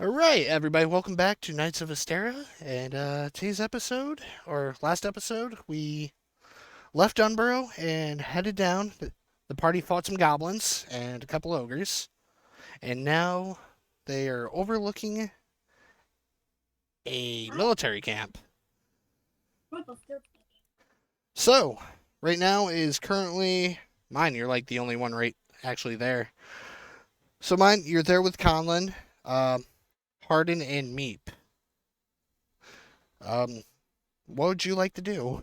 All right, everybody, welcome back to Knights of Astera. And today's episode, or last episode, we left Dunborrow and headed down. The party fought some goblins and a couple ogres, and now they are overlooking a military camp. So, right now is currently mine. You're like the only one right actually there. So, mine, you're there with Conlen, um, Harden, and Meep. Um, what would you like to do?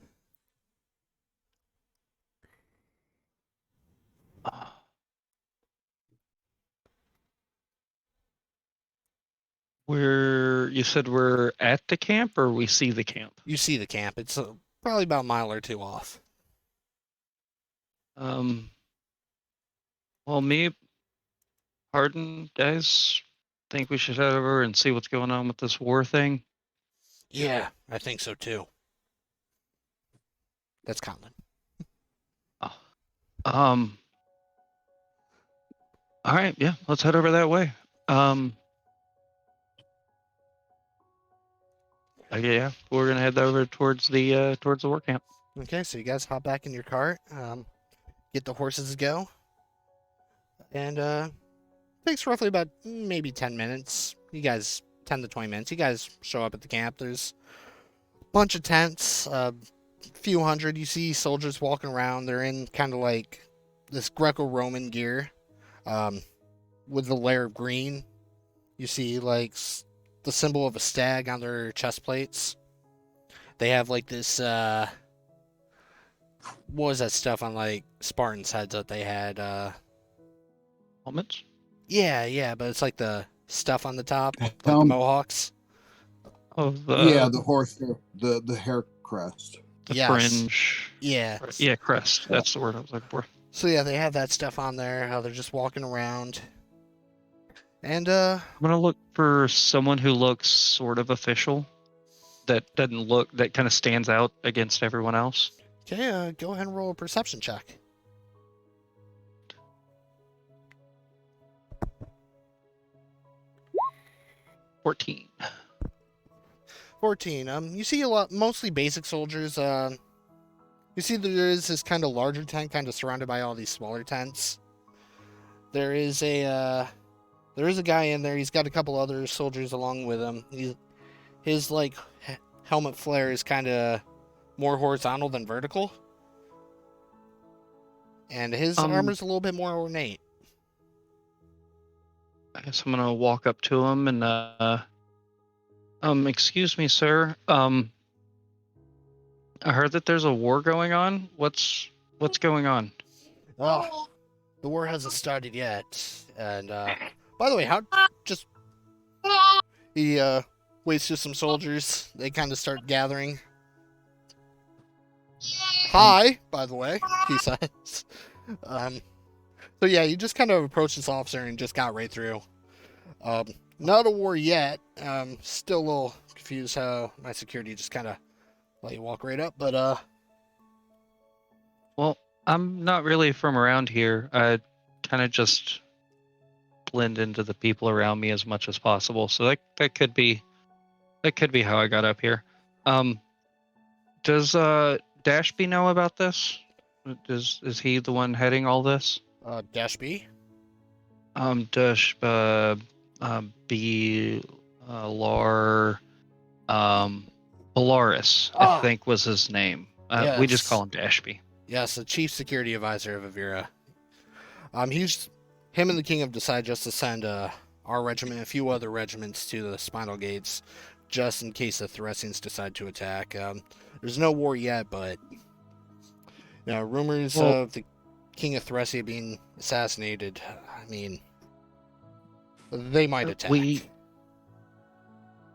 You said we're at the camp or we see the camp? You see the camp. It's probably about a mile or two off. Um, well, me, Harden, guys, think we should head over and see what's going on with this war thing. Yeah, I think so too. That's common. Oh. Um, all right, yeah, let's head over that way. Um, yeah, we're gonna head over towards the war camp. Okay, so you guys hop back in your cart, get the horses to go, and takes roughly about maybe 10 minutes. You guys, 10 to 20 minutes. You guys show up at the camp. There's a bunch of tents, a few hundred. You see soldiers walking around. They're in kind of like this Greco-Roman gear, um, with the layer of green. You see like the symbol of a stag on their chest plates. They have like this what was that stuff on like Spartans heads that they had? Moments. Yeah, but it's like the stuff on the top, like the Helm, mohawks. Of yeah, the horse, the hair crest. the Yes, fringe. yeah. Yeah, crest. Yeah. That's the word I was looking for. So yeah, they have that stuff on there. How they're just walking around, and I'm gonna look for someone who looks sort of official. That kind of stands out against everyone else. okay, go ahead and roll a perception check. 14. 14. You see a lot, mostly basic soldiers. You see there is this kind of larger tent, kind of surrounded by all these smaller tents. There is a guy in there. He's got a couple other soldiers along with him. His like helmet flare is kind of more horizontal than vertical, and his armor's a little bit more ornate. I guess I'm gonna walk up to him and excuse me, sir. I heard that there's a war going on. What's going on? Oh, the war hasn't started yet. And by the way, how just he waits to some soldiers. They kind of start gathering. Hi, by the way, he says. So yeah, you just kind of approached this officer and just got right through. Not a war yet. Still a little confused how my security just kind of let you walk right up, but Well, I'm not really from around here. I kind of just blend into the people around me as much as possible. So that could be how I got up here. Does Dashby know about this? Is he the one heading all this? Dash B. Dash B Lar Polaris, I think was his name. Yes. We just call him Dashby. Yes, the chief security advisor of Avira. Him and the king have decided just to send our regiment, a few other regiments to the Spinal Gates, just in case the Thracians decide to attack. There's no war yet, but rumors of the king of Thracia being assassinated. I mean, they might attack.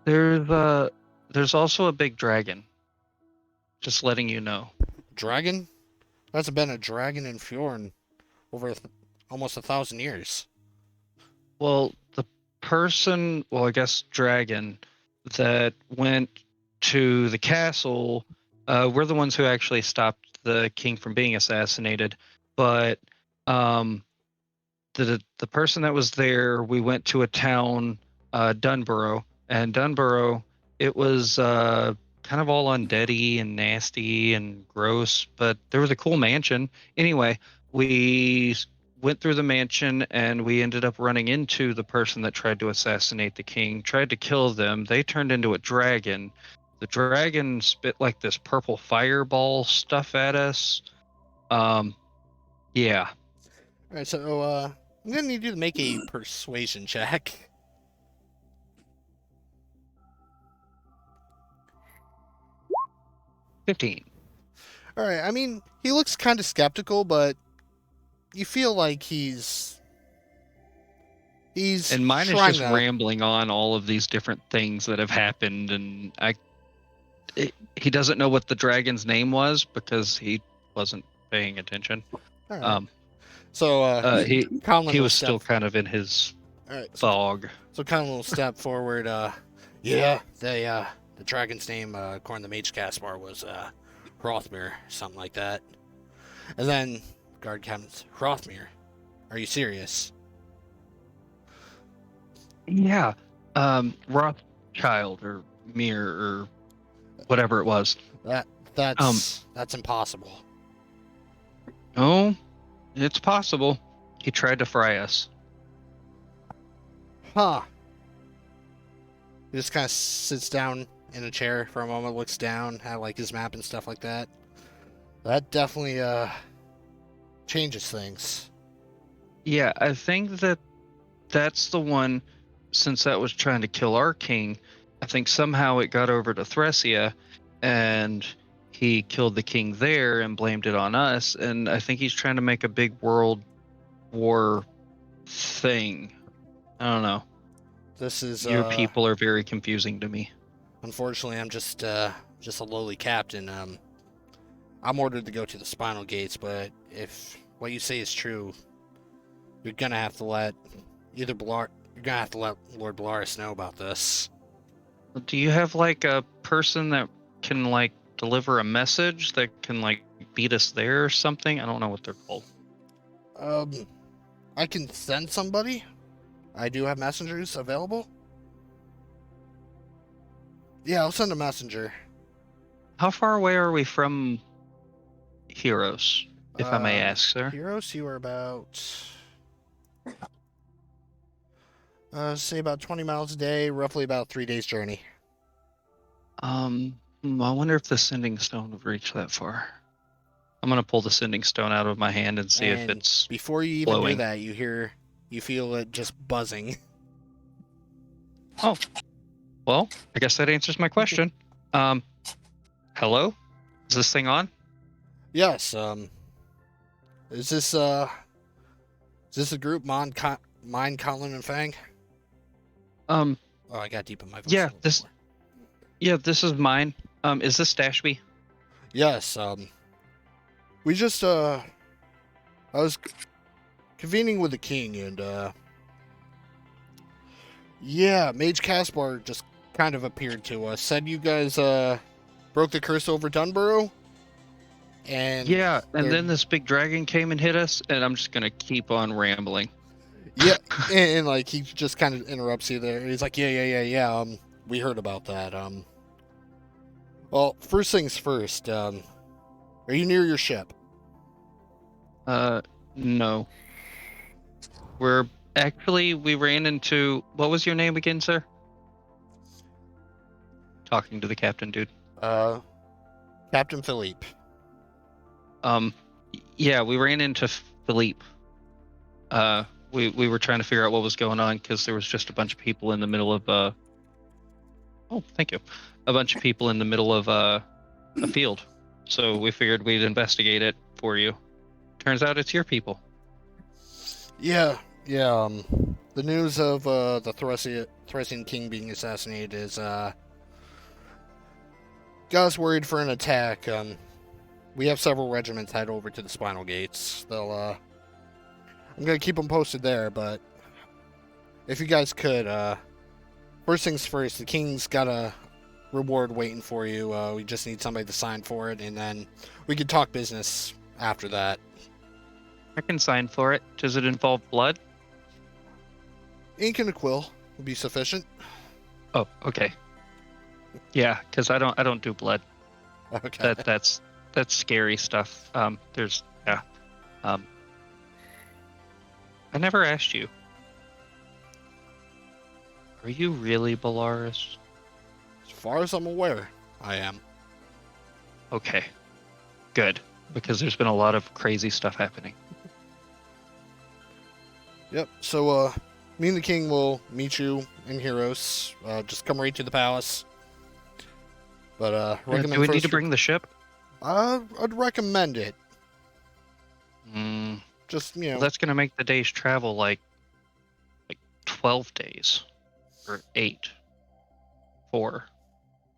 There's also a big dragon. Just letting you know. Dragon? That's been a dragon in Fjorn over almost 1,000 years. Well, the person, I guess dragon, that went to the castle, we're the ones who actually stopped the king from being assassinated. But the person that was there, we went to a town Dunborrow, and Dunborrow, it was kind of all undeady and nasty and gross, but there was a cool mansion. Anyway, we went through the mansion and we ended up running into the person that tried to assassinate the king, tried to kill them. They turned into a dragon. The dragon spit like this purple fireball stuff at us. Yeah. All right, so I'm gonna need you to make a persuasion check. 15. All right, I mean, he looks kind of skeptical, but you feel like he's And mine is trying just to. rambling on all of these different things that have happened, and he doesn't know what the dragon's name was because he wasn't paying attention. All right. So Conlen he will was step. still kind of in his All right. fog. So Conlen will step forward. Yeah, the dragon's name, according to Mage Caspar, was Hrothmir, something like that. And then guard comes, Hrothmir, are you serious? Yeah, Rothschild or Mir or whatever it was. That's impossible. Oh, it's possible. He tried to fry us. Huh. He just kind of sits down in a chair for a moment, looks down at like his map and stuff like that. That definitely changes things. Yeah, I think that's the one. Since that was trying to kill our king, I think somehow it got over to Thresia, and he killed the king there and blamed it on us. And I think he's trying to make a big world war thing. I don't know. This is Your people are very confusing to me. Unfortunately, I'm just a lowly captain. I'm ordered to go to the Spinal Gates, but if what you say is true, you're gonna have to let Lord Belaris know about this. Do you have like a person that can like deliver a message that can like beat us there or something? I don't know what they're called. I can send somebody. I do have messengers available. Yeah, I'll send a messenger. How far away are we from Heroes, if I may ask, sir? Heroes, you are about say about 20 miles a day, roughly about 3 days journey. I wonder if the sending stone would reach that far. I'm gonna pull the sending stone out of my hand and see if it's before you even glowing. do that, you feel it just buzzing. Oh, well, I guess that answers my question. Hello? Is this thing on? Yes. Is this a group Mine, Conlen, and Fang? Oh, I got deep in my voice. This is mine. Is this Dashby? Yes. We just I was convening with the king, and yeah, Mage Caspar just kind of appeared to us. Said you guys broke the curse over Dunborrow. And yeah, and then this big dragon came and hit us, and I'm just gonna keep on rambling. Yeah, and like he just kind of interrupts you there. He's like, yeah. We heard about that. Well, first things first. Are you near your ship? No. We ran into. What was your name again, sir? Talking to the captain, dude. Captain Philippe. Yeah, we ran into Philippe. We were trying to figure out what was going on because there was just a bunch of people in the middle of oh, thank you. A bunch of people in the middle of a field. So we figured we'd investigate it for you. Turns out it's your people. Yeah. The news of the Thracian king being assassinated is got us worried for an attack. We have several regiments head over to the Spinal Gates. They'll I'm gonna keep them posted there, but if you guys could, first things first, the king's got a reward waiting for you. We just need somebody to sign for it, and then we can talk business after that. I can sign for it. Does it involve blood? Ink and a quill. will be sufficient. Oh, okay. Yeah, because I don't do blood. Okay. That's scary stuff. There's yeah. I never asked you. Are you really Belarus? As far as I'm aware, I am. Okay, good, because there's been a lot of crazy stuff happening. Yep. So, me and the king will meet you in Heroes. Just come right to the palace. But recommend Do we need first to bring the ship? I'd recommend it. Mm, Just well, that's gonna make the day's travel like 12 days or 8, 4.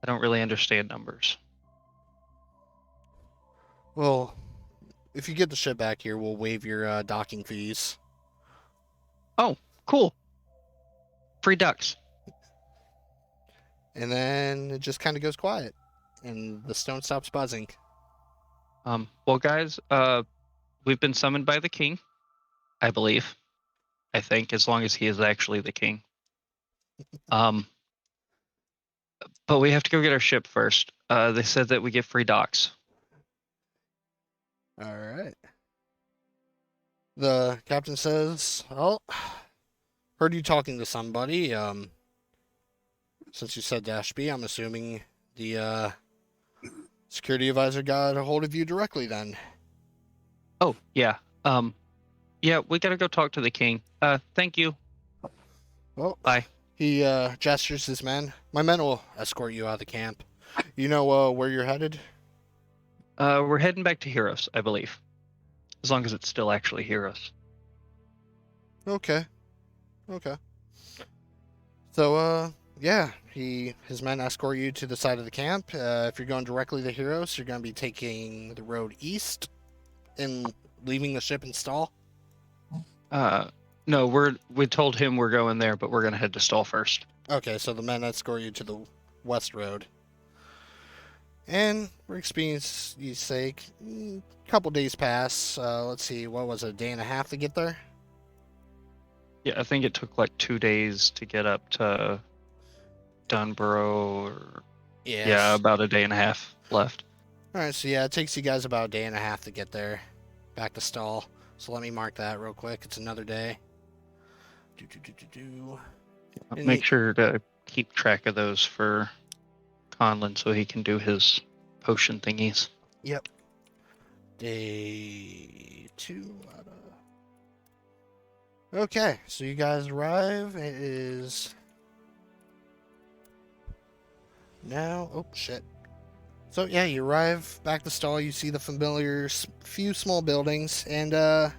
I don't really understand numbers. well, if you get the ship back here, we'll waive your docking fees. Oh, cool. Free ducks. And then it just kind of goes quiet, and the stone stops buzzing. Well, guys, we've been summoned by the king, I believe. I think, as long as he is actually the king. But we have to go get our ship first. They said that we get free docks. All right. The captain says, "Oh, heard you talking to somebody. Since you said dash B, I'm assuming the security advisor got a hold of you directly then." Oh, yeah. Yeah, we gotta go talk to the king. Thank you. Well, Bye. he gestures his men. My men will escort you out of the camp. You know where you're headed? We're heading back to Heroes, I believe. As long as it's still actually Heroes. Okay. So, yeah, his men escort you to the side of the camp. If you're going directly to Heroes, you're going to be taking the road east and leaving the ship in Stall. No, we told him we're going there, but we're gonna head to Stall first. Okay, so the men escort you to the west road. And for expediency's sake, a couple days pass. Let's see, what was it, a day and a half to get there? Yeah, I think it took like 2 days to get up to Dunborrow. Yes. Yeah, about a day and a half left. Alright, so yeah, it takes you guys about a day and a half to get there. Back to Stall. So let me mark that real quick. It's another day. Make sure to keep track of those for Conlen so he can do his potion thingies. Yep. Day 2 out of... Okay, so you guys arrive. It is now... Oh, shit. So, yeah, you arrive back to Stall. You see the familiar few small buildings. And,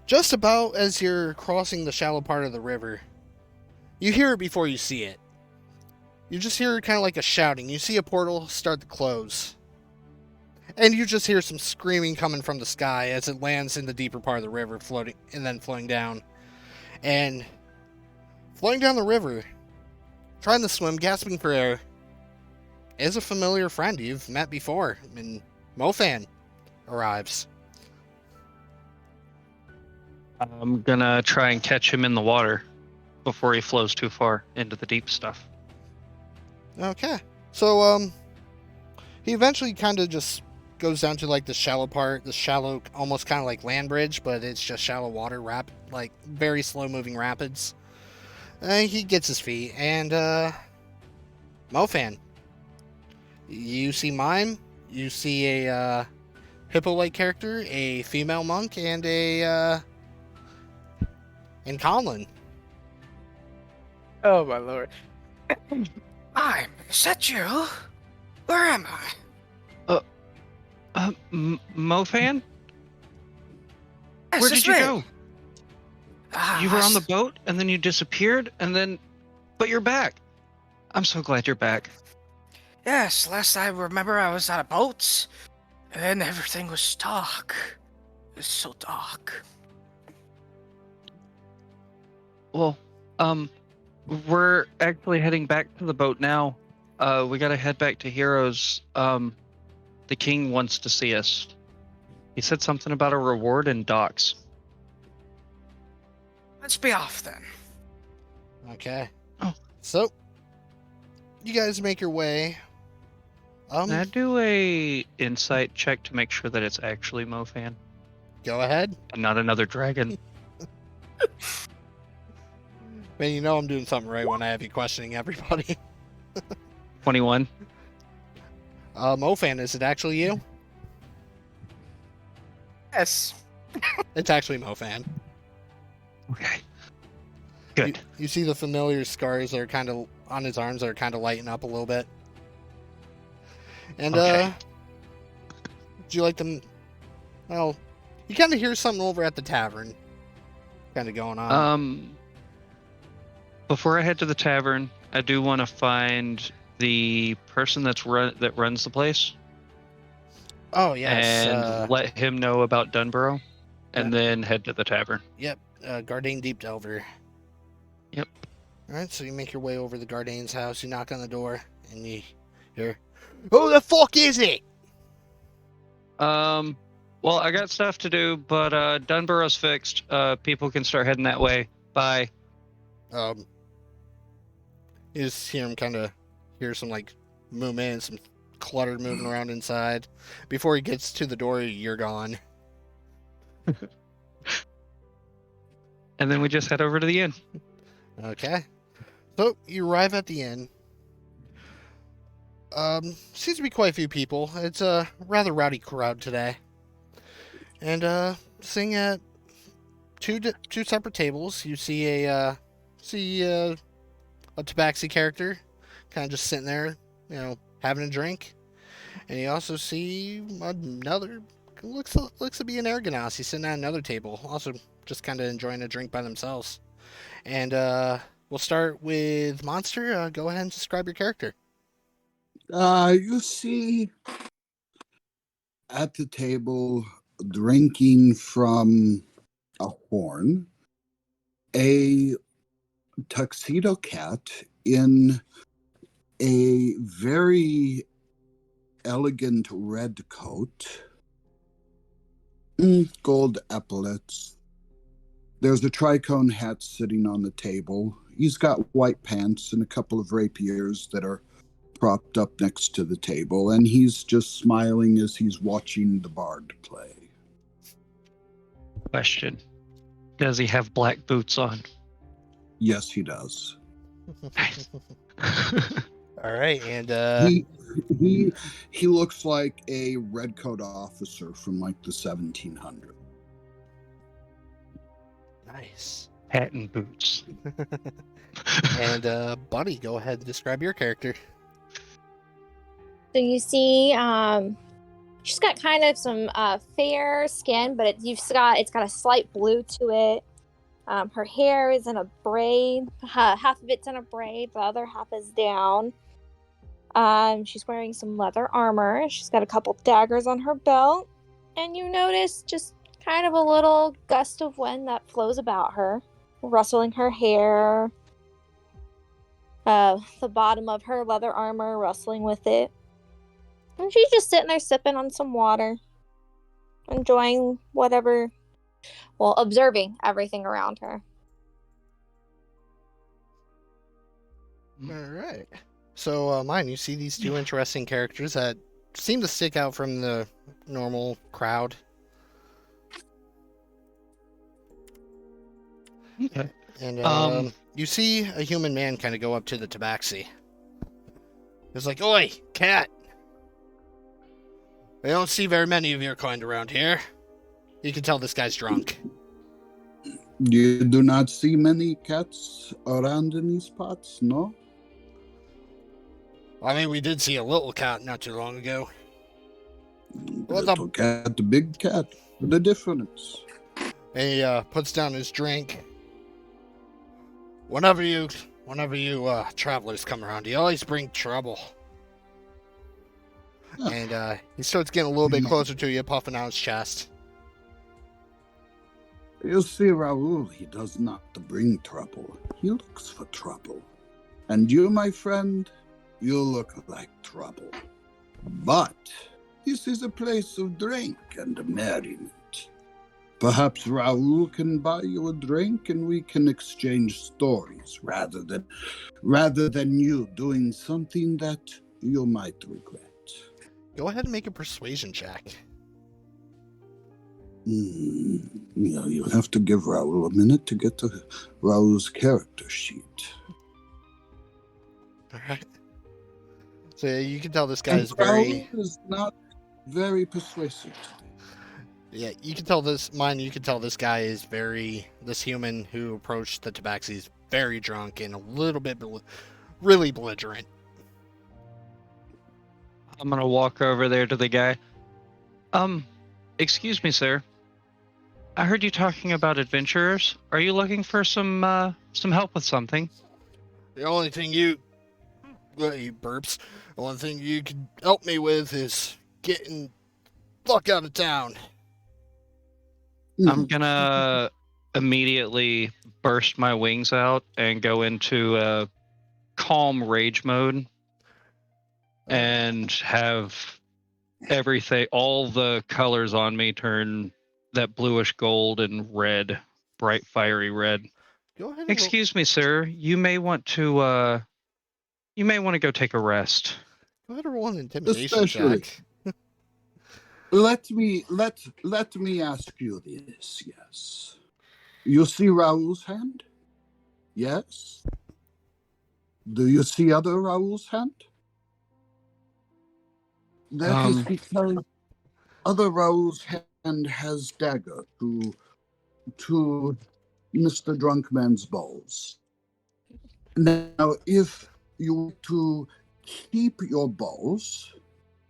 just about as you're crossing the shallow part of the river, you hear it before you see it. You just hear kind of like a shouting. You see a portal start to close. And you just hear some screaming coming from the sky as it lands in the deeper part of the river, floating and then flowing down. And flowing down the river, trying to swim, gasping for air, is a familiar friend you've met before. And Mofan arrives. I'm gonna try and catch him in the water before he flows too far into the deep stuff. Okay. So, he eventually kind of just goes down to like the shallow part, the shallow, almost kind of like land bridge, but it's just shallow water, like very slow moving rapids. He gets his feet, and Mofan, you see Mime, you see a hippo-like character, a female monk, and and Conlen. Oh my lord. Is that you? Where am I? Mofan? Yes, Where it's did you me. go? You were on the boat, and then you disappeared, but you're back. I'm so glad you're back. Yes, last I remember I was on a boat, and then everything was dark. It was so dark. Well, we're actually heading back to the boat now. We gotta head back to Heroes. The king wants to see us. He said something about a reward in docks. Let's be off then. Okay. Oh. So, you guys make your way. Can I do a insight check to make sure that it's actually Mofan Go ahead. and not another dragon? Man, you know I'm doing something right when I have you questioning everybody. 21. Mofan, is it actually you? Yes. It's actually Mofan. Okay. Good. You see the familiar scars that are kind of on his arms that are kind of lighting up a little bit. And, Okay. do you like them? Well, you kind of hear something over at the tavern kind of going on. Before I head to the tavern, I do want to find the person that runs the place Oh, yes. and let him know about Dunborrow, and then head to the tavern. Yep, Gardane Deep Delver. Yep. Alright, so you make your way over to Gardane's house, you knock on the door, and you hear, "Who the fuck is it?" Well, I got stuff to do, but Dunborrow's fixed. People can start heading that way. Bye. You just hear him kind of hear some like movement, some clutter moving around inside. Before he gets to the door, you're gone. And then we just head over to the inn. Okay. So you arrive at the inn. Seems to be quite a few people. It's a rather rowdy crowd today. And sitting at two separate tables, you see a Tabaxi character, kind of just sitting there, having a drink, and you also see another looks to be an Ergonasi sitting at another table, also just kind of enjoying a drink by themselves. And we'll start with Monster. Go ahead and describe your character. You see at the table, drinking from a horn, a tuxedo cat in a very elegant red coat, gold epaulets. There's a tricone hat sitting on the table. He's got white pants and a couple of rapiers that are propped up next to the table, and he's just smiling as he's watching the bard play. Question. Does he have black boots on? Yes, he does. All right, and he looks like a redcoat officer from like the 1700s. Nice. Hat and boots. And Buddy, go ahead and describe your character. So you see, she's got kind of some fair skin, but it's got a slight blue to it. Her hair is in a braid. Half of it's in a braid, the other half is down. She's wearing some leather armor. She's got a couple daggers on her belt. And you notice just kind of a little gust of wind that flows about her, rustling her hair. The bottom of her leather armor rustling with it. And she's just sitting there sipping on some water, enjoying observing everything around her. All right. So, mine, you see these two interesting characters that seem to stick out from the normal crowd. Okay. And you see a human man kind of go up to the Tabaxi. It's like, "Oi, cat! I don't see very many of your kind around here." You can tell this guy's drunk. You do not see many cats around in these parts, no? I mean, we did see a little cat not too long ago. What Little cat, the big cat. The difference. And he puts down his drink. Whenever you travelers come around, you always bring trouble. Huh. And he starts getting a little bit closer to you, puffing out his chest. You see, Raoul, he does not bring trouble. He looks for trouble. And you, my friend, you look like trouble. But this is a place of drink and merriment. Perhaps Raoul can buy you a drink and we can exchange stories rather than you doing something that you might regret. Go ahead and make a persuasion check. Yeah, you have to give Raoul a minute to get to Raoul's character sheet. All right. So yeah, you can tell this guy And is very. Raoul is not very persuasive. Yeah, you can tell this. You can tell this guy is very. This human who approached the Tabaxi is very drunk and a little bit, really belligerent. I'm gonna walk over there to the guy. Excuse me, sir. I heard you talking about adventurers. Are you looking for some help with something? The only thing he burps. The only thing you can help me with is getting fuck out of town. I'm gonna immediately burst my wings out and go into calm rage mode and have everything, all the colors on me turn that bluish gold and red, bright fiery red. Go ahead. Excuse me, sir. You may want to go take a rest. Go ahead and roll an intimidation Especially- check. Let me ask you this, yes. You see Raoul's hand? Yes? Do you see other Raoul's hand? That is because other Raoul's hand has dagger to Mr. Drunkman's balls. Now, if you want to keep your balls,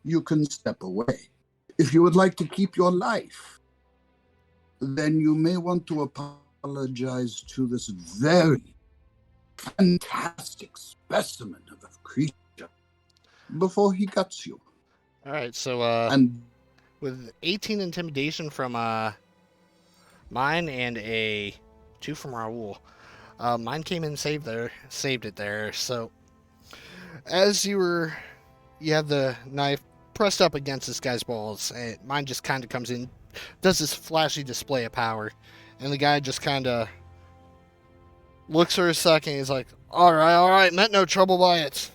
you can step away. If you would like to keep your life, then you may want to apologize to this very fantastic specimen of a creature before he guts you. All right, so And with 18 intimidation from mine and a 2 from Raoul, mine came in saved it there. So as you have the knife pressed up against this guy's balls, and mine just kind of comes in, does this flashy display of power, and the guy just kind of looks for a second. He's like, all right, meant no trouble by it.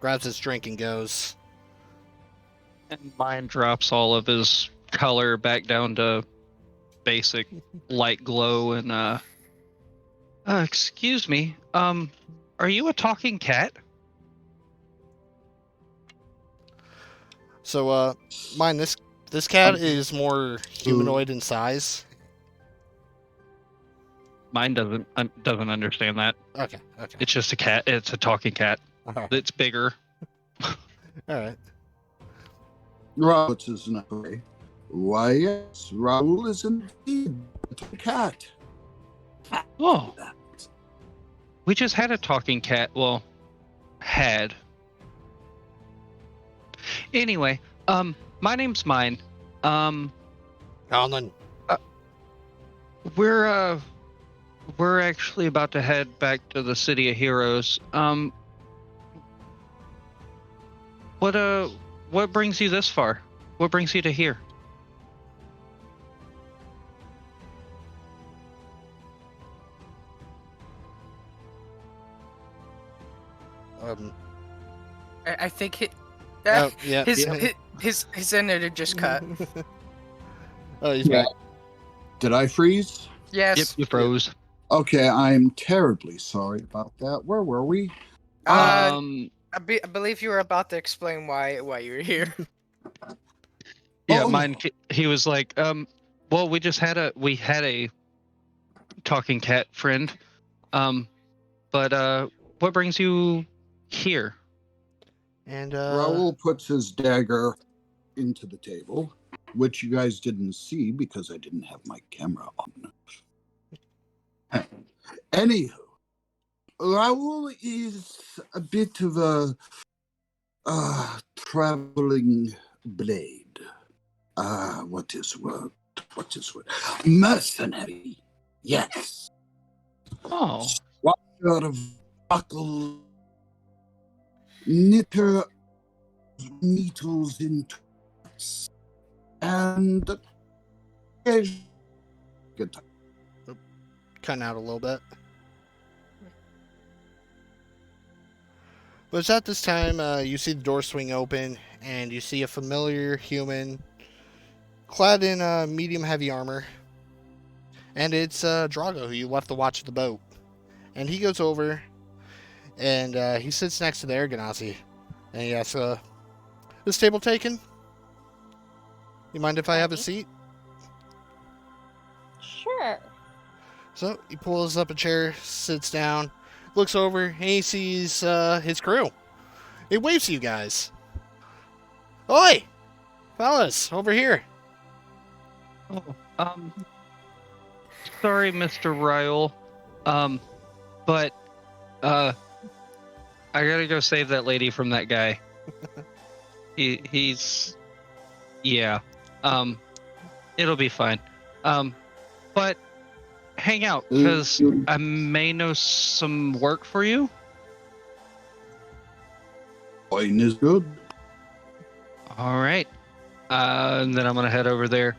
Grabs his drink and goes. And mine drops all of his color back down to basic light glow and excuse me, are you a talking cat? So mine, this cat is more humanoid in size. Mine doesn't understand that. Okay. It's just a cat. It's a talking cat. All right. It's bigger. All right. Raoul is not away. Why, yes, Raoul is indeed a cat. Oh, we just had a talking cat. Well, had. Anyway, my name's Mine. Conlen. We're actually about to head back to the City of Heroes. What brings you this far? What brings you to here? I think it. Oh, yeah. His internet just cut. Oh, he's Yeah. back. Did I freeze? Yes. Yep, you froze. Okay, I'm terribly sorry about that. Where were we? I believe you were about to explain why you were here. Yeah, Oh. mine. He was like, well, we had a talking cat friend, but what brings you here? And Raoul puts his dagger into the table, which you guys didn't see because I didn't have my camera on. Anywho, Raoul is a bit of a traveling blade. What is word? Mercenary. Yes. Oh, Swatcher of buckle, knitter of needles in twists, and Good time. Cutting out a little bit. But it's at this time you see the door swing open, and you see a familiar human clad in medium heavy armor. And it's Drago, who you left to watch the boat. And he goes over, and he sits next to the air Ganassi. And he asks, this table taken? You mind if I have a seat? Sure. So he pulls up a chair, sits down, looks over, and he sees his crew. He waves to you guys. Oi! Fellas, over here. Oh, sorry, Mr. Ryle. But, I gotta go save that lady from that guy. He's, yeah. It'll be fine. But hang out, because I may know some work for you. Wine is good. All right. And then I'm gonna head over there.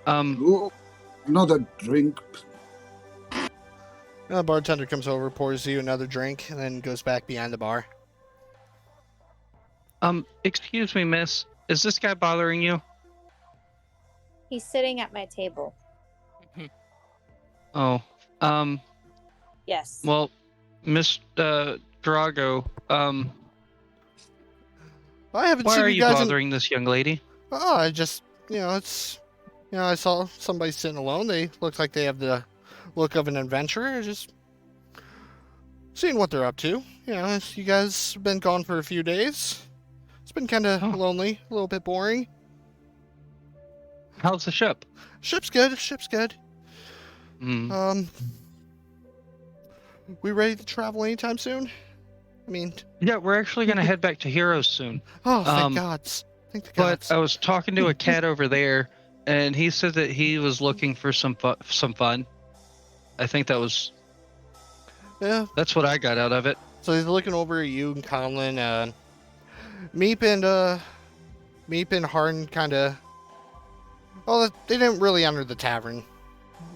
Oh, another drink. The bartender comes over, pours you another drink, and then goes back behind the bar. Excuse me, miss. Is this guy bothering you? He's sitting at my table. Oh, Yes. well, Miss Drago, I haven't why seen are you you guys bothering this young lady? Oh, I just, I saw somebody sitting alone. They look like they have the look of an adventurer. Just seeing what they're up to. You guys have been gone for a few days. It's been kind of lonely, a little bit boring. How's the ship? Ship's good. Ship's good. We ready to travel anytime soon? I mean, Yeah, we're actually gonna head back to Heroes soon. oh, thank gods. Thank the gods. But I was talking to a cat over there, and he said that he was looking for some fun. I think that was. Yeah. That's what I got out of it. So he's looking over at you and Conlen. Meep and Harden kind of. Well, they didn't really enter the tavern.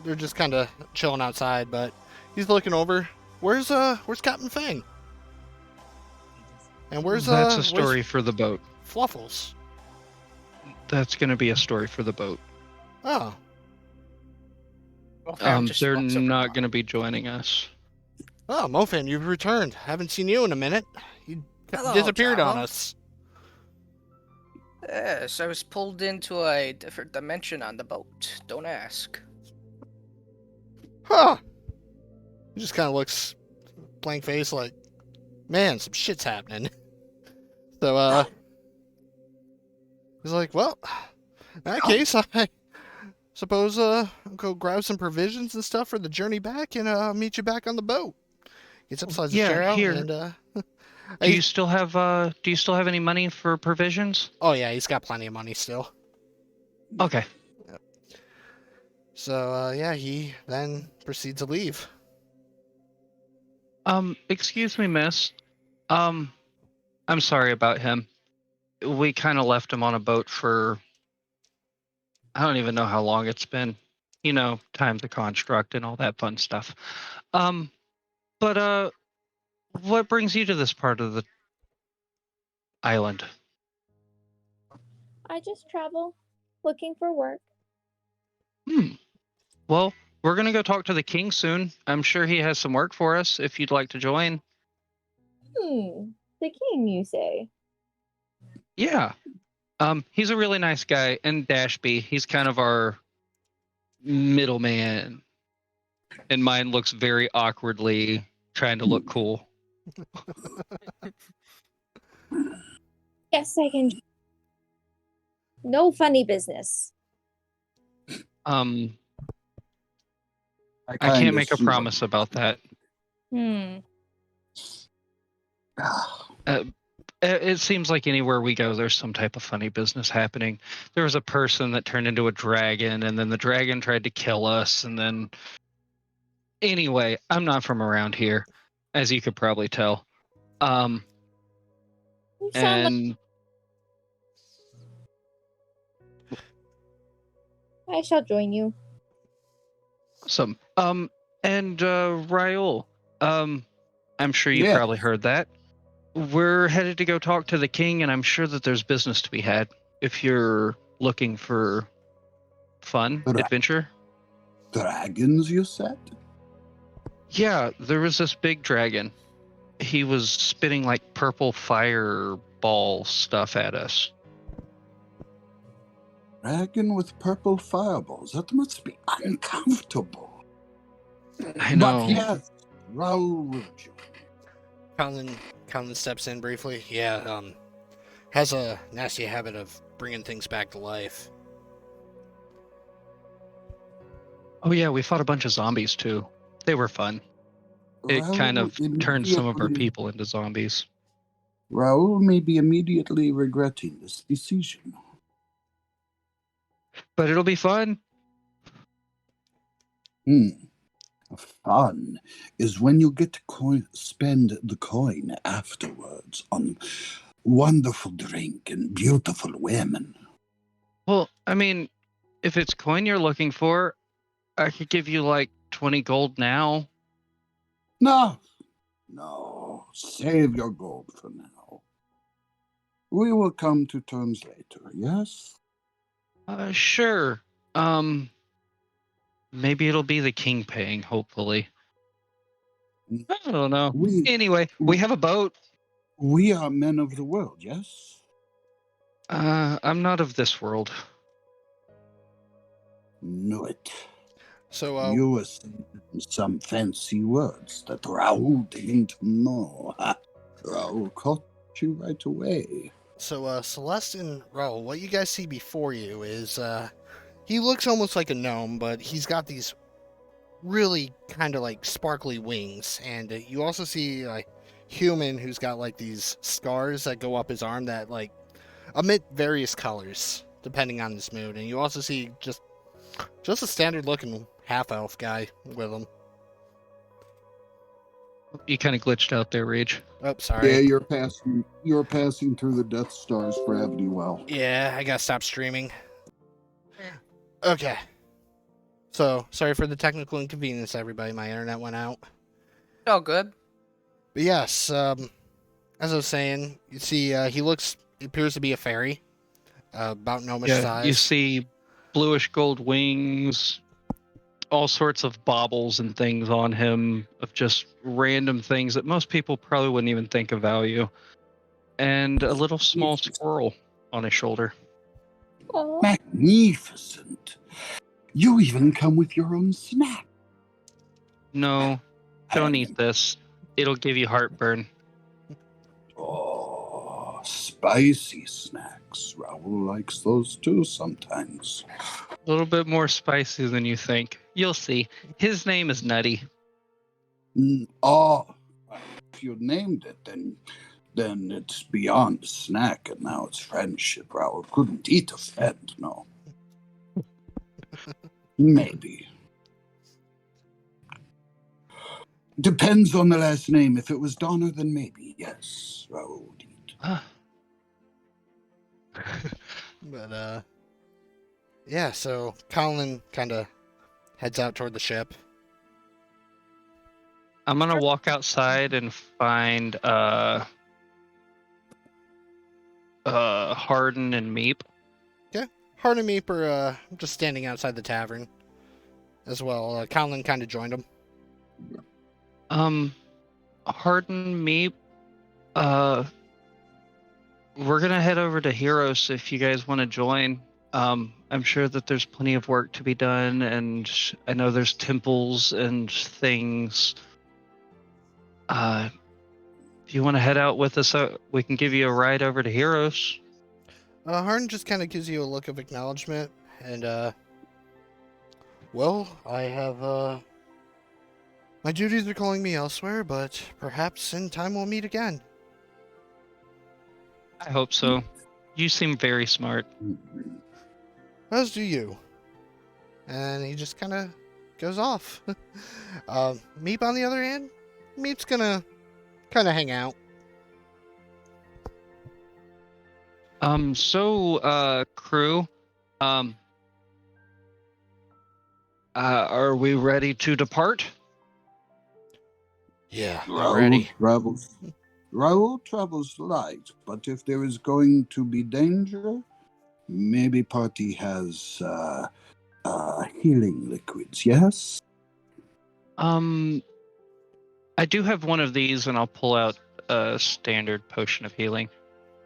They're just kind of chilling outside. But he's looking over. Where's Captain Fang? And where's That's a story for the boat. Fluffles? That's gonna be a story for the boat. Oh. They're not gonna be joining us. Oh, Mofan, you've returned. Haven't seen you in a minute. You Hello, disappeared on Java. us. Yes, I was pulled into a different dimension on the boat. Don't ask. Huh. He just kind of looks blank face like, man, some shit's happening. So, he's like, well, in that case, I suppose, I'll go grab some provisions and stuff for the journey back and, meet you back on the boat. Gets up, slides his chair out, here. and, Do you still have any money for provisions? Oh, yeah, he's got plenty of money still. Okay. Yep. So, yeah, he then proceeds to leave. Excuse me, miss. I'm sorry about him. We kind of left him on a boat for, I don't even know how long it's been. Time to construct and all that fun stuff. But what brings you to this part of the island? I just travel looking for work. Well, we're gonna go talk to the king soon. I'm sure he has some work for us if you'd like to join. The king, you say? Yeah. He's a really nice guy, and Dashby, he's kind of our middleman. And mine looks very awkwardly trying to look cool. Yes, I can. No funny business. I can't make a promise about that. It seems like anywhere we go, there's some type of funny business happening. There was a person that turned into a dragon, and then the dragon tried to kill us, and then... Anyway, I'm not from around here, as you could probably tell. You sound And... I shall join you. Awesome. And Raul, I'm sure you Yeah. probably heard that. We're headed to go talk to the king, and I'm sure that there's business to be had if you're looking for fun, Dra- adventure. Dragons, you said? Yeah, there was this big dragon. He was spitting like purple fireball stuff at us. Dragon with purple fireballs. That must be uncomfortable. I But know. yes, Raoul will join. Conlen steps in briefly. Yeah, has a nasty habit of bringing things back to life. Oh yeah, we fought a bunch of zombies too. They were fun. It kind Raoul of turned some of our immediately- people into zombies. Raoul may be immediately regretting this decision. But it'll be fun. Fun is when you get to spend the coin afterwards on wonderful drink and beautiful women. Well, I mean, if it's coin you're looking for, I could give you like 20 gold now. No, save your gold for now. We will come to terms later, yes? Sure. Maybe it'll be the king paying, hopefully. I don't know. Anyway, we have a boat. We are men of the world, yes? I'm not of this world. Knew it. So, You were saying some fancy words that Raoul didn't know. Raoul caught you right away. Celeste and Raoul, what you guys see before you is, he looks almost like a gnome, but he's got these really kind of like sparkly wings. And you also see a human who's got like these scars that go up his arm that like emit various colors depending on his mood. And you also see just a standard looking half-elf guy with him. You kind of glitched out there, Rage. Oh, sorry. Yeah, you're passing through the Death Star's gravity well. Yeah, I gotta stop streaming. Okay. So, sorry for the technical inconvenience, everybody. My internet went out. All good. But yes, as I was saying, you see, he appears to be a fairy, about gnomish size. You see bluish gold wings, all sorts of baubles and things on him of just random things that most people probably wouldn't even think of value. And a little small squirrel on his shoulder. Oh. Magnificent. You even come with your own snack. No, don't eat this. It'll give you heartburn. Oh, spicy snacks. Raoul likes those too sometimes. A little bit more spicy than you think. You'll see. His name is Nutty. Oh, if you named it, then it's beyond a snack, and now it's friendship. Raoul couldn't eat a friend, no. Maybe. Depends on the last name. If it was Donner, then maybe, yes. Raoul would eat. But, yeah, so Conlen kind of heads out toward the ship. I'm gonna walk outside and find Harden and Meep. Harden and Meep are just standing outside the tavern as well. Conlen kind of joined them. Harden, Meep, we're gonna head over to Heroes if you guys want to join. I'm sure that there's plenty of work to be done, and I know there's temples and things. If you want to head out with us, we can give you a ride over to Heroes. Harden just kind of gives you a look of acknowledgement, and, well, I have, my duties are calling me elsewhere, but perhaps in time we'll meet again. I hope so. You seem very smart. As do you. And he just kind of goes off. Meep, on the other hand, Meep's gonna kind of hang out. Crew, Are we ready to depart? Yeah, I'm Raoul ready. travels light, but if there is going to be danger, maybe party has healing liquids, yes? I do have one of these, and I'll pull out a standard potion of healing.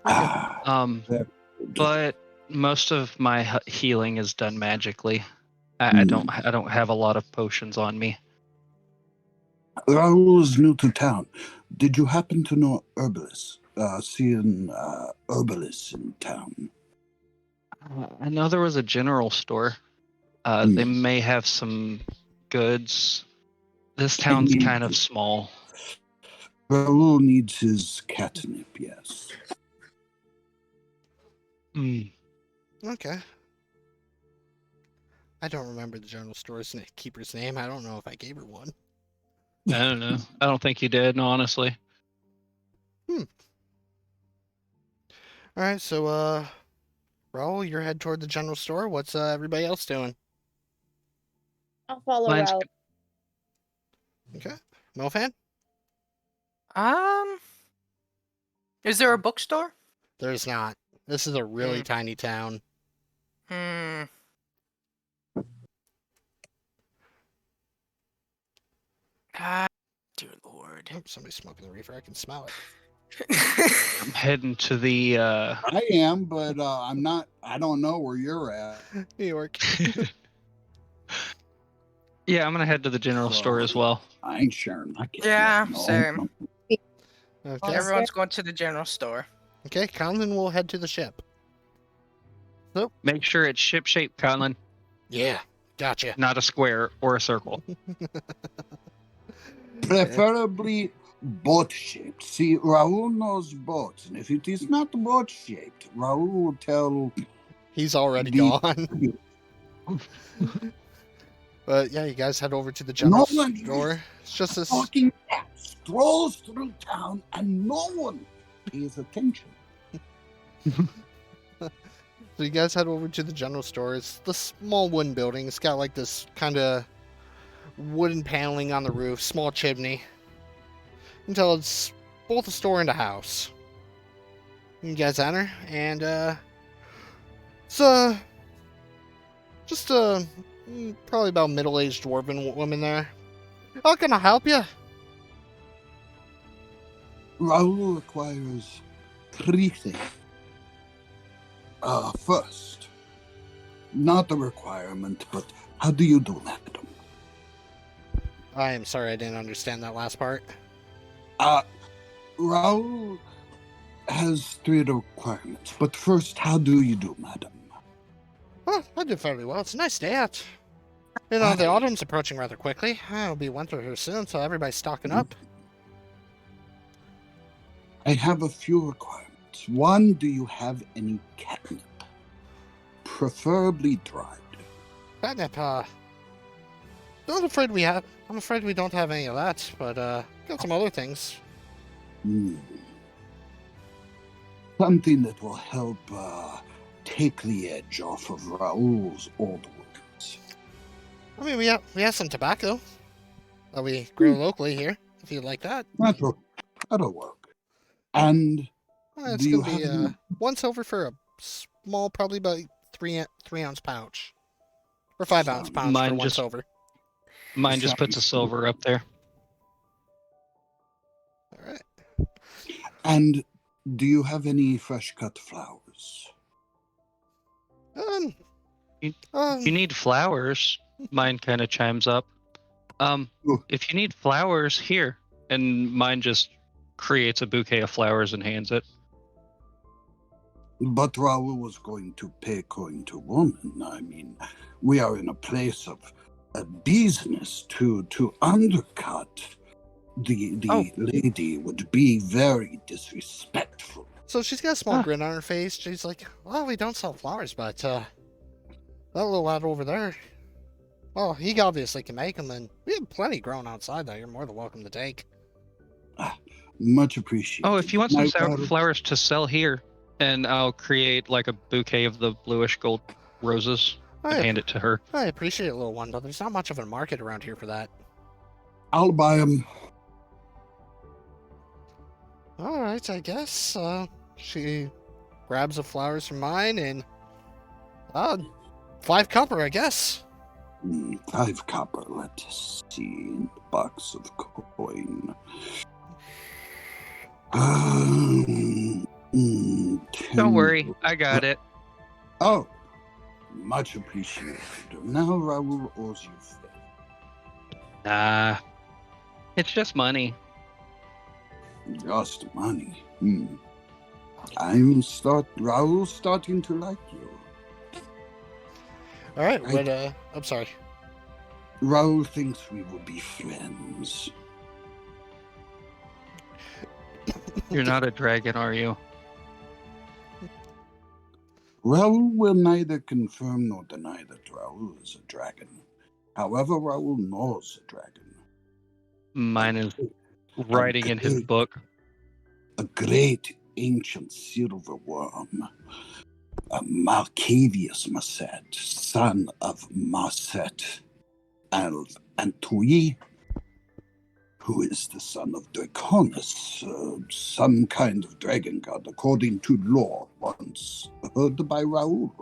Very good. But most of my healing is done magically. I don't have a lot of potions on me. Raoul is new to town. Did you happen to know herbalists? See an herbalist in town? I know there was a general store. They may have some goods. This town's kind of small. Raoul needs his catnip, yes. Okay. I don't remember the general store's keeper's name. I don't know if I gave her one. I don't know. I don't think you did, honestly. All right, so Raul, you're head toward the general store. What's everybody else doing? I'll follow Mine's- Raoul. Okay, Milfan? Is there a bookstore? There's not. This is a really tiny town. Dear Lord. Oh, somebody's smoking the reefer. I can smell it. I'm heading to the I am, but I'm not. I don't know where you're at. New York. Yeah, I'm gonna head to the general store as well. I ain't sharing my catnip. Yeah, no. same. Okay. Everyone's going to the general store. Okay, Conlen will head to the ship. Make sure it's ship-shaped, Conlen, Yeah, gotcha. not a square or a circle. Preferably boat shaped. See, Raoul knows boats, and if it is not boat shaped, Raoul will tell. He's already gone. But yeah, you guys head over to the general store. It's just this. Fucking cat strolls through town, and no one pays attention. So you guys head over to the general store. It's the small wooden building. It's got like this kind of wooden paneling on the roof, small chimney. Until it's both a store and a house. You guys enter, and it's just a probably about middle-aged dwarven woman there. How can I help you? Raoul requires 3 things. First, not a requirement, but how do you do, madam? I am sorry, I didn't understand that last part. Raoul has 3 requirements, but first, how do you do, madam? Oh, I do fairly well. It's a nice day out. You know, the autumn's approaching rather quickly. It'll be winter here soon, so everybody's stocking up. I have a few requirements. 1, do you have any catnip? Preferably dried. Catnip, I'm afraid we don't have any of that, but got some other things. Something that will help take the edge off of Raoul's old wounds. I mean, we have some tobacco that we grow locally here, if you'd like that. That'll work. And It's do you gonna be have 1 silver for a small, probably about 3-ounce pouch, or 5-ounce pouch Mine for 1 just- silver. Mine just puts a silver up there. All right. And do you have any fresh cut flowers? You need flowers. Mine kind of chimes up. If you need flowers, here. And mine just creates a bouquet of flowers and hands it. But Raoul was going to pay according to woman. I mean, we are in a place of business to undercut the lady would be very disrespectful. So she's got a small grin on her face. She's like, well, we don't sell flowers, but that little lad over there, well, he obviously can make them, and we have plenty growing outside that you're more than welcome to take. Much appreciated. Oh, if you want some My flowers to sell here, and I'll create like a bouquet of the bluish gold roses. and hand it to her. I appreciate it, little one, but there's not much of a market around here for that. I'll buy them. All right, I guess. She grabs the flowers from mine and 5 copper, I guess. 5 copper. Let's see. Box of coin. 10. Don't worry, I got it. Oh, much appreciated. Now Raoul owes you 50. Nah, it's just money. Just money. Raoul's starting to like you. All right, Right. but I'm sorry. Raoul thinks we will be friends. You're not a dragon, are you? Raoul will neither confirm nor deny that Raoul is a dragon. However, Raoul knows a dragon. Mine is writing in his book. A great ancient silver worm. Marcavius Masset, son of Marset and Antui, who is the son of Draconis, some kind of dragon god, according to lore once heard by Raoul.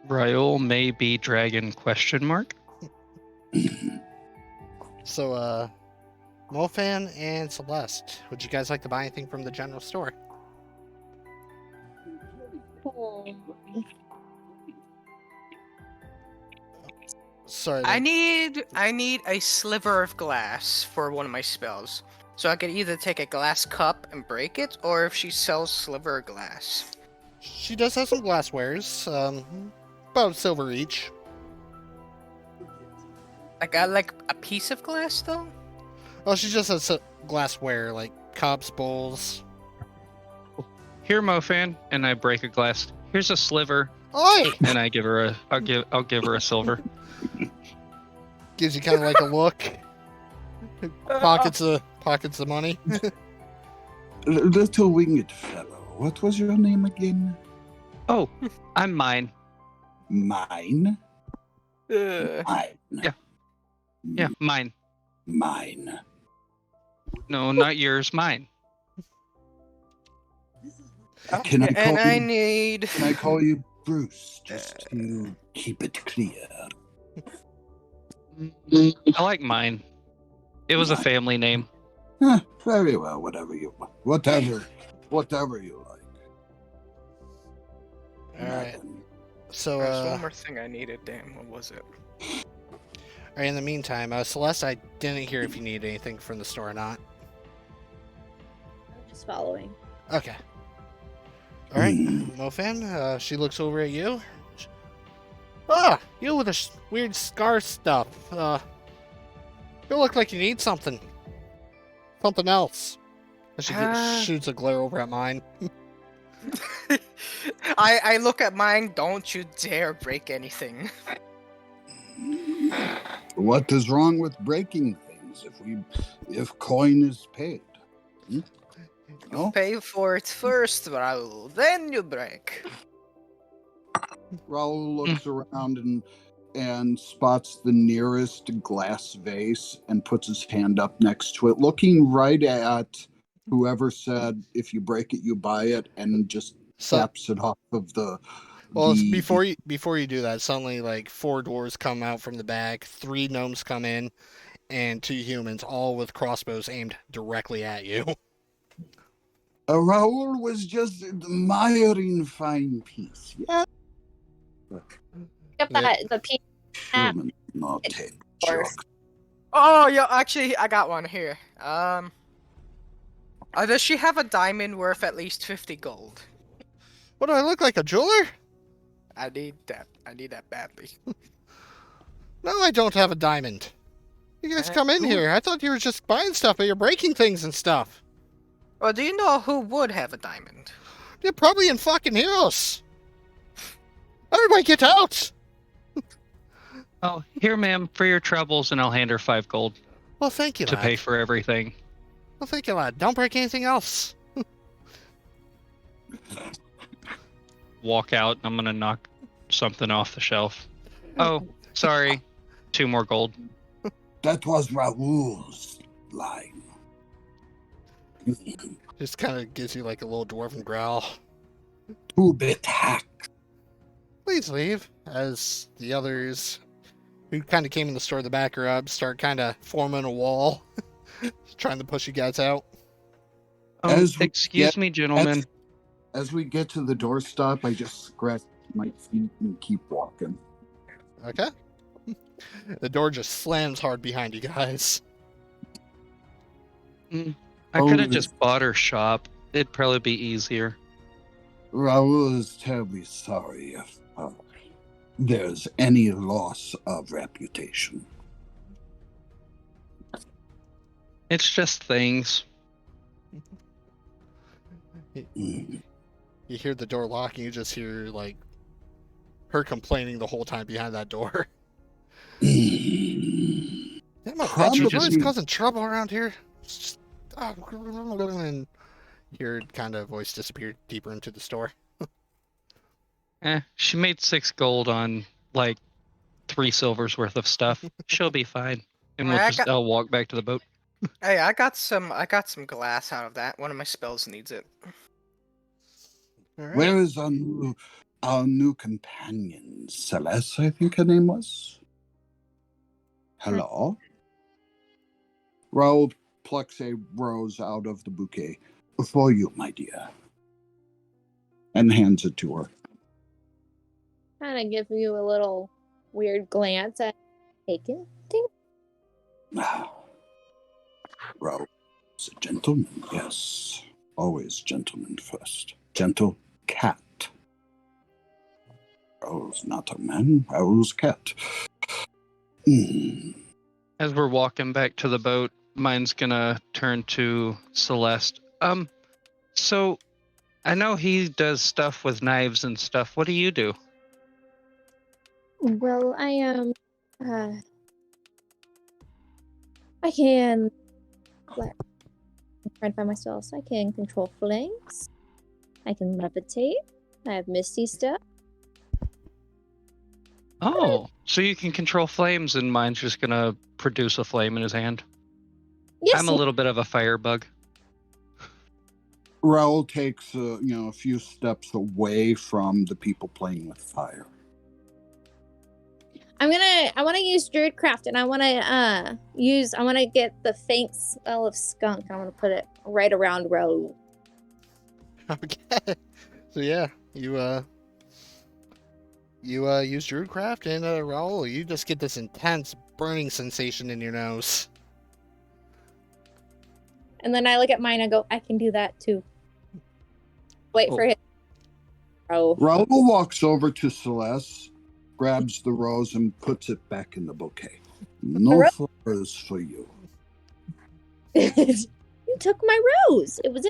Raoul may be dragon ? So, Mofan and Celeste, would you guys like to buy anything from the general store? Sorry. I need a sliver of glass for one of my spells. So I could either take a glass cup and break it, or if she sells sliver of glass. She does have some glasswares, about silver each. Like a piece of glass though? Oh, she just has glassware, like cups, bowls. Here, Mofan, and I break a glass. Here's a sliver, Oi! and I give her I'll give her a silver. Gives you kind of like a look. Pockets the money. Little winged fellow, what was your name again? Oh, I'm mine. Mine? Mine. Yeah, mine. Mine. No, not yours, mine. Can I call you Bruce, just to keep it clear? I like mine. It was a family name. Very well, whatever you like. Alright. So, There's one more thing I needed. Damn, what was it? Alright, in the meantime, Celeste, I didn't hear if you need anything from the store or not. I'm just following. Okay. Alright, Mofan, she looks over at you. You with the weird scar stuff. You look like you need something. Something else. And she shoots a glare over at mine. I look at mine. Don't you dare break anything. What is wrong with breaking things if coin is paid? No? Pay for it first, Raoul. Then you break. Raoul looks around and spots the nearest glass vase and puts his hand up next to it, looking right at whoever said, if you break it, you buy it, and just taps it off of the... Well, before you do that, suddenly, like, 4 doors come out from the back, 3 gnomes come in, and 2 humans, all with crossbows aimed directly at you. Raoul was just admiring fine piece. Yeah. The piece. Human, not take joke. Oh, yo, actually, I got one here. Does she have a diamond worth at least 50 gold? What, do I look like, a jeweler? I need that badly. No, I don't have a diamond. You guys come in here. I thought you were just buying stuff, but you're breaking things and stuff. Well, do you know who would have a diamond? You're probably in fucking Heroes. Everybody get out! Oh, here, ma'am, for your troubles, and I'll hand her 5 gold Well, thank you, to lad. pay for everything. Well, thank you, lad. Don't break anything else. Walk out. I'm gonna knock something off the shelf. Oh, sorry. 2 more gold. That was Raoul's line. Just kind of gives you like a little dwarven growl. 2-bit hack. Please leave. As the others who kind of came in the store to back her up start kind of forming a wall, trying to push you guys out. Excuse me, gentlemen. As we get to the doorstop, I just scratch my feet and keep walking. Okay. The door just slams hard behind you guys. I could have just bought her shop. It'd probably be easier. Raoul is terribly sorry if there's any loss of reputation. It's just things. Mm. You hear the door lock, and you just hear like her complaining the whole time behind that door. Mm. Yeah, my Probably- bachelor's always causing trouble around here. It's just, and your kind of voice disappeared deeper into the store. She made 6 gold on like 3 silvers worth of stuff. She'll be fine. And I'll walk back to the boat. Hey, I got some glass out of that. One of my spells needs it. All right. Where is our new companion, Celeste, I think her name was? Hello? Raoul plucks a rose out of the bouquet. For you, my dear. And hands it to her. Kind of give you a little weird glance at taken. Raoul is a gentleman, yes. Always gentleman first. Gentle cat. Raoul's not a man, Raoul's cat. As we're walking back to the boat, mine's gonna turn to Celeste. So I know he does stuff with knives and stuff. What do you do? Well, I am. I can. What? I'm trying to find my spells. I can control flames. I can levitate. I have misty step. Oh, so you can control flames, and mine's just gonna produce a flame in his hand. Yes. I'm a little bit of a firebug. Raoul takes a few steps away from the people playing with fire. I want to use Druidcraft, and I want to get the faint smell of skunk. I want to put it right around Raoul. Okay. So yeah, you use Druidcraft, and Raoul, you just get this intense burning sensation in your nose. And then I look at mine and go, I can do that too. Wait for him. Oh. Raoul walks over to Celeste, grabs the rose, and puts it back in the bouquet. No flowers for you. You took my rose. It was.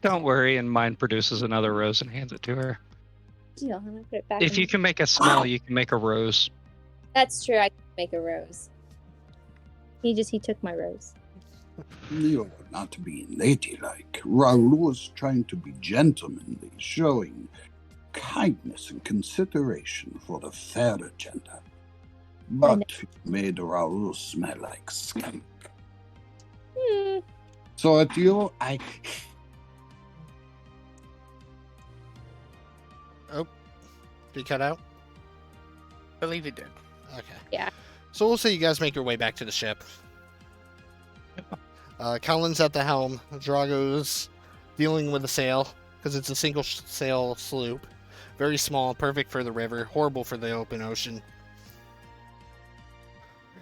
Don't worry, and mine produces another rose and hands it to her. I'm gonna put it back If you can make a smell, you can make a rose. That's true. I can make a rose. He took my rose. You're not being ladylike. Raoul was trying to be gentlemanly, showing kindness and consideration for the fair agenda. But you made Raoul smell like skunk. So at you, Oh, did you cut out? Believe it did. Okay. Yeah. So we'll say you guys make your way back to the ship. Conlen's at the helm. Drago's dealing with the sail, because it's a single sail sloop. Very small, perfect for the river, horrible for the open ocean.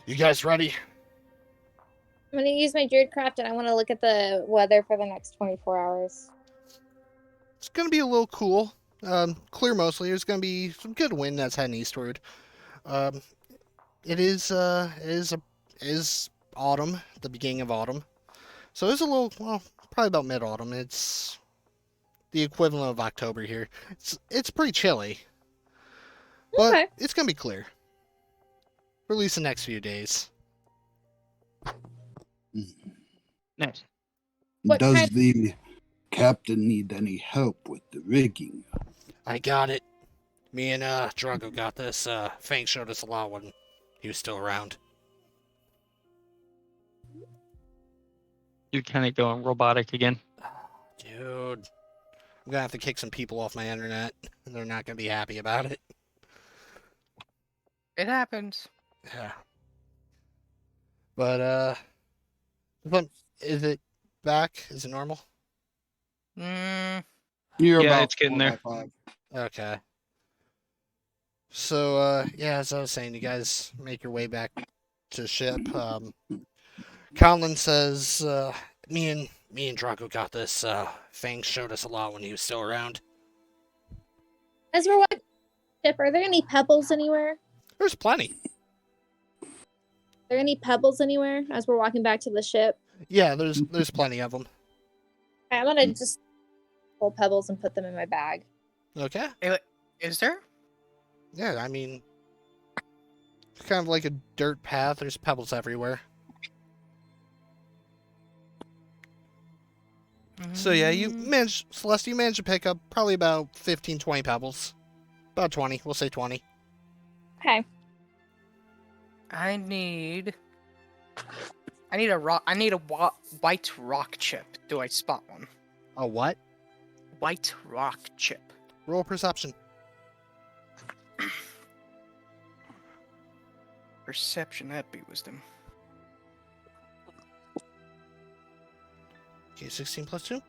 You guys ready? I'm gonna use my Druidcraft, and I want to look at the weather for the next 24 hours. It's going to be a little cool. Clear mostly. There's going to be some good wind that's heading eastward. It is autumn, the beginning of autumn. So it's a little, well, probably about mid-autumn. It's the equivalent of October here. It's pretty chilly. But Okay. it's going to be clear. For at least the next few days. Nice. What does kind- the captain need any help with the rigging? I got it. Me and Drago got this. Fang showed us a lot when he was still around. You're kind of going robotic again. Dude, I'm gonna have to kick some people off my internet. They're not gonna be happy about it. It happens. Yeah. But is it back? Is it normal? Mm, You're Yeah, about it's getting 4 there. by 5. Okay. So, yeah, as I was saying, you guys make your way back to the ship. Conlen says, me and Drago got this. Fang showed us a lot when he was still around. As we're walking the ship, are there any pebbles anywhere? There's plenty. Are there any pebbles anywhere as we're walking back to the ship? Yeah, there's plenty of them. Okay, I'm gonna just pull pebbles and put them in my bag. Okay. is there? Yeah, I mean, it's kind of like a dirt path. There's pebbles everywhere. So yeah, Celeste, you managed to pick up probably about 15, 20 pebbles. About 20, we'll say 20. Okay. I need a rock. I need a white rock chip. Do I spot one? A what? White rock chip. Roll perception. Perception, that'd be wisdom. Okay, 16 plus 2.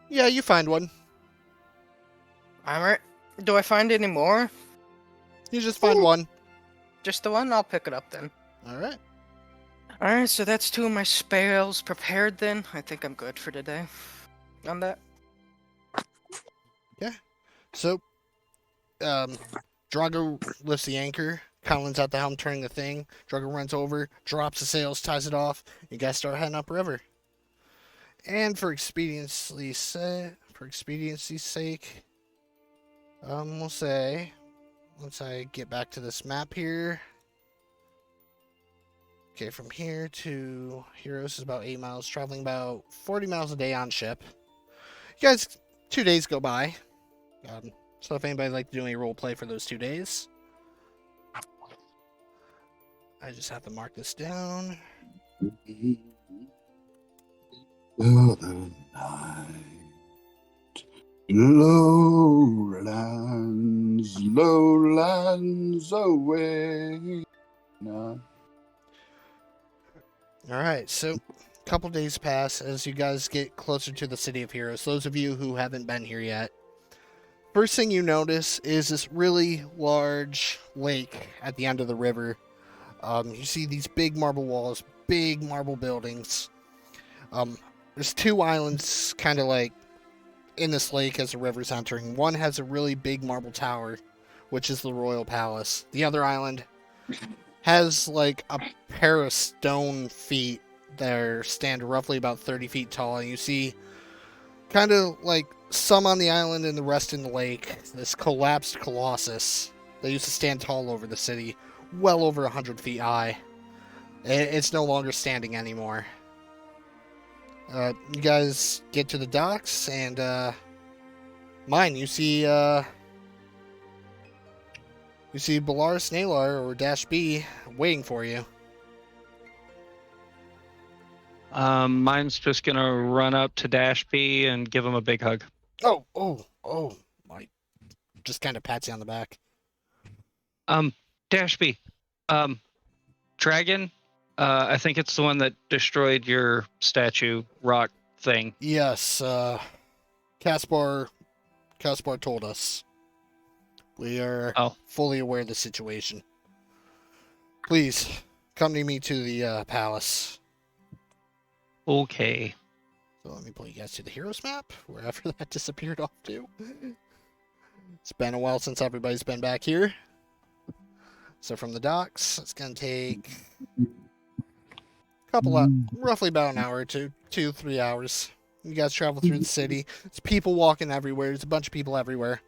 Yeah, you find one. Alright. Do I find any more? You just find one. Just the one? I'll pick it up then. Alright. Alright, so that's 2 of my spells prepared then. I think I'm good for today. On that. So, Drago lifts the anchor. Conlen's at the helm turning the thing. Drago runs over, drops the sails, ties it off. You guys start heading upriver. And for expediency's sake, we'll say, once I get back to this map here. Okay, from here to Heroes is about 8 miles, traveling about 40 miles a day on ship. You guys, 2 days go by. So if anybody'd like to do any role play for those 2 days, I just have to mark this down. Other night, lowlands away. No. All right, so a couple days pass as you guys get closer to the City of Heroes. Those of you who haven't been here yet, first thing you notice is this really large lake at the end of the river. You see these big marble walls, big marble buildings. There's 2 islands kind of like in this lake as the river's entering. One has a really big marble tower, which is the royal palace. The other island has like a pair of stone feet that stand roughly about 30 feet tall. And you see kind of like some on the island and the rest in the lake. This collapsed colossus that used to stand tall over the city, well over 100 feet high. It's no longer standing anymore. You guys get to the docks, and you see Belarus Nalar or Dash B waiting for you. Mine's just gonna run up to Dash B and give him a big hug. Oh, my! Just kind of pats you on the back. Dash B, Dragon. I think it's the one that destroyed your statue rock thing. Yes, Caspar told us. We are fully aware of the situation. Please, accompany me to the palace. Okay. So let me pull you guys to the heroes map, wherever that disappeared off to. It's been a while since everybody's been back here. So from the docks, it's going to take roughly about an hour or 2-3 hours. You guys travel through the city. There's people walking everywhere. There's a bunch of people everywhere.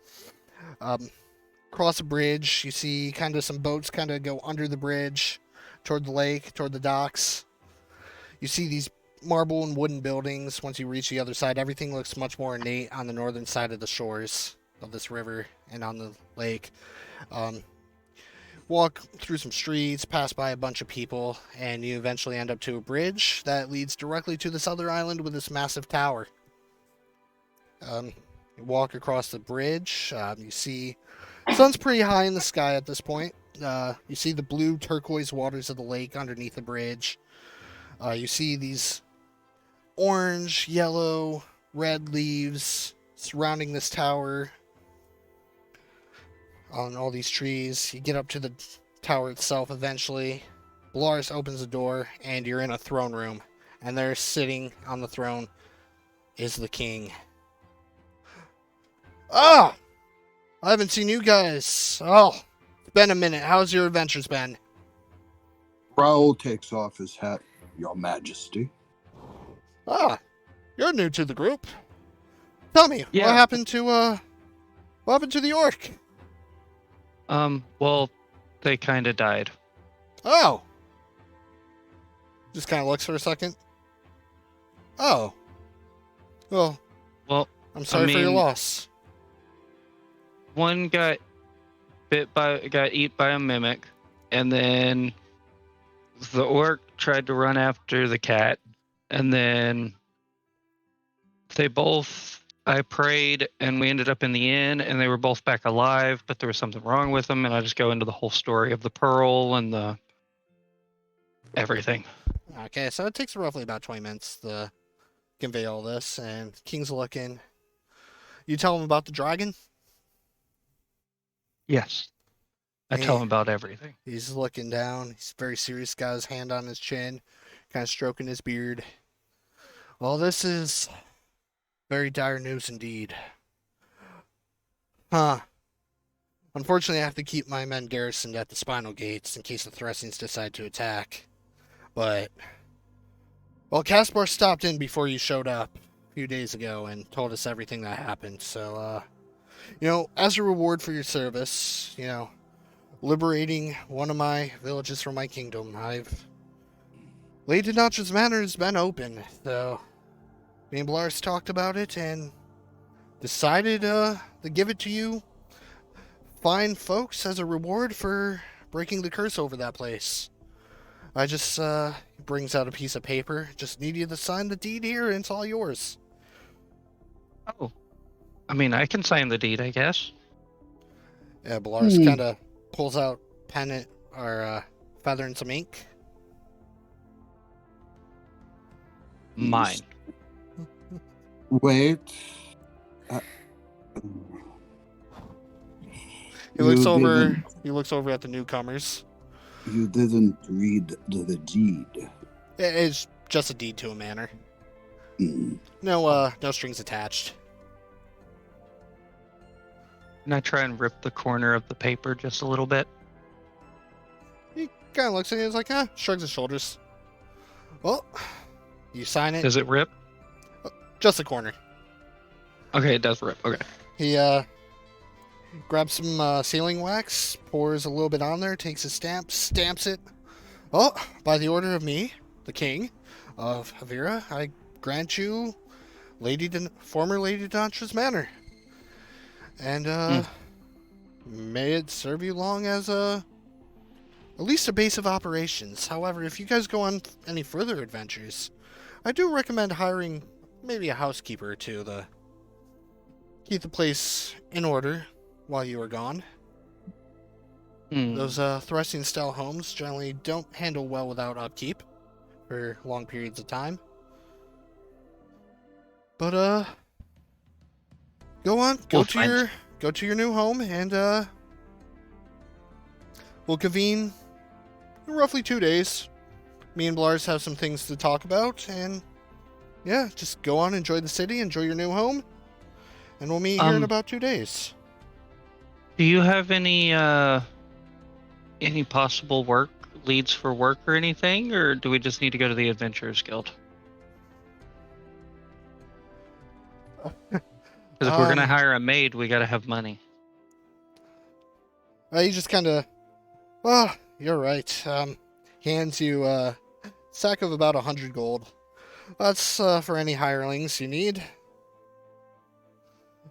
Cross a bridge. You see kind of some boats kind of go under the bridge toward the lake, toward the docks. You see these marble and wooden buildings. Once you reach the other side, everything looks much more ornate on the northern side of the shores. of this river and on the lake. Walk through some streets, pass by a bunch of people, and you eventually end up to a bridge that leads directly to this other island with this massive tower. You walk across the bridge. You see, sun's pretty high in the sky at this point. You see the blue turquoise waters of the lake underneath the bridge. You see these orange, yellow, red leaves surrounding this tower on all these trees. You get up to the tower itself eventually. Balaris opens the door, and you're in a throne room. And there, sitting on the throne, is the king. Ah! I haven't seen you guys. Oh, it's been a minute. How's your adventures been? Raoul takes off his hat. Your Majesty. Ah, you're new to the group. Tell me, Yeah. what happened to the orc? Well, they kind of died. Oh. Just kind of looks for a second. Oh. Well, Well, I'm sorry for your mean- loss. one got eat by a mimic, and then the orc tried to run after the cat, and then I prayed, and we ended up in the inn, and they were both back alive, but there was something wrong with them, and I just go into the whole story of the pearl and the everything. Okay, so it takes roughly about 20 minutes to convey all this, and King's looking. You tell him about the dragon? Yes. I tell him about everything. He's looking down. He's very serious, got his hand on his chin, kind of stroking his beard. Well, this is very dire news indeed. Huh. Unfortunately, I have to keep my men garrisoned at the spinal gates in case the Thressings decide to attack. But, well, Caspar stopped in before you showed up a few days ago and told us everything that happened. So, as a reward for your service, liberating one of my villages from my kingdom, Lady Notch's Manor has been open, so me and Balaris talked about it and decided to give it to you fine folks as a reward for breaking the curse over that place. I just, brings out a piece of paper. Just need you to sign the deed here and it's all yours. Oh. I mean, I can sign the deed, I guess. Yeah, Balaris kind of pulls out pen or feather and some ink. Mine. Wait. He looks You over. didn't- He looks over at the newcomers. You didn't read the deed. It's just a deed to a manor. Mm. No strings attached. And I try and rip the corner of the paper just a little bit. He kind of looks at it and is like, shrugs his shoulders. Well, you sign it. Does it rip? Just the corner. Okay, it does rip. Okay. He grabs some sealing wax, pours a little bit on there, takes a stamp, stamps it. Oh, by the order of me, the king of Havira, I grant you former Lady Dontra's Manor. And may it serve you long as at least a base of operations. However, if you guys go on any further adventures, I do recommend hiring maybe a housekeeper or two to keep the place in order while you are gone. Those thrusting style homes generally don't handle well without upkeep for long periods of time. But go on, go to your new home, and we'll convene in roughly 2 days. Me and Balaris have some things to talk about, and yeah, just go on, enjoy the city, enjoy your new home, and we'll meet here in about 2 days. Do you have any possible leads for work or anything, or do we just need to go to the Adventurers Guild? Because if we're gonna hire a maid, we gotta have money. He just kind of, you're right. Hands you a sack of about 100 gold. That's for any hirelings you need.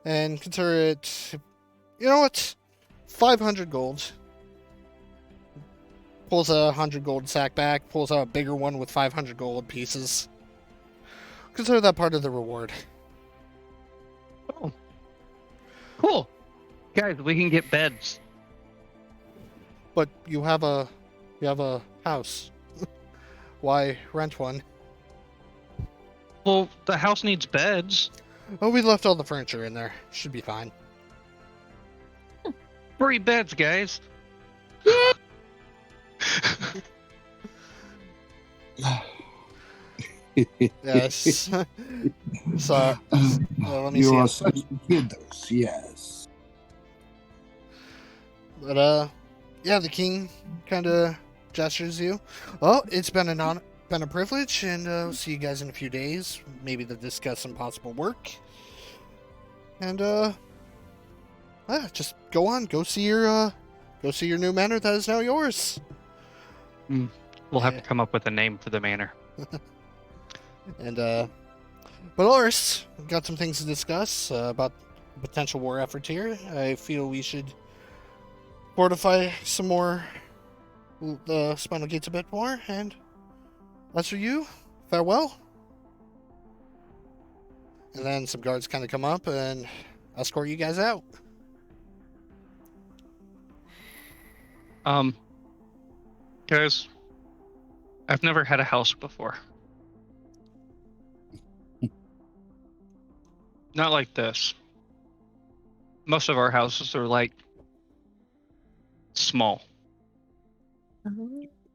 And consider it, you know what, 500 gold. Pulls a 100 gold sack back, pulls out a bigger one with 500 gold pieces. Consider that part of the reward. Oh, cool. Guys, we can get beds. But you have a house. Why rent one? Well, the house needs beds. Oh, we left all the furniture in there. Should be fine. Free beds, guys. Yes. So, let me You are see. such kiddos, yes. But yeah, the king kind of gestures you. Oh, it's been been a privilege, and we'll see you guys in a few days, maybe to discuss some possible work. And just go on, go see your new manor that is now yours. We'll have to come up with a name for the manor. And but Loris, we've got some things to discuss about potential war effort here. I feel we should fortify some more the spinal gates a bit more, and as for you, farewell. And then some guards kind of come up and escort you guys out. Guys, I've never had a house before. Not like this. Most of our houses are like small.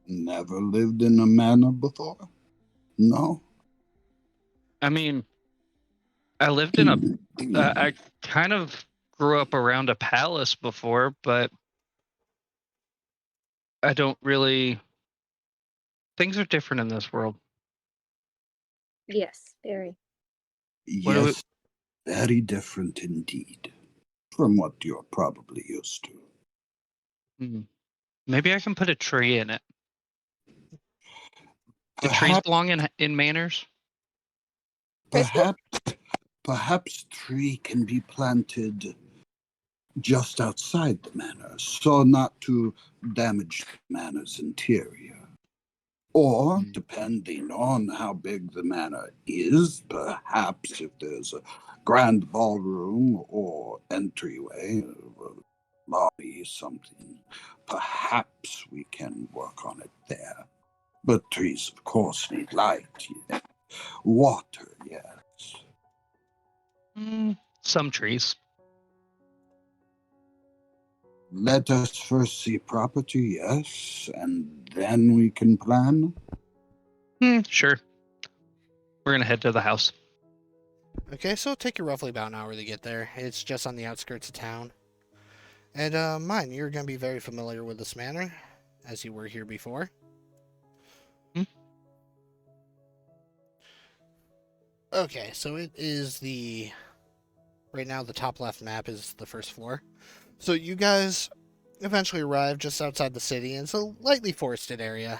Never lived in a manor before? No? I mean, I lived in I kind of grew up around a palace before, but I don't really. Things are different in this world. Yes, very. What do Yes, very different indeed from what you're probably used to. Maybe I can put a tree in it. Do trees belong in manors? Perhaps tree can be planted just outside the manor, so not to damage the manor's interior. Or, depending on how big the manor is, perhaps if there's a grand ballroom or entryway, lobby, something, perhaps we can work on it there. But trees, of course, need light, water, yes. Some trees. Let us first see property, yes, and then we can plan. Sure. We're gonna head to the house. Okay, so it'll take you roughly about an hour to get there. It's just on the outskirts of town. And mine, you're going to be very familiar with this manor, as you were here before. Okay, so it is right now the top left map is the first floor. So you guys eventually arrive just outside the city, and it's a lightly forested area.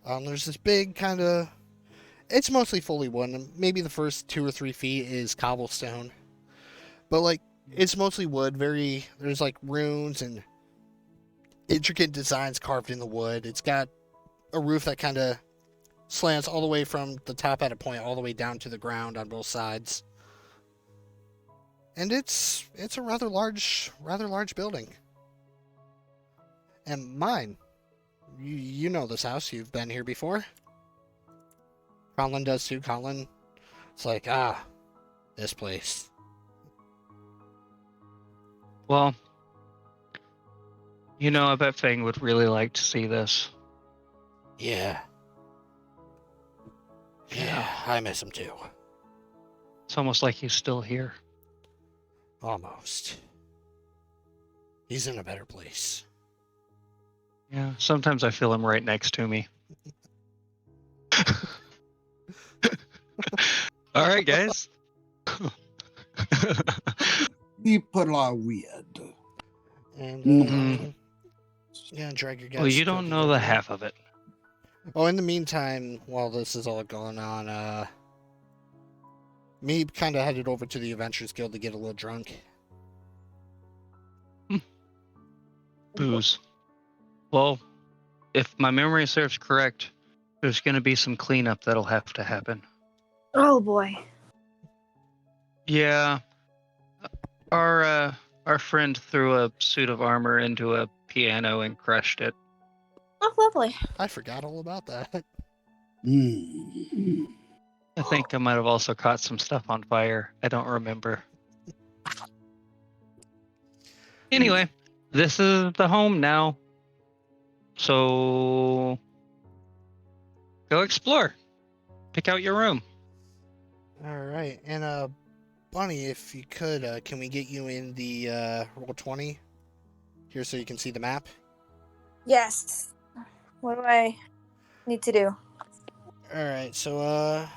There's this big kind of, it's mostly fully wooden. Maybe the first 2 or 3 feet is cobblestone, but like it's mostly wood. There's like runes and intricate designs carved in the wood. It's got a roof that kind of slants all the way from the top at a point all the way down to the ground on both sides. And it's a rather large building. And mine, you know this house. You've been here before. Conlen does too. Conlen, it's like, this place. Well, I bet Fang would really like to see this. Yeah. Yeah, I miss him too. It's almost like he's still here. Almost. He's in a better place. Yeah, sometimes I feel him right next to me. All right, guys. People are weird. And yeah, drag your guys. Well, you don't know the half of it. Oh, in the meantime, while this is all going on, Me kind of headed over to the Adventurers Guild to get a little drunk. Booze. Well, if my memory serves correct, there's going to be some cleanup that'll have to happen. Oh boy. Yeah, our friend threw a suit of armor into a piano and crushed it. Oh, lovely. I forgot all about that. Mm. I think I might have also caught some stuff on fire. I don't remember. Anyway, this is the home now. So go explore. Pick out your room. All right, and Bunny, if you could, can we get you in the roll 20 here so you can see the map? Yes. What do I need to do? All right,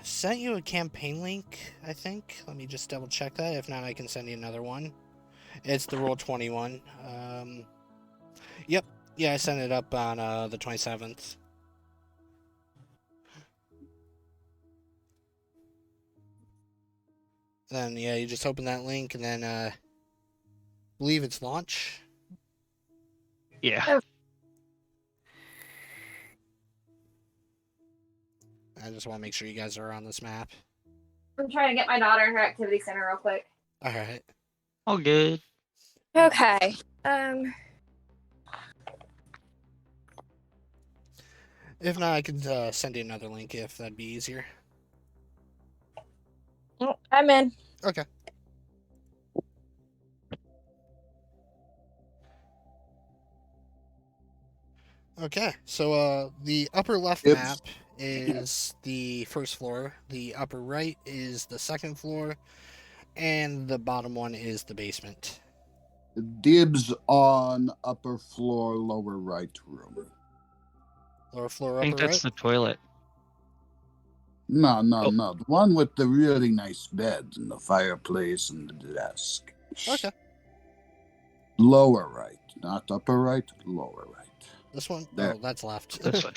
sent you a campaign link, I think. Let me just double check that. If not, I can send you another one. It's the roll 21. Yep. Yeah, I sent it up on the 27th. Then yeah, you just open that link and then believe it's launch. Yeah. I just want to make sure you guys are on this map. I'm trying to get my daughter in her activity center real quick. All right. All good. Okay. If not, I can send you another link if that'd be easier. I'm in. Okay. Okay, so the upper left Yep. map is the first floor, the upper right is the second floor, and the bottom one is the basement. Dibs on upper floor, lower right room. Lower floor, I think upper that's right? the toilet. No, Oh. The one with the really nice bed and the fireplace and the desk. Okay. Lower right, not upper right, lower right. This one? There. Oh, that's left. This one.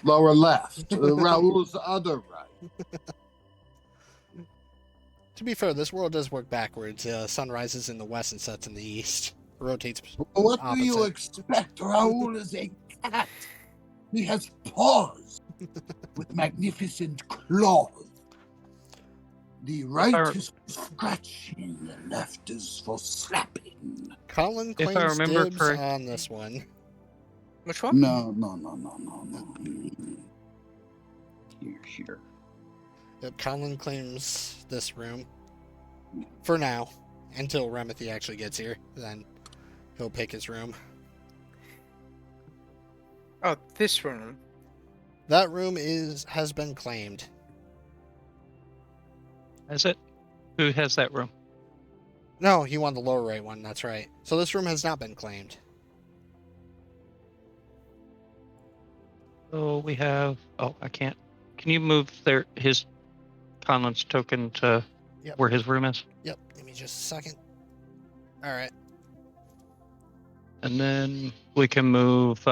Lower left. Raoul's other right. To be fair, this world does work backwards. Sun rises in the west and sets in the east. Rotates. What do you Opposite. expect? Raoul is a cat. He has paws with magnificent claws. The right is for scratching, the left is for slapping. Colin If I claims remember dibs correct- on this one. Which one? No. Here. Yep, Conlen claims this room. For now. Until Remothy actually gets here. Then he'll pick his room. Oh, this room. That room has been claimed. Is it? Who has that room? No, he won the lower right one, that's right. So this room has not been claimed. So we have. Oh, I can't. Can you move his Conlen's token to Yep. where his room is? Yep, give me just a second. Alright. And then we can move.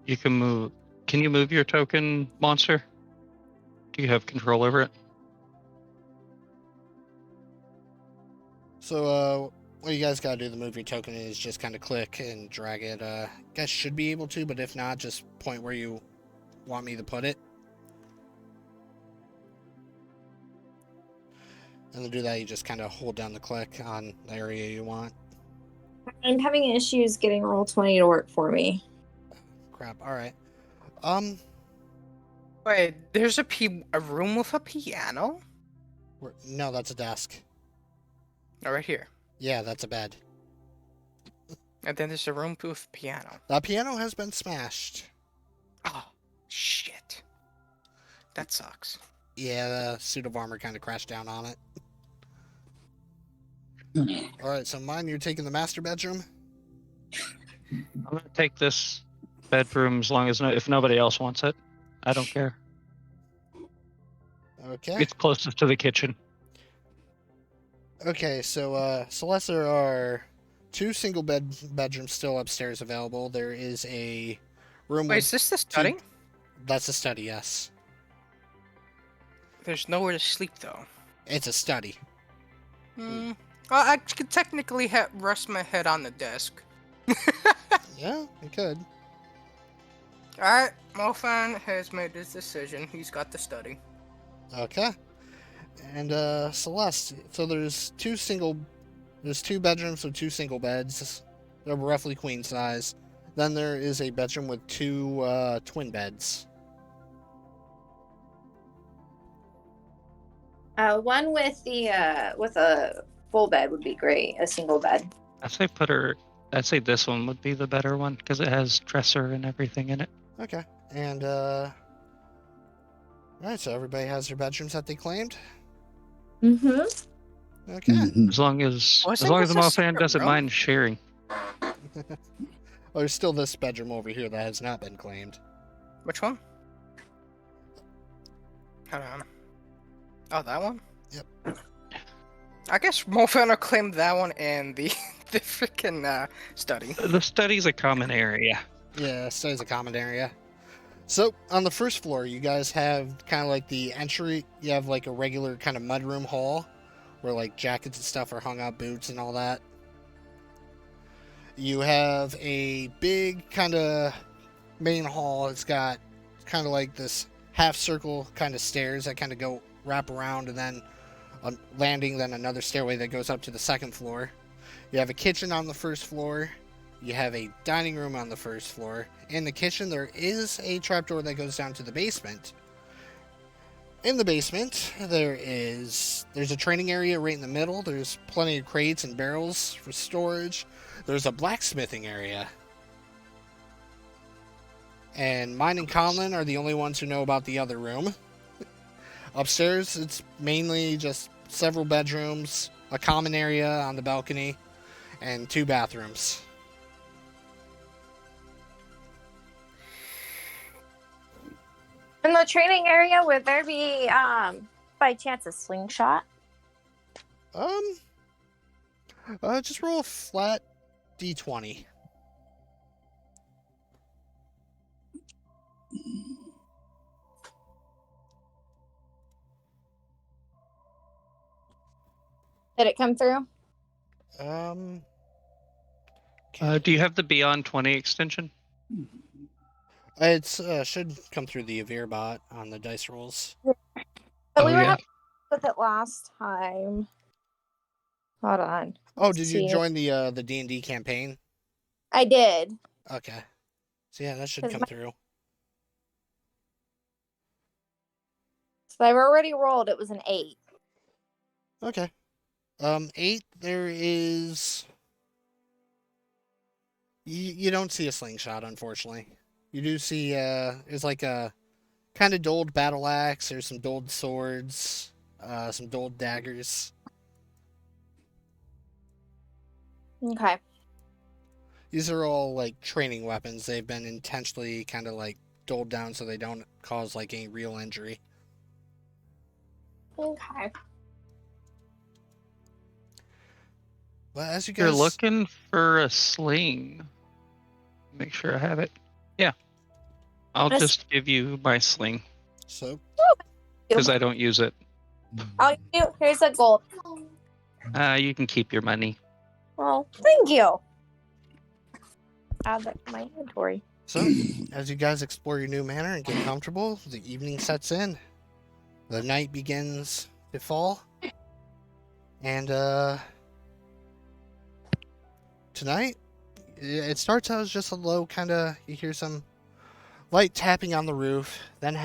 You can move. Can you move your token, monster? Do you have control over it? So, what you guys gotta do to move your token is just kind of click and drag it. You guys should be able to, but if not, just point where you want me to put it. And to do that, you just kind of hold down the click on the area you want. I'm having issues getting Roll20 to work for me. Crap, alright. Wait, there's a room with a piano? No, that's a desk. Oh, right here. Yeah, that's a bed. And then there's a room with a piano. That piano has been smashed. Oh, shit. That sucks. Yeah, the suit of armor kind of crashed down on it. Alright, so mine, you're taking the master bedroom? I'm gonna take this bedroom as long as if nobody else wants it. I don't care. Okay. It's closest to the kitchen. Okay, so Celeste, there are 2 single bedrooms still upstairs available. There is a room Wait, with... is this the study? That's a study, yes. There's nowhere to sleep though. It's a study. Well, I could technically rest my head on the desk. Yeah, you could. Alright, Mofan has made his decision. He's got the study. Okay. And Celeste, so there's two bedrooms with two single beds. They're roughly queen size. Then there is a bedroom with two twin beds. One with a full bed would be great. A single bed. I'd say this one would be the better one because it has dresser and everything in it. Okay. And alright, so everybody has their bedrooms that they claimed? Mm-hmm. Okay. Mhm. As long as Wasn't the this a Moffan secret doesn't room? mind sharing. Well, there's still this bedroom over here that has not been claimed. Which one? Hold on. Oh, that one? Yep. I guess Mofan will claim that one and the the freaking study. The study's a common area. Yeah, stays a common area. So on the first floor, you guys have kind of like the entry. You have like a regular kind of mudroom hall, where like jackets and stuff are hung out, boots and all that. You have a big kind of main hall. It's got kind of like this half circle kind of stairs that kind of go wrap around, and then a landing, then another stairway that goes up to the second floor. You have a kitchen on the first floor. You have a dining room on the first floor. In the kitchen, there is a trapdoor that goes down to the basement. In the basement, there's a training area right in the middle. There's plenty of crates and barrels for storage. There's a blacksmithing area. And mine and Conlen are the only ones who know about the other room. Upstairs, it's mainly just several bedrooms, a common area on the balcony, and 2 bathrooms. In the training area, would there be, by chance, a slingshot? Just roll a flat d20. Did it come through? Do you have the Beyond 20 extension? It's should come through the Avir bot on the dice rolls. But Oh, we were yeah. having with it last time. Hold on. Oh, Let's did you see. join the D&D campaign? I did. Okay. So yeah, that should Because come my- through. So I've already rolled. It was an 8. Okay. 8, there is... You don't see a slingshot, unfortunately. You do see, there's like a kind of dulled battle axe, there's some dulled swords, some dulled daggers. Okay. These are all, like, training weapons. They've been intentionally kind of, like, dulled down so they don't cause, like, any real injury. Okay. Well, as you You're guys... looking for a sling. Make sure I have it. Yeah. I'll Yes. just give you my sling So, because I don't use it. Oh, here's a gold. You can keep your money. Oh, thank you. Add that to my inventory. So, as you guys explore your new manor and get comfortable, the evening sets in. The night begins to fall. And, tonight, it starts out as just a low kind of, you hear some light tapping on the roof, then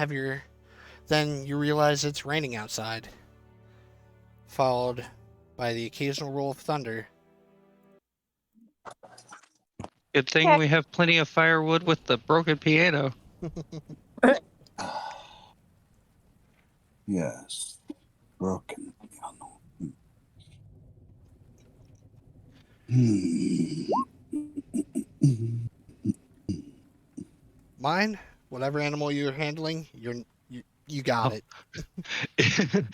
you realize it's raining outside, followed by the occasional roll of thunder. Good thing Okay. we have plenty of firewood with the broken piano. Yes. Broken piano. Mine, whatever animal you're handling, you got Oh. it.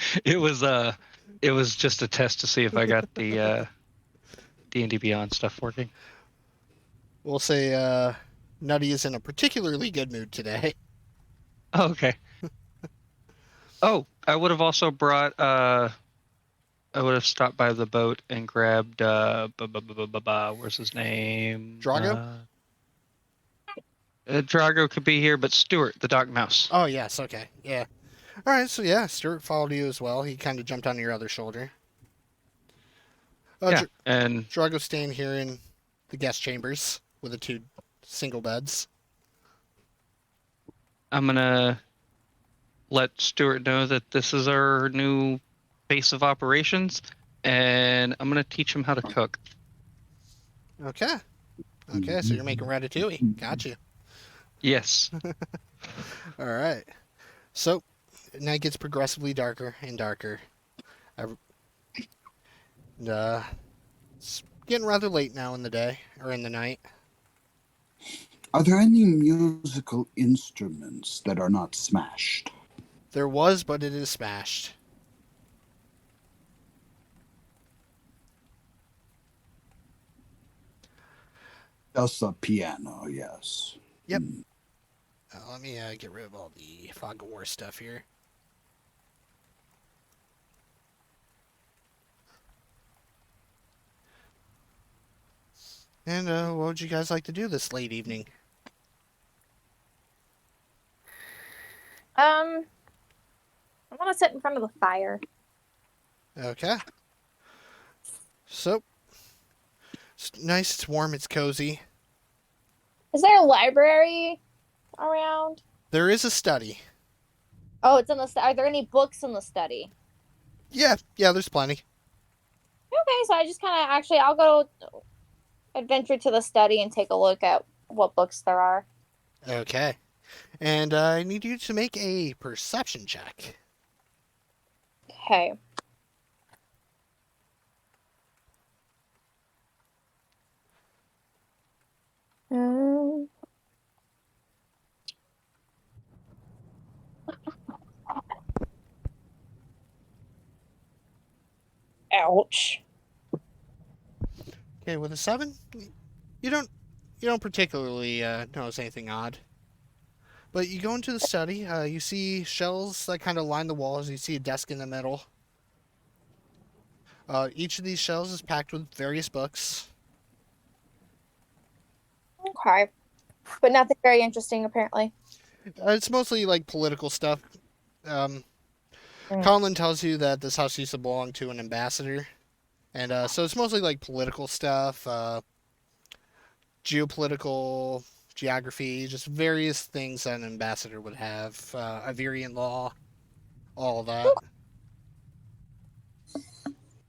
It was just a test to see if I got the D&D Beyond stuff working. We'll say Nutty is in a particularly good mood today. Oh, okay. Oh, I would have also brought. I would have stopped by the boat and grabbed. Where's his name? Drago? Drago could be here, but Stuart, the dog mouse. Oh, yes, okay. Yeah. All right, so yeah, Stuart followed you as well. He kind of jumped on your other shoulder. Yeah, and Drago's staying here in the guest chambers with the 2 single beds. I'm gonna let Stuart know that this is our new base of operations, and I'm gonna teach him how to cook. Okay. Okay, so you're making ratatouille. Got you. Yes. All right. So, night gets progressively darker and darker. It's getting rather late now in the day, or in the night. Are there any musical instruments that are not smashed? There was, but it is smashed. Just a piano, yes. Yep. Let me get rid of all the Fog of War stuff here. And what would you guys like to do this late evening? I want to sit in front of the fire. Okay. So, it's nice, it's warm, it's cozy. Is there a library around? There is a study. Oh, it's in the. Are there any books in the study? Yeah, there's plenty. Okay, so I just kind of actually I'll go adventure to the study and take a look at what books there are. Okay. And I need you to make a perception check. Okay. Ouch. Okay, with a 7, you don't particularly notice anything odd. But you go into the study, you see shelves that kind of line the walls, you see a desk in the middle. Each of these shelves is packed with various books. Okay. But nothing very interesting, apparently. It's mostly like political stuff. Conlen tells you that this house used to belong to an ambassador. And so it's mostly like political stuff, geopolitical, geography, just various things that an ambassador would have, Iverian law, all of that.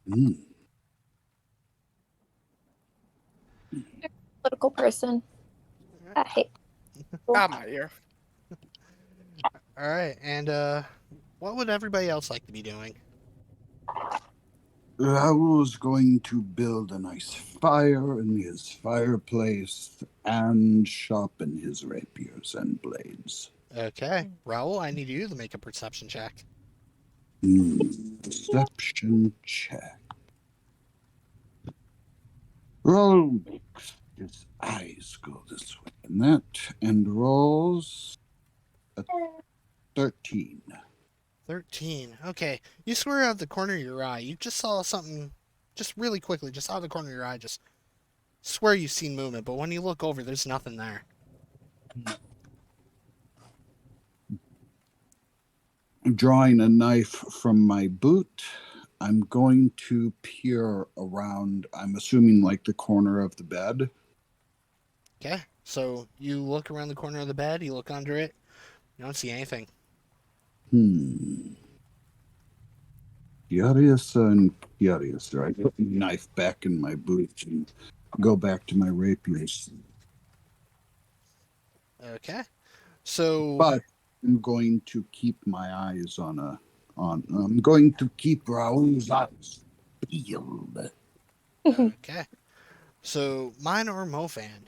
Mm. Political person. I hate. I'm out here. All right, and what would everybody else like to be doing? Raoul's going to build a nice fire in his fireplace and sharpen his rapiers and blades. Okay, Raoul, I need you to make a perception check. Perception check. Raoul makes his eyes go this way and that, and rolls a 13. 13. Okay, you swear out of the corner of your eye. You just saw something, just really quickly, just out of the corner of your eye. Just swear you've seen movement, but when you look over, there's nothing there. Drawing a knife from my boot, I'm going to peer around, I'm assuming like the corner of the bed. Okay, so you look around the corner of the bed, you look under it, you don't see anything. Curious and curious. I put the knife back in my boot and go back to my rapiers. Okay, so... But I'm going to keep my eyes I'm going to keep Raoul's eyes peeled. Okay, so mine or Mofan?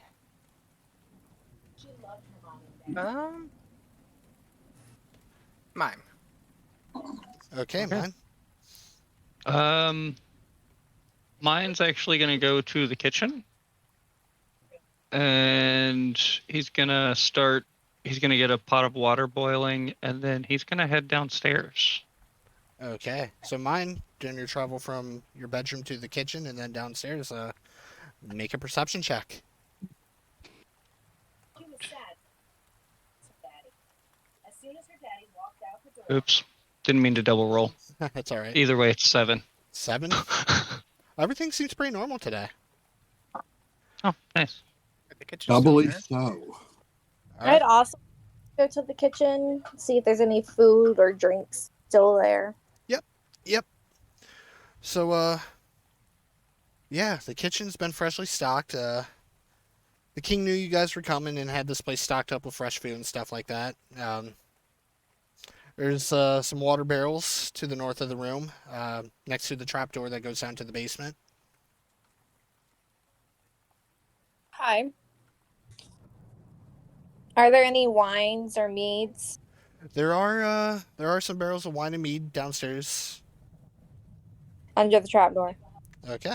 Mine. Okay, mine. Mine's actually gonna go to the kitchen, and he's gonna start he's gonna get a pot of water boiling, and then he's gonna head downstairs. Okay. So mine, during your travel from your bedroom to the kitchen and then downstairs, make a perception check. Oops, didn't mean to double roll. That's all right. Either way, it's 7. 7. Everything seems pretty normal today. Oh, nice. The kitchen's still Doubly there. so. All I'd right. also go to the kitchen, see if there's any food or drinks still there. Yep. So, yeah, the kitchen's been freshly stocked. The king knew you guys were coming and had this place stocked up with fresh food and stuff like that. There's some water barrels to the north of the room, next to the trapdoor that goes down to the basement. Hi. Are there any wines or meads? There are some barrels of wine and mead downstairs. Under the trapdoor. Okay.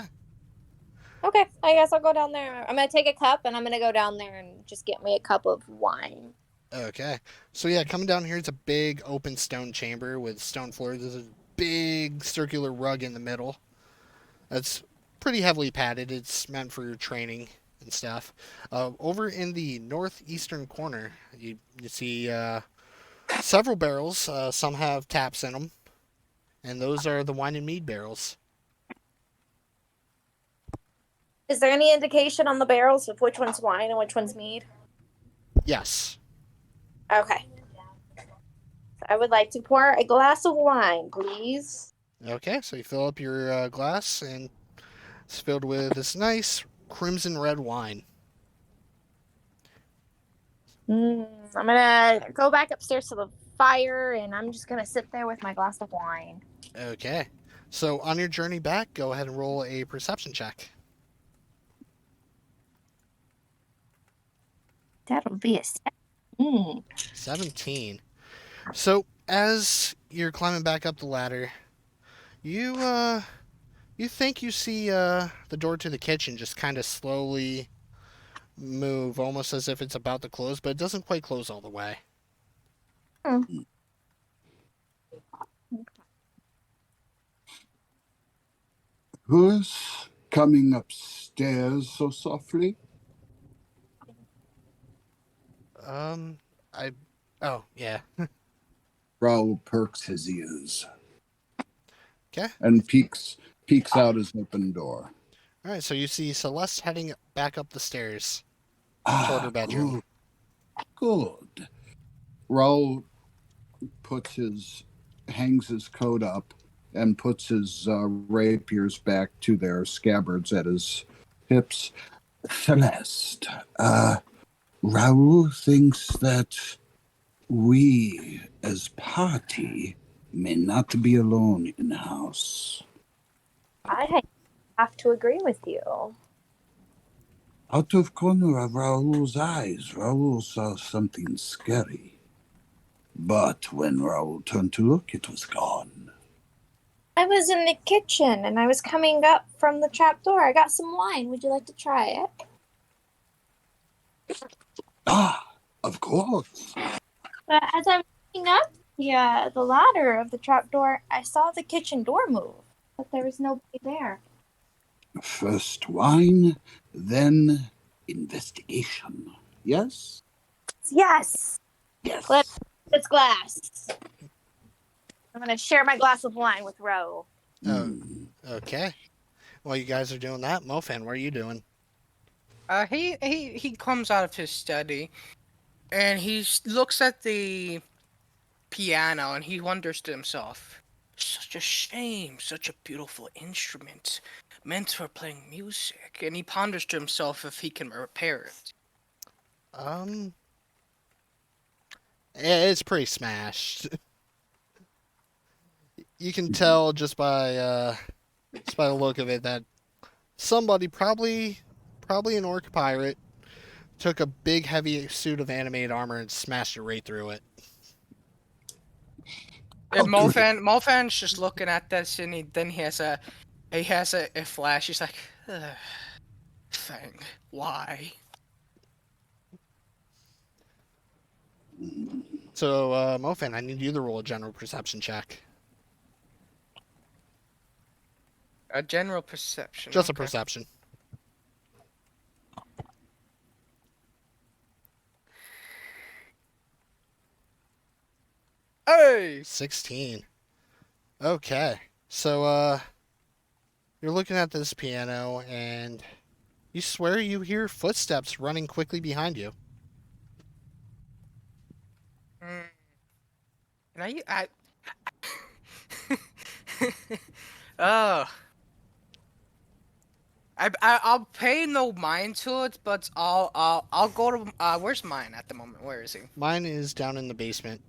Okay, I guess I'll go down there. I'm gonna take a cup and I'm gonna go down there and just get me a cup of wine. Okay. So yeah, coming down here, it's a big open stone chamber with stone floors. There's a big circular rug in the middle. That's pretty heavily padded. It's meant for your training and stuff. Over in the northeastern corner, you see several barrels. Some have taps in them, and those are the wine and mead barrels. Is there any indication on the barrels of which one's wine and which one's mead? Yes. Okay. I would like to pour a glass of wine, please. Okay, so you fill up your glass, and it's filled with this nice crimson red wine. I'm gonna go back upstairs to the fire, and I'm just gonna sit there with my glass of wine. Okay. So on your journey back, go ahead and roll a perception check. That'll be a 17. So as you're climbing back up the ladder, you think you see the door to the kitchen just kind of slowly move, almost as if it's about to close, but it doesn't quite close all the way. Who's coming upstairs so softly? Oh, yeah. Raoul perks his ears. Okay. And peeks out his open door. All right, so you see Celeste heading back up the stairs toward her bedroom. Good. Raoul hangs his coat up and puts his rapiers back to their scabbards at his hips. Celeste, Raoul thinks that we, as party, may not be alone in the house. I have to agree with you. Out of corner of Raoul's eyes, Raoul saw something scary. But when Raoul turned to look, it was gone. I was in the kitchen, and I was coming up from the trapdoor. I got some wine. Would you like to try it? Ah, of course. But as I was looking up the ladder of the trapdoor, I saw the kitchen door move, but there was nobody there. First wine, then investigation. Yes? Yes! Yes. It's glass. I'm going to share my glass of wine with Ro. Okay. While you guys are doing that, Mofan, what are you doing? He comes out of his study, and he looks at the piano, and he wonders to himself, "Such a shame, such a beautiful instrument, meant for playing music." And he ponders to himself if he can repair it. It's pretty smashed. You can tell just by the look of it that somebody, probably an orc pirate, took a big heavy suit of animated armor and smashed it right through it. And Mofan's just looking at this, and he has a flash. He's like, "Thing, why?" So, Mofan, I need you to roll a general perception check. A general perception. Just a okay. perception. Hey! 16. Okay. So, you're looking at this piano, and you swear you hear footsteps running quickly behind you. Mm. Can I oh. I'll pay no mind to it, but I'll go to where's mine at the moment? Where is he? Mine is down in the basement,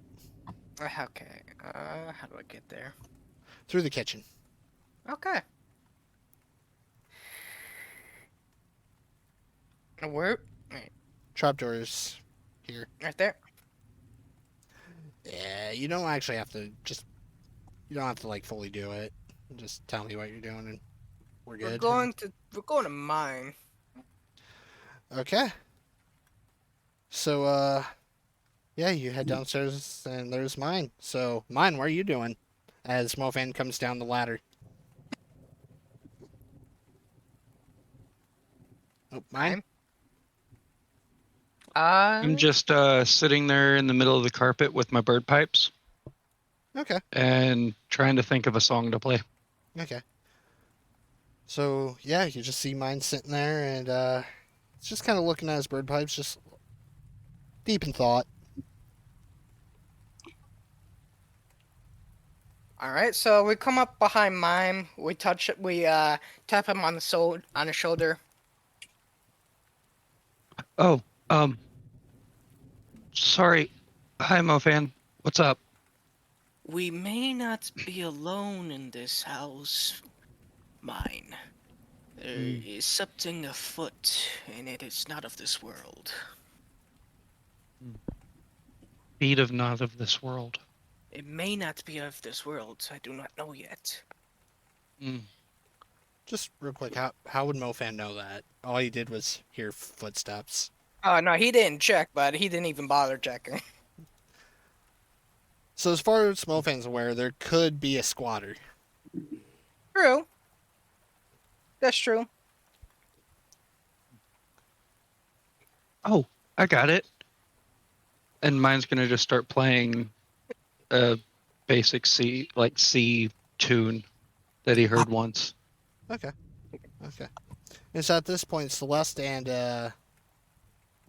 Okay. How do I get there? through the kitchen. Okay. Where? Wait, Trapdoors here. right there. Yeah, you don't actually have to you don't have to like fully do it. Just tell me what you're doing and we're good. We're going to mine. Okay. So, yeah, you head downstairs and there's mine. So, mine, what are you doing? As Mofan comes down the ladder. Oh, mine? I'm just sitting there in the middle of the carpet with my bird pipes Okay. and trying to think of a song to play. Okay. So, yeah, you just see mine sitting there and, it's just kind of looking at his bird pipes, just deep in thought. All right, so we come up behind mine. We tap him on the shoulder. Oh, sorry. Hi, Mofan. What's up? We may not be alone in this house, mine. There is something afoot, and it is not of this world. Beat of not of this world. It may not be of this world. I do not know yet. Just real quick, how would Mofan know that? All he did was hear footsteps. Oh no, he didn't check, but he didn't even bother checking. So as far as Mofan's aware, there could be a squatter. True. That's true. Oh, I got it. And mine's gonna just start playing a basic C tune that he heard once. Okay. And so at this point, Celeste and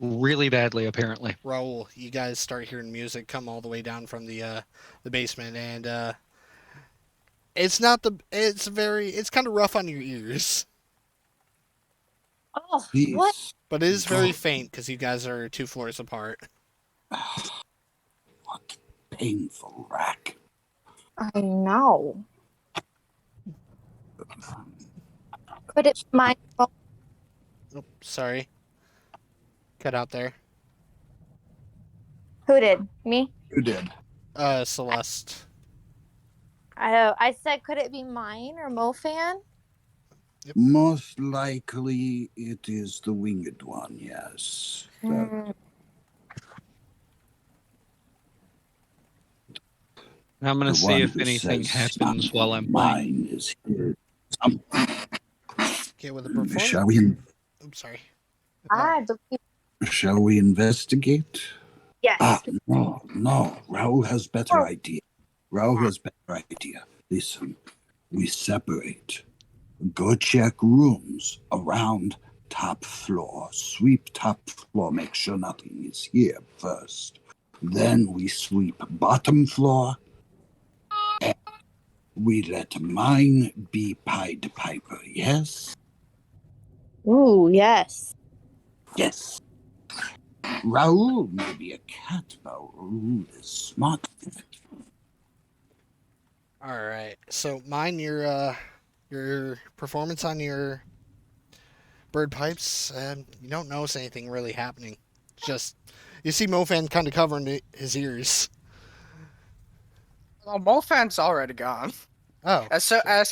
Really badly, apparently. Raul, you guys start hearing music come all the way down from the basement, and it's kind of rough on your ears, Oh, Jeez. what? but it is very faint because you guys are 2 floors apart. What painful rack. I know. Could it be my fault? Oh, sorry. Cut out there. Who did? Me? You did. Celeste. I said, could it be mine or Mofan? Most likely it is the winged one, yes. Mm. And I'm gonna The see one if who anything says happens while I'm playing. mine is here. Okay, with the performance. Oops, sorry. I believe. Shall we investigate? Yes. No. Raul has better Oh. idea. Raul has better idea. Listen, we separate. Go check rooms around top floor. Sweep top floor. Make sure nothing is here first. Then we sweep bottom floor. And we let mine be Pied Piper. Yes? Ooh, yes. Yes. Raul may be a cat, but Raul is smart. All right. So mine, your performance on your bird pipes, you don't notice anything really happening. Just you see Mofan kind of covering his ears. Well, Mofan's already gone. Oh. As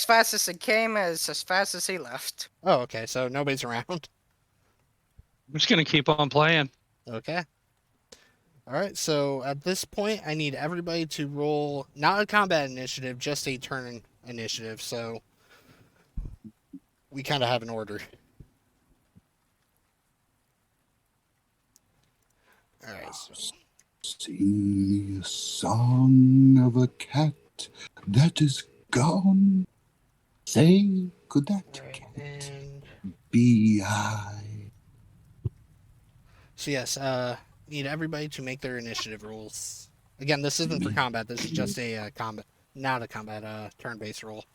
fast as it came, as fast as he left. Oh, okay. So nobody's around. I'm just gonna keep on playing. Okay. All right, so at this point, I need everybody to roll not a combat initiative, just a turn initiative. So we kind of have an order. All right. So, Sing me a song of a cat that is gone. Say, could that all right, cat and be I? so yes, need everybody to make their initiative rolls. Again, this isn't for combat. This is just a combat, not a combat, turn-based roll.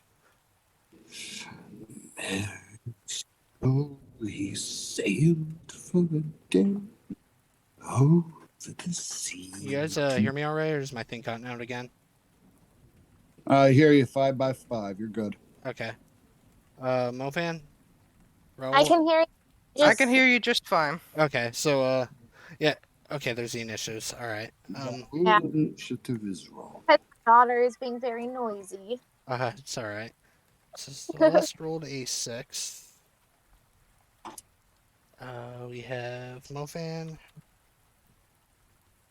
Oh, he sailed for a day over the sea. You guys hear me all right, or is my thing cutting out again? I hear you 5 by 5. You're good. Okay. Mofan? Roll. I can hear you. I can hear you just fine. Okay, so, yeah. Okay, there's the initiatives. All right. Yeah. Initiative is wrong. My daughter is being very noisy. It's all right. So Celeste rolled a 6. We have Mofan.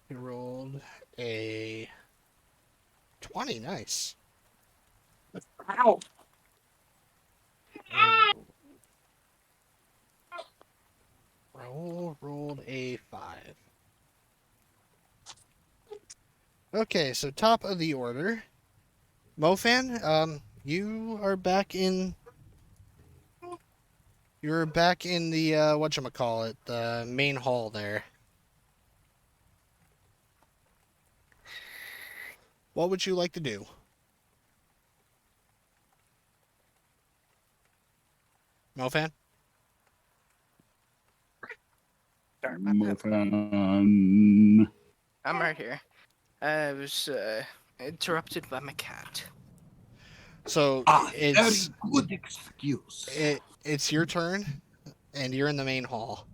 He rolled a 20. Nice. Ow. Raul rolled a 5. Okay, so top of the order. Mofan, you are back in... You're back in the, whatchamacallit, the main hall there. What would you like to do? Mofan? Sorry about that. Mofan. I'm right here. I was interrupted by my cat. So, Very it's... good excuse. It's your turn, and you're in the main hall.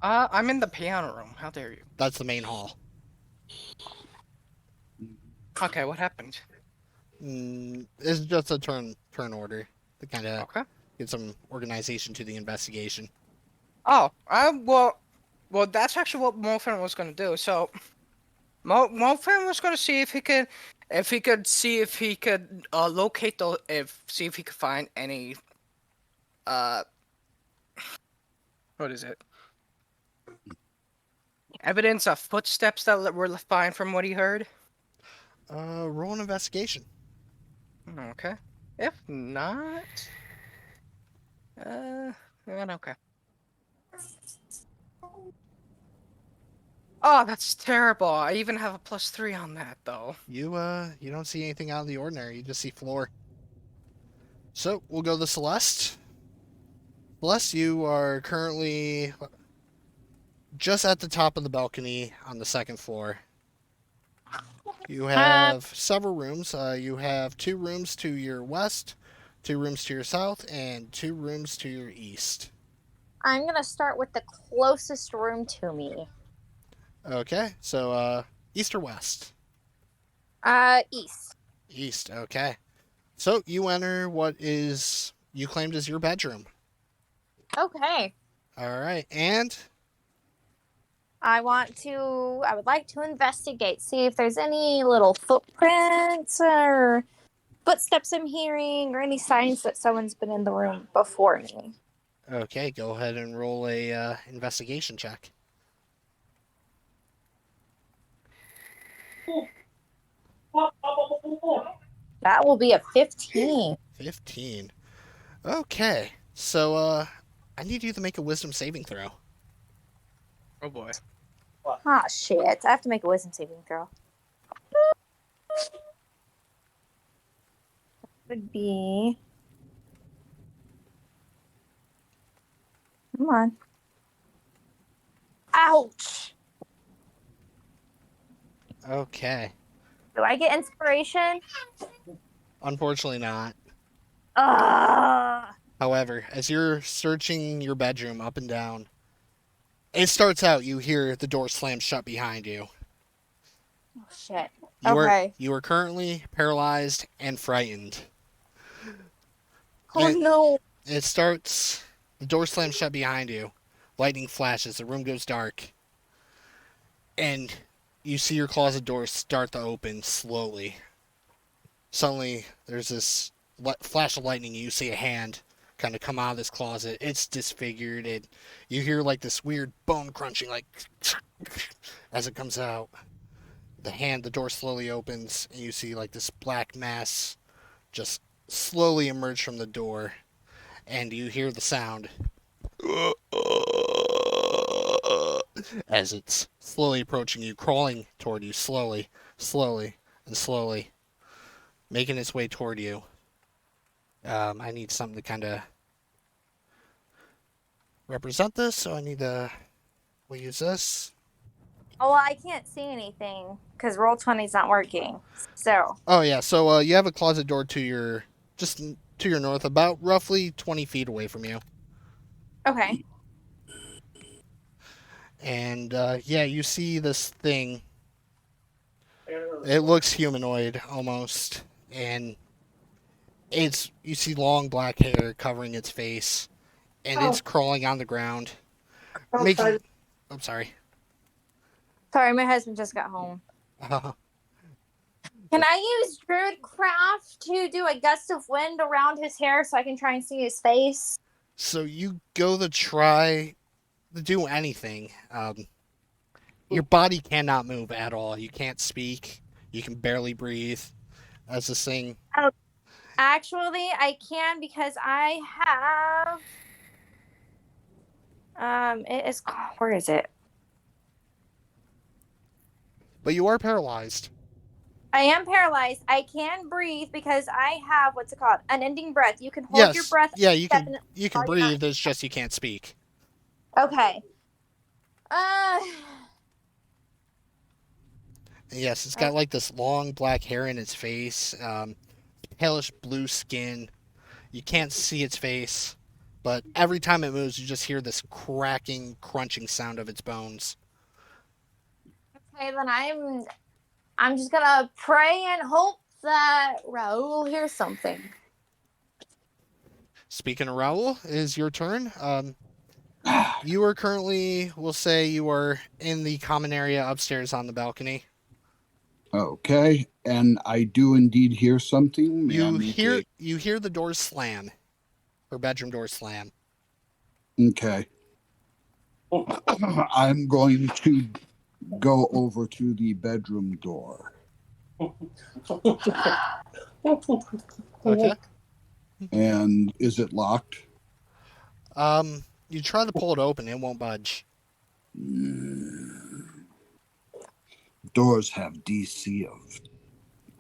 I'm in the piano room. How dare you? That's the main hall. Okay, what happened? It's just a turn order to kind of Okay. get some organization to the investigation. Oh, well, that's actually what Mofan was gonna do. So, Mofan was gonna see if he could locate see if he could find any, what is it? Evidence of footsteps that were left behind from what he heard. Roll an investigation. Okay. If not, okay. Oh, that's terrible. I even have a +3 on that, though. You don't see anything out of the ordinary. You just see floor. So we'll go to Celeste. Celeste, you are currently just at the top of the balcony on the second floor. You have several rooms. You have 2 rooms to your west, 2 rooms to your south, and 2 rooms to your east. I'm gonna start with the closest room to me. Okay, so east or west? East. East, okay. So you enter what is you claimed as your bedroom. Okay. All right, and I would like to investigate, see if there's any little footprints or footsteps I'm hearing or any signs that someone's been in the room before me. okay, go ahead and roll a investigation check. That will be a 15. 15. Okay, so I need you to make a wisdom saving throw. Oh boy. Ah, shit. I have to make a wisdom saving throw. Would be. Come on. Ouch. Okay, Do I get inspiration? unfortunately not. Ugh. However, as you're searching your bedroom up and down, it starts out you hear the door slam shut behind you. Oh, shit. You are currently paralyzed and frightened. Oh, And no. it starts, the door slams shut behind you. Lightning flashes, the room goes dark. and you see your closet door start to open slowly. Suddenly, there's this flash of lightning. You see a hand kind of come out of this closet. It's disfigured, and you hear like this weird bone crunching, like as it comes out. The door slowly opens, and you see like this black mass just slowly emerge from the door, and you hear the sound as it's slowly approaching you, crawling toward you slowly, slowly, and slowly, making its way toward you. I need something to kind of represent this, so we'll use this. Oh, well, I can't see anything because Roll20's not working. So, Oh yeah, so you have a closet door just to your north, about roughly 20 feet away from you. okay. And yeah, you see this thing. It looks humanoid almost, and you see long black hair covering its face, and it's crawling on the ground, making. I'm sorry. Sorry, my husband just got home. Can I use Druidcraft to do a gust of wind around his hair so I can try and see his face? So you go to try to do anything. Your body cannot move at all. You can't speak. You can barely breathe. As this thing. Actually, I can because I have. It is. Where is it? But you are paralyzed. I am paralyzed. I can breathe because I have what's it called? Unending breath. You can hold your breath. Yeah, you can breathe. It's just you can't speak. Okay. Yes, it's got like this long black hair in its face, palish blue skin. You can't see its face, but every time it moves, you just hear this cracking, crunching sound of its bones. Okay, then I'm just gonna pray and hope that Raoul hears something. Speaking of Raoul, it is your turn. You are currently, we'll say, you are in the common area upstairs on the balcony. Okay, and I do indeed hear something. You hear the door slam, her bedroom door slam. Okay. I'm going to go over to the bedroom door. Okay. And is it locked? You try to pull it open, it won't budge. Doors have DC of...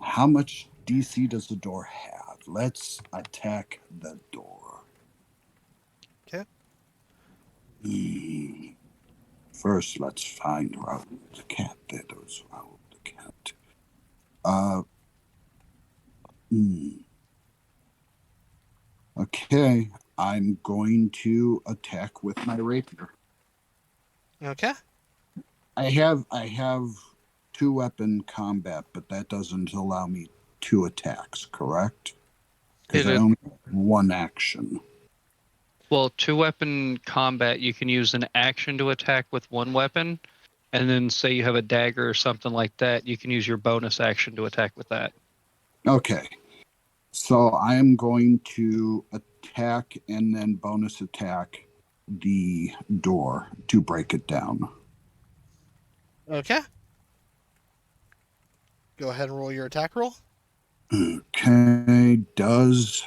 How much DC does the door have? Let's attack the door. Okay. First, let's find Raoul the cat. There goes Raoul the cat. Okay, I'm going to attack with my rapier. Okay. I have 2-weapon combat, but that doesn't allow me 2 attacks, correct? Because I only have 1 action. Well, 2-weapon combat, you can use an action to attack with 1 weapon, and then say you have a dagger or something like that, you can use your bonus action to attack with that. Okay. So I am going to attack and then bonus attack the door to break it down. Okay. Go ahead and roll your attack roll. Okay. Does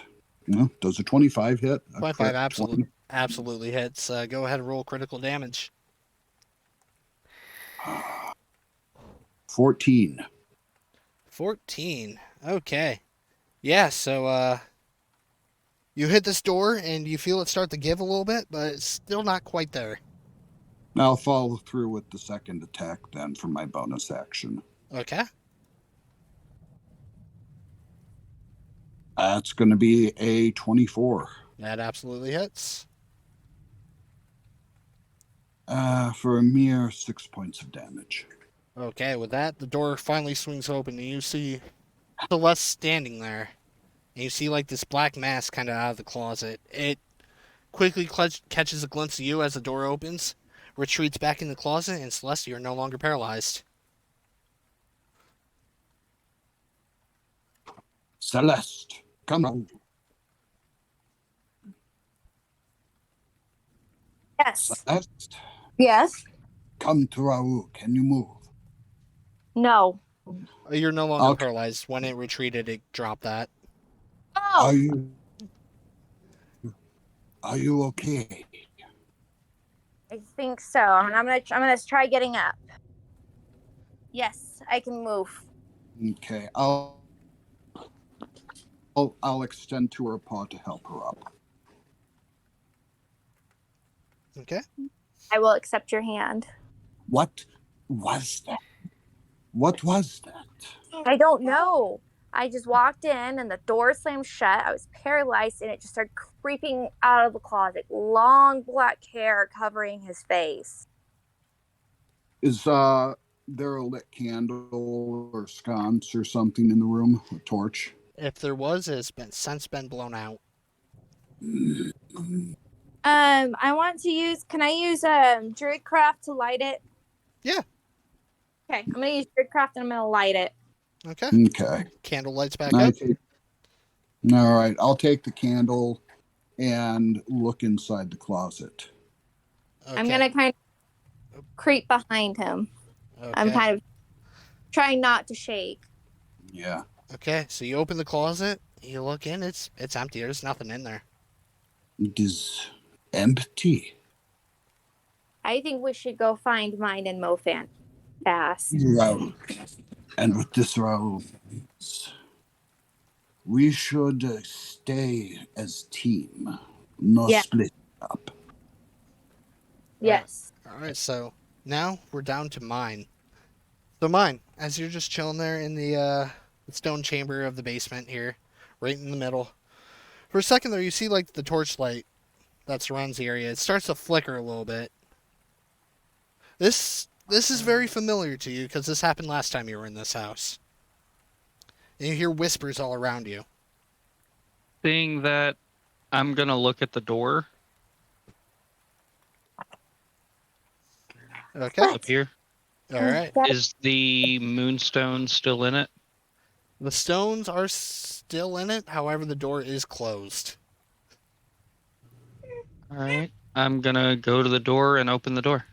a 25 hit? 25 absolutely hits. Go ahead and roll critical damage. 14. 14. Okay. Yeah, so you hit this door and you feel it start to give a little bit, but it's still not quite there. I'll follow through with the second attack then for my bonus action. Okay. That's going to be a 24. That absolutely hits. For a mere 6 points of damage. Okay, with that, the door finally swings open and you see Celeste standing there. And you see like this black mask kind of out of the closet. It quickly catches a glimpse of you as the door opens, retreats back in the closet, and Celeste, you're no longer paralyzed. Celeste, come on. Yes. Celeste, Yes. come to Raoul. Can you move? No. You're no longer Okay. paralyzed. When it retreated, it dropped that. Are Oh. you okay? I think so. I'm gonna try getting up. Yes, I can move. Okay. I'll extend to her paw to help her up. Okay. I will accept your hand. What was that? What was that? I don't know. I just walked in and the door slammed shut. I was paralyzed and it just started creeping out of the closet. Long black hair covering his face. Is there a lit candle or sconce or something in the room? A torch? If there was, it's since been blown out. I want to use. Can I use Druidcraft to light it? Yeah. Okay, I'm gonna use Druidcraft and I'm gonna light it. Okay. Okay. Candle lights back I up. take, all right. I'll take the candle and look inside the closet. Okay. I'm gonna kind of creep behind him. Okay. I'm kind of trying not to shake. Yeah. Okay. So you open the closet. You look in. It's empty. There's nothing in there. It is empty. I think we should go find mine and Mofan fast. Raoul. And with this, Raoul, we should stay as team, not Yeah. split up. Yes. All right. So now we're down to mine. So mine, as you're just chilling there in the stone chamber of the basement here, right in the middle. For a second there, you see like the torchlight that surrounds the area. It starts to flicker a little bit. This is very familiar to you because this happened last time you were in this house. And you hear whispers all around you. Seeing that, I'm gonna look at the door Okay. up here. All right. Is the moonstone still in it? The stones are still in it. However, the door is closed. All right. I'm gonna go to the door and open the door.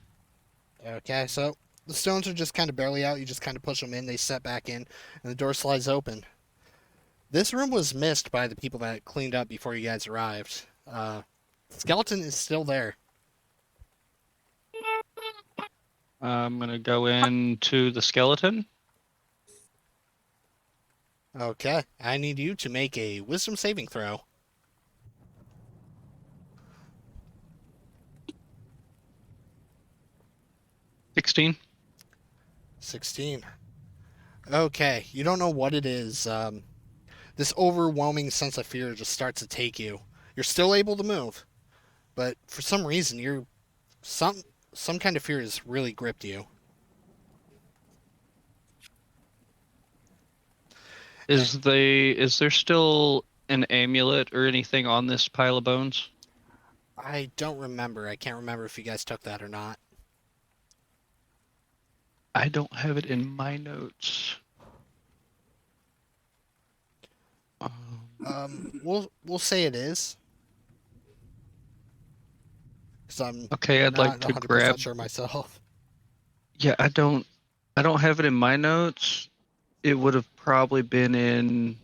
Okay. So the stones are just kind of barely out. You just kind of push them in. They set back in, and the door slides open. This room was missed by the people that cleaned up before you guys arrived. Skeleton is still there. I'm gonna go into the skeleton. Okay. I need you to make a wisdom saving throw. $16. 16. Okay. You don't know what it is. This overwhelming sense of fear just starts to take you. You're still able to move, but for some reason, some kind of fear has really gripped you. Is there still an amulet or anything on this pile of bones? I don't remember. I can't remember if you guys took that or not. I don't have it in my notes. We'll say it is. Because I'm Okay, I'd like not to 100% grab. sure myself. Yeah, I don't have it in my notes. It would have probably been in.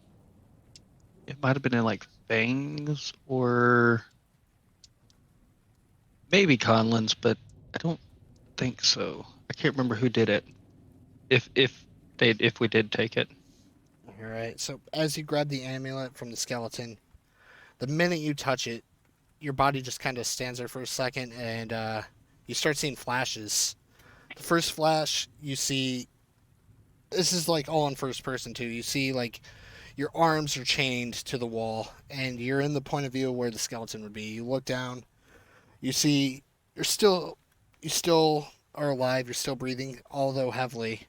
It might have been in like Fangs or maybe Conlen's, but I don't think so. I can't remember who did it. If we did take it. All right. So as you grab the amulet from the skeleton, the minute you touch it, your body just kind of stands there for a second, and you start seeing flashes. The first flash you see, this is like all in first person too. You see like your arms are chained to the wall, and you're in the point of view where the skeleton would be. You look down, you see you still are alive. You're still breathing, although heavily.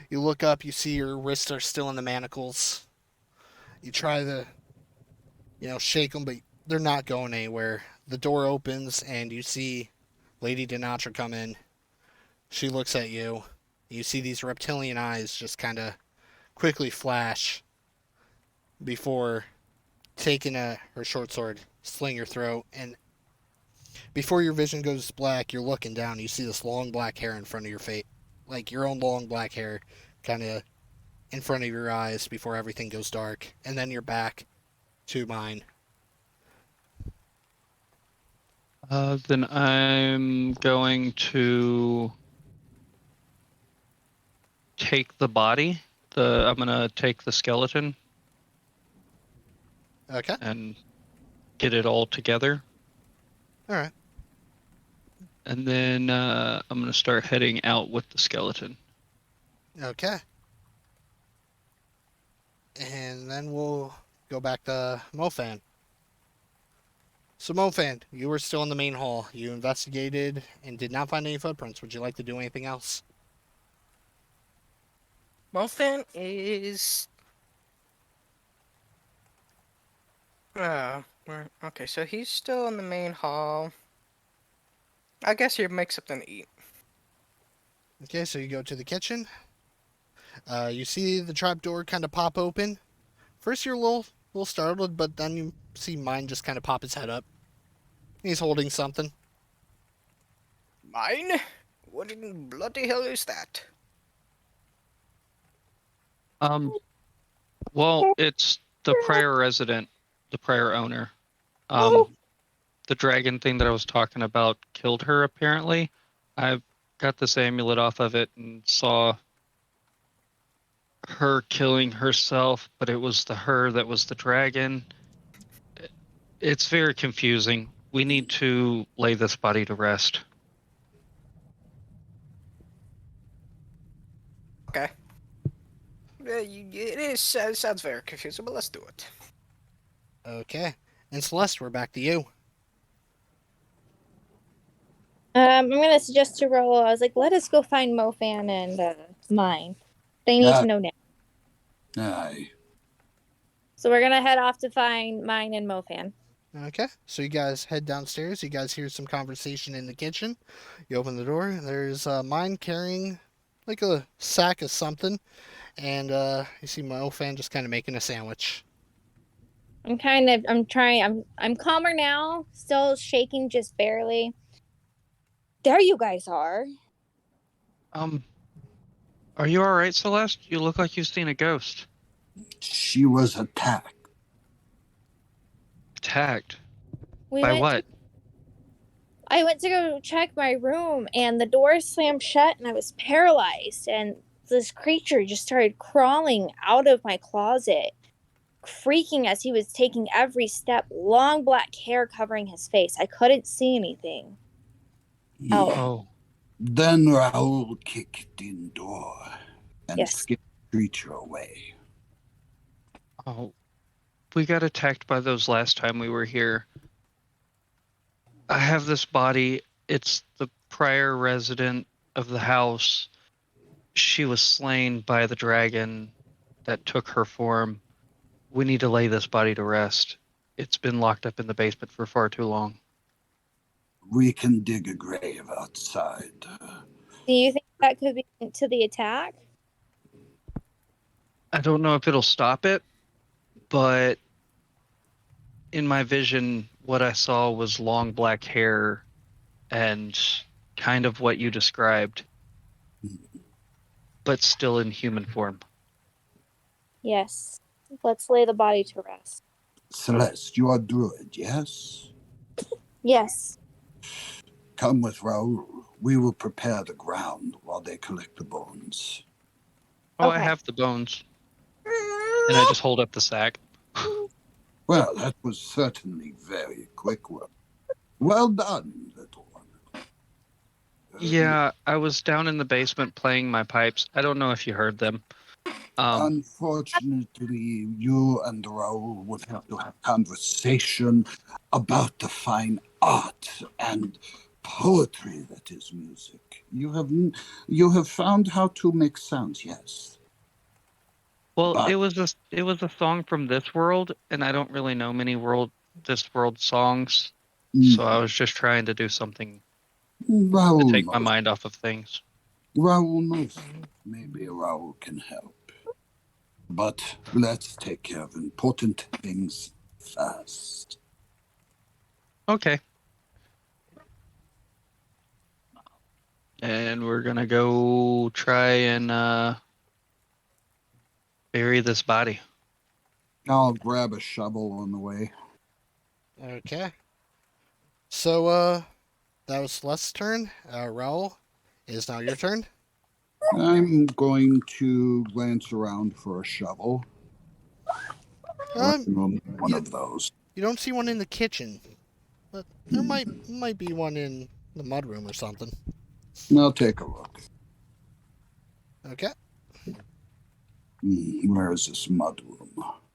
You look up, you see your wrists are still in the manacles. You try to, shake them, but they're not going anywhere. The door opens, and you see Lady Denatra come in. She looks at you. You see these reptilian eyes just kind of quickly flash before taking her short sword, sling your throat, and before your vision goes black, you're looking down. You see this long black hair in front of your face, like your own long black hair, kind of in front of your eyes before everything goes dark, and then you're back to mine. Then I'm going to take the body. I'm gonna take the skeleton Okay. and get it all together. All right. And then I'm gonna start heading out with the skeleton. Okay. And then we'll go back to Mofan. So Mofan, you were still in the main hall. You investigated and did not find any footprints. Would you like to do anything else? Mofan is. Okay, so he's still in the main hall. I guess he'll make something to eat. Okay, so you go to the kitchen. You see the trapdoor kind of pop open. First, you're a little startled, but then you see mine just kind of pop his head up. He's holding something. Mine? What in bloody hell is that? Well, it's the prior resident, the prior owner. The dragon thing that I was talking about killed her, apparently. I got this amulet off of it and saw her killing herself, but it was the her that was the dragon. It's very confusing. We need to lay this body to rest. Okay. It sounds very confusing, but let's do it. Okay. And Celeste, we're back to you. I'm gonna suggest to roll. I was like, let us go find Mofan and mine. They need to know now. Aye. So we're gonna head off to find mine and Mofan. Okay. So you guys head downstairs. You guys hear some conversation in the kitchen. You open the door, and there's mine carrying like a sack of something. And you see Mofan just kind of making a sandwich. I'm calmer now, still shaking just barely. There you guys are. Are you all right, Celeste? You look like you've seen a ghost. She was attacked. Attacked? By what? I went to go check my room and the door slammed shut and I was paralyzed and this creature just started crawling out of my closet, creaking as he was taking every step, long black hair covering his face. I couldn't see anything. Oh. Then Raoul kicked in door and Yes. scared the creature away. Oh. We got attacked by those last time we were here. I have this body. It's the prior resident of the house. She was slain by the dragon that took her form. We need to lay this body to rest. It's been locked up in the basement for far too long. We can dig a grave outside. Do you think that could be linked to the attack? I don't know if it'll stop it, but in my vision, what I saw was long black hair and kind of what you described, but still in human form. Yes. Let's lay the body to rest. Celeste, you are druid, yes? Yes. Come with Raoul. We will prepare the ground while they collect the bones. Oh, Okay. I have the bones. And I just hold up the sack. Well, that was certainly very quick work. Well done, little one. Yeah, I was down in the basement playing my pipes. I don't know if you heard them. Unfortunately, you and Raoul would have to have conversation about the fine art and poetry that is music. You have found how to make sounds, yes. Well, But- it was a song from this world, and I don't really know many this world songs, so I was just trying to do something To Raoul take my knows. mind off of things. Raoul knows. Maybe Raoul can help. But let's take care of important things first. Okay. And we're gonna go try and bury this body. I'll grab a shovel on the way. Okay. So, that was Celeste's turn. Raul, it is now your turn. I'm going to glance around for a shovel. Um, One of those. you don't see one in the kitchen, but there might be one in the mudroom or something. I'll take a look. Okay. Where is this mudroom?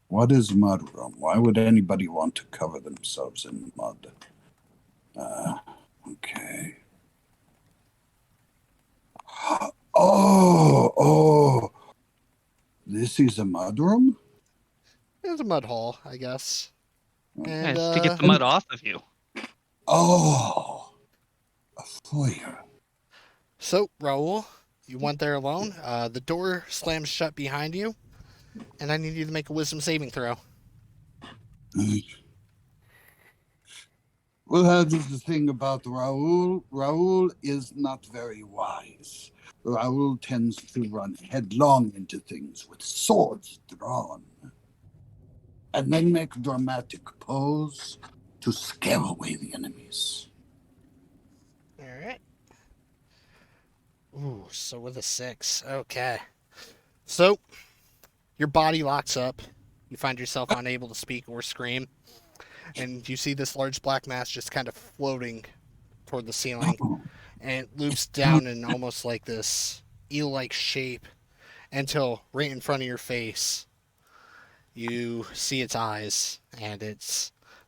What is mudroom? Why would anybody want to cover themselves in mud? Okay. Oh, this is a mudroom? It's a mud hole, I guess. Yeah, And it's to get the mud off of you. Oh, a foyer. so Raul, you went there alone. The door slams shut behind you, and I need you to make a wisdom saving throw. Well, that is the thing about Raoul. Raoul is not very wise. Raoul tends to run headlong into things with swords drawn, and then make a dramatic pose to scare away the enemies. All right. Ooh, so with a 6. Okay. So, your body locks up. You find yourself unable to speak or scream. And you see this large black mass just kind of floating toward the ceiling. And it loops down in almost like this eel-like shape until right in front of your face, you see its eyes. And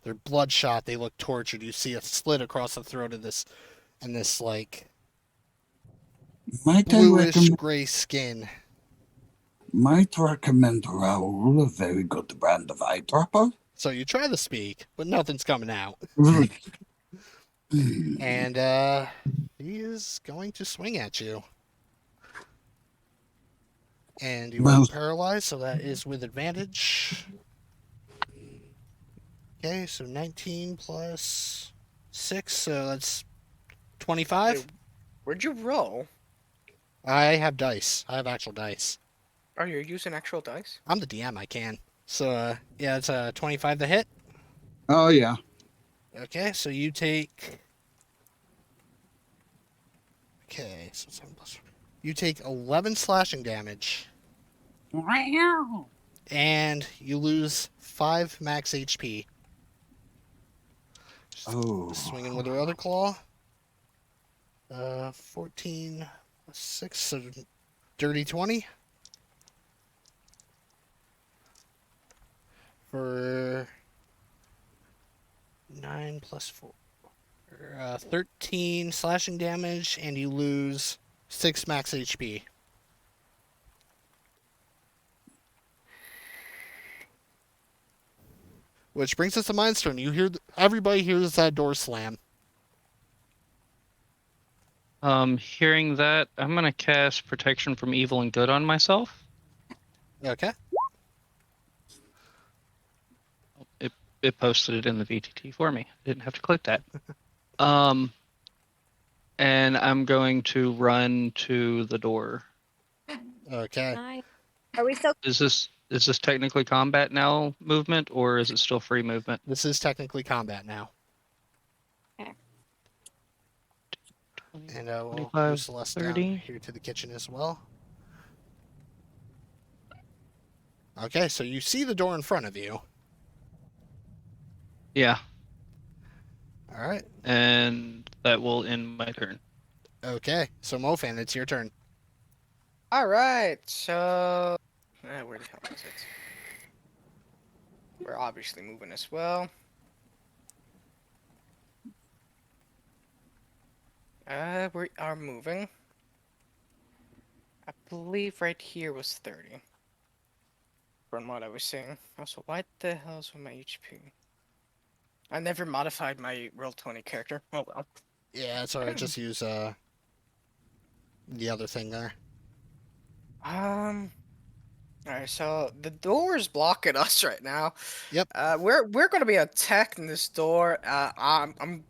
they're bloodshot. They look tortured. You see a slit across the throat of this, and this like Might I bluish recommend, gray skin. might recommend Raoul a very good brand of eyedropper? So you try to speak, but nothing's coming out. And he is going to swing at you. And you are Well, paralyzed, so that is with advantage. Okay, so 19 plus 6, so that's 25. Wait, where'd you roll? I have dice. I have actual dice. Oh, you're using actual dice? I'm the DM, I can. So, yeah, it's a 25 to hit. oh yeah. Okay, so you take... Okay, so 7 plus... You take 11 slashing damage. And you lose 5 max HP. Oh. Swinging with her other claw. 14 plus 6, so dirty 20. For 9 plus 4. 13 slashing damage, and you lose 6 max HP. Which brings us to Mind's turn. You hear everybody hears that door slam. Hearing that, I'm gonna cast Protection from Evil and Good on myself. Okay. It posted it in the VTT for me. Didn't have to click that. And I'm going to run to the door. Okay. Nice. Are we still? Is this technically combat now movement, or is it still free movement? This is technically combat now. Okay. And we'll 25, move Celeste down 30. here to the kitchen as well. Okay, so you see the door in front of you. Yeah, All right. and that will end my turn. Okay, so Mofan, it's your turn. Alright, so... where the hell is it? We're obviously moving as well. We are moving. I believe right here was 30. From what I was seeing. Also, why the hell's with my HP? I never modified my Roll20 character. Oh well. Yeah, it's alright. Just use the other thing there. All right, so the door is blocking us right now. Yep. We're gonna be attacking this door. I'm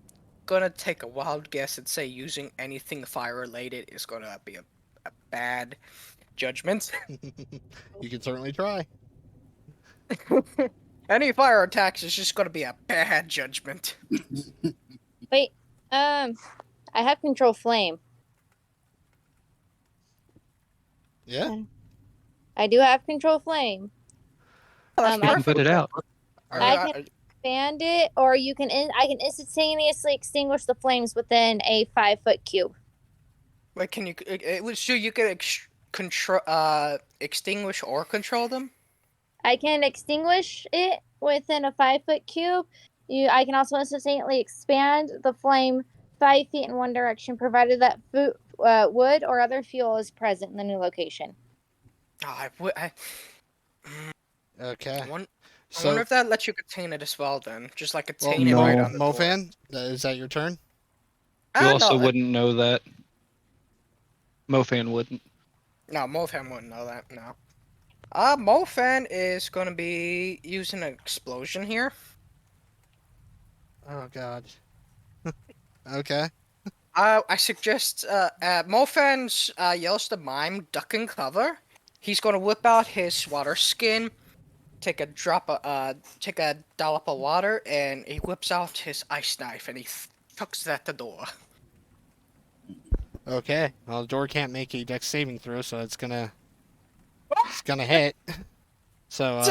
gonna take a wild guess and say using anything fire related is gonna be a bad judgment. You can certainly try. Any fire attacks is just gonna be a bad judgment. Wait, I have control flame. Yeah. I do have control flame. Oh, that's I You can perfect. put it out. I can expand it, or I can instantaneously extinguish the flames within a 5-foot cube. Wait, can you? It was so you could control, extinguish or control them. I can extinguish it within a 5-foot cube. I can also instantaneously expand the flame 5 feet in one direction, provided that wood or other fuel is present in the new location. Oh, Okay. I wonder So, if that lets you contain it as well. Then, just like well, contain it right on the door. Mofan, is that your turn? You also No, wouldn't know that. Mofan wouldn't. no, Mofan wouldn't know that. No. Mofan is gonna be using an explosion here. Oh God. Okay. I suggest Mofan's yells to mime duck and cover. He's gonna whip out his water skin, take a dollop of water, and he whips out his ice knife and he chucks it at the door. Okay. Well, the door can't make a dex saving throw, so it's gonna hit. So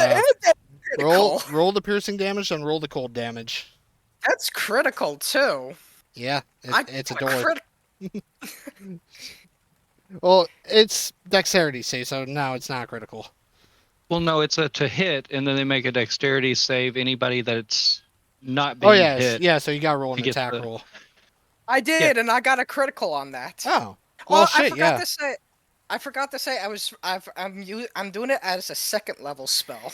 roll the piercing damage and roll the cold damage. That's critical too. Yeah, it's a got door. Well, it's dexterity save, so no, it's not critical. Well, no, it's a to hit, and then they make a dexterity save. Anybody that's not being hit. Yeah. So you got to roll an You get attack the- roll. I did, and I got a critical on that. Oh, well, I shit, yeah. I forgot to say I'm doing it as a second level spell.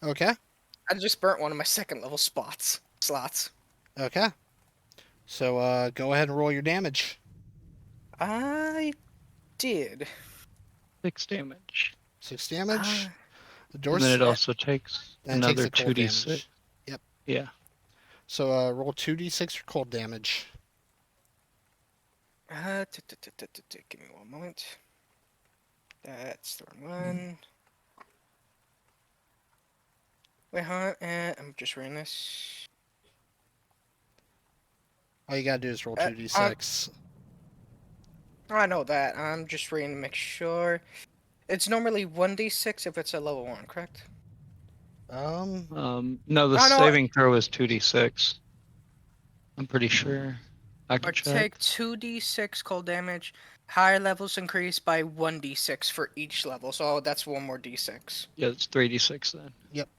Okay. I just burnt one of my second level slots. Okay. So go ahead and roll your damage. I did. 6 damage. 6 damage. The door And then it also takes then it takes another the cold 2d6. damage. Yep. Yeah. So roll 2d6 for cold damage. Give me one moment. That's the wrong one. Wait, huh? I'm just reading this. All you gotta do is roll 2d6. I know that. I'm just reading to make sure. It's normally 1d6 if it's a level 1, correct? No, the Oh, no, saving throw is 2d6. I'm pretty sure. I can Or check. take 2d6 cold damage. Higher levels increase by 1d6 for each level, so that's one more d6. Yeah, it's 3d6 then. Yep.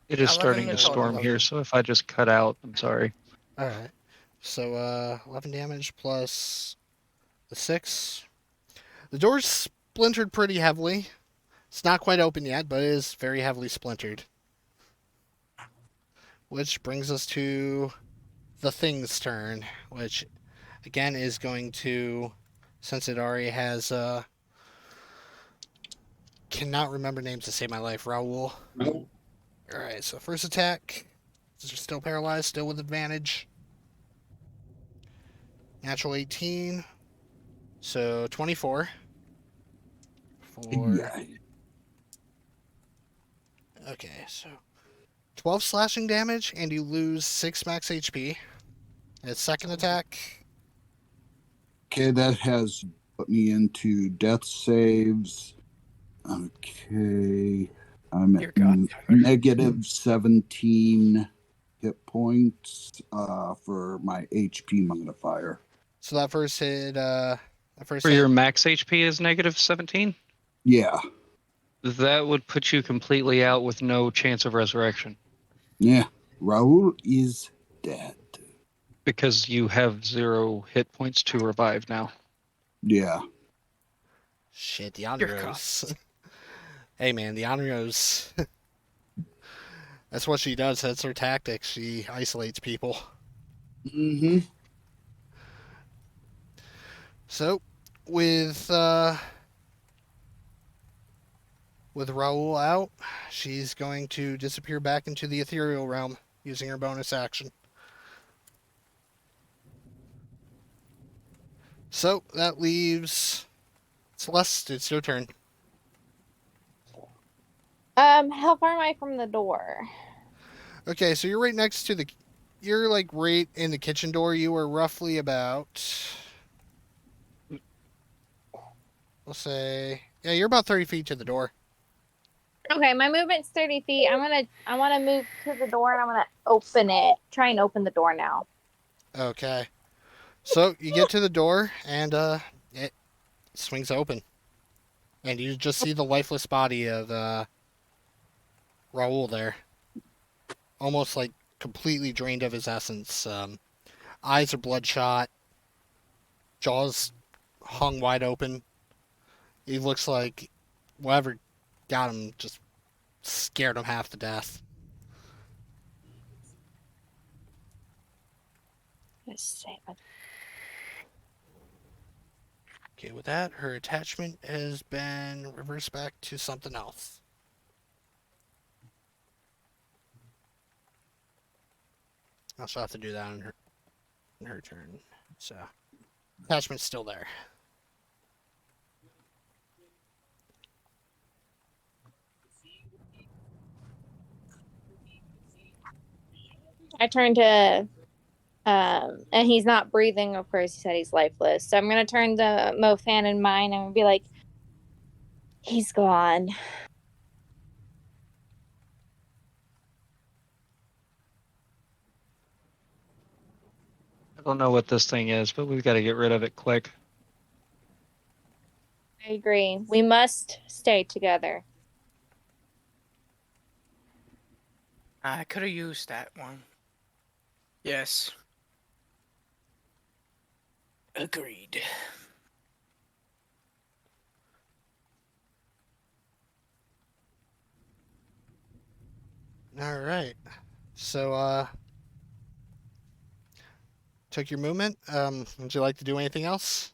It is 11 starting to to total. storm here, so if I just cut out, I'm sorry. All right. So 11 damage plus the 6. The door's splintered pretty heavily. It's not quite open yet, but it is very heavily splintered. Which brings us to the thing's turn, which again is going to, since it already has cannot remember names to save my life. Raoul. No. Alright, so first attack. Is still paralyzed, still with advantage. Natural 18. So 24. Yeah. Okay, so 12 slashing damage, and you lose 6 max HP. Its second attack. Okay, that has put me into death saves. Okay. I'm Dear at God. negative 17 hit points for my HP modifier. So that first hit, For your max HP is negative 17? Yeah. That would put you completely out with no chance of resurrection. Yeah. Raoul is dead. Because you have 0 hit points to revive now. Yeah. Shit, the Dear Onryos. Hey man, the Onryos. That's what she does. That's her tactic. She isolates people. Mm-hmm. So, with Raoul out, she's going to disappear back into the ethereal realm using her bonus action. So that leaves Celeste. It's your turn. How far am I from the door? Okay, so you're right next to the. You're like right in the kitchen door. You were roughly about. We'll say. Yeah, you're about 30 feet to the door. Okay, my movement's 30 feet. I wanna move to the door and I'm gonna open it. Try and open the door now. Okay. So you get to the door and it swings open. And you just see the lifeless body of Raoul there. Almost like completely drained of his essence. Eyes are bloodshot. Jaws hung wide open. He looks like whatever got him just scared him half to death. Let's see. Okay, with that, her attachment has been reversed back to something else. I'll still have to do that in her turn. So, attachment's still there. I turn to and he's not breathing, of course. He said he's lifeless. So I'm gonna turn to Mofan and mine and be like, he's gone. I don't know what this thing is, but we've got to get rid of it quick. I agree. We must stay together. I could have used that one. Yes. Agreed. All right. So, took your movement. Would you like to do anything else?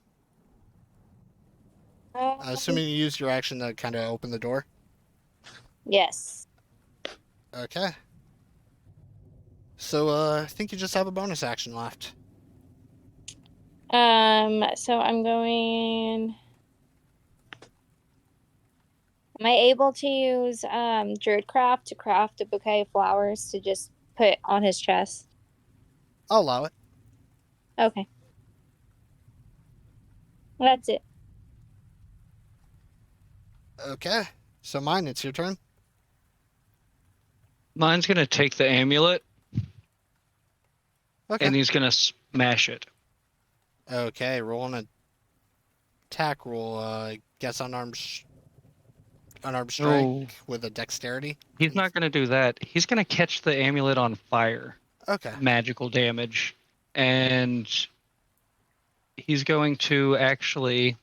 Assuming you used your action to kind of open the door. Yes. Okay. So, I think you just have a bonus action left. So I'm going. Am I able to use Druidcraft to craft a bouquet of flowers to just put on his chest? I'll allow it. Okay. Well, that's it. Okay. So, mine, it's your turn. Mine's going to take the amulet Okay. and he's going to smash it. Okay, roll an attack roll. Guess unarmed strike No. with a dexterity. He's not going to do that. He's going to catch the amulet on fire. Okay. Magical damage. And he's going to actually...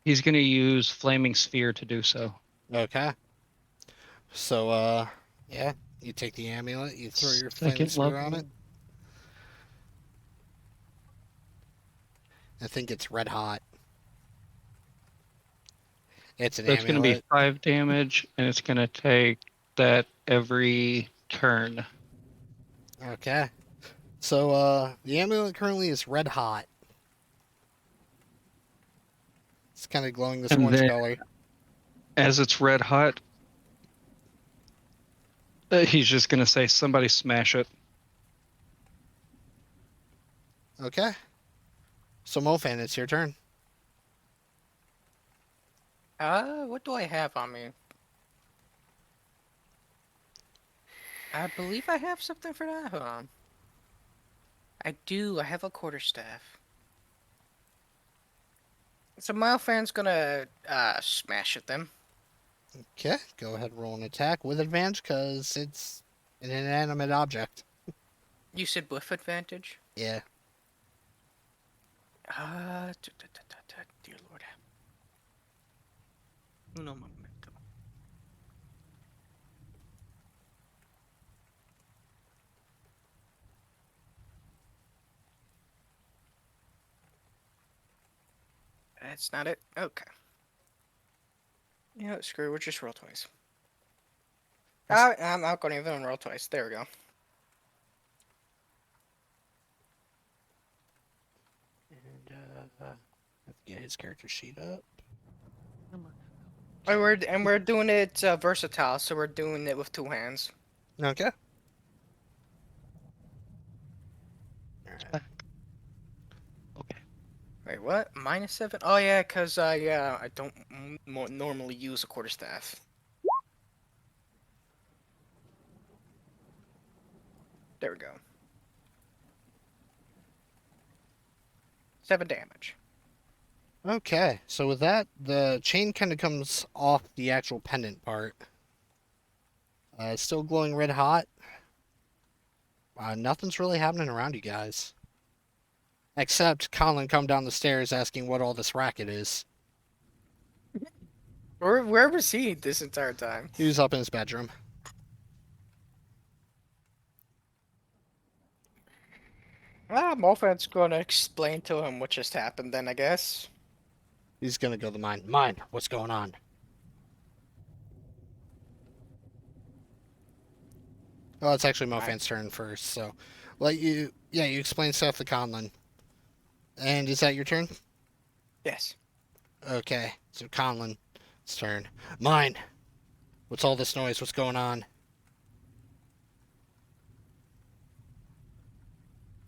he's going to use Flaming Sphere to do so. Okay. So, yeah, you take the amulet, you throw your flaming Second sphere level. on it. I think it's red hot. It's an That's going to be amulet. 5 damage, and it's going to take that every turn. Okay. So, the amulet currently is red hot. It's kind of glowing this And orange then- color. As it's red hot, he's just going to say, somebody smash it. Okay. So, Mofan, it's your turn. What do I have on me? I believe I have something for that. Hold on. I do. I have a quarterstaff. So Milefan's gonna smash at them. Okay. Go ahead and roll an attack with advantage because it's an inanimate object. You said with advantage? Yeah. Dear Lord. Uno momento. That's not it. Okay. Yeah, screw it. We'll just roll twice. I'm not going to even roll twice. There we go. And have to get his character sheet up. We're doing it versatile, so we're doing it with 2 hands. Okay. Alright. Okay. Wait, what? -7? Oh yeah, cause yeah, I don't normally use a quarterstaff. There we go. 7 damage. Okay, so with that, the chain kind of comes off the actual pendant part. It's still glowing red hot. Nothing's really happening around you guys. Except Conlen come down the stairs asking what all this racket is. Where was he this entire time? He was up in his bedroom. Ah, Molfred's gonna explain to him what just happened then, I guess. He's gonna go to the mine. Mine, what's going on? Oh, it's actually Mofan's turn first, so you explain stuff to Conlen. And is that your turn? Yes. Okay, so Conlen's turn. Mine. What's all this noise? What's going on?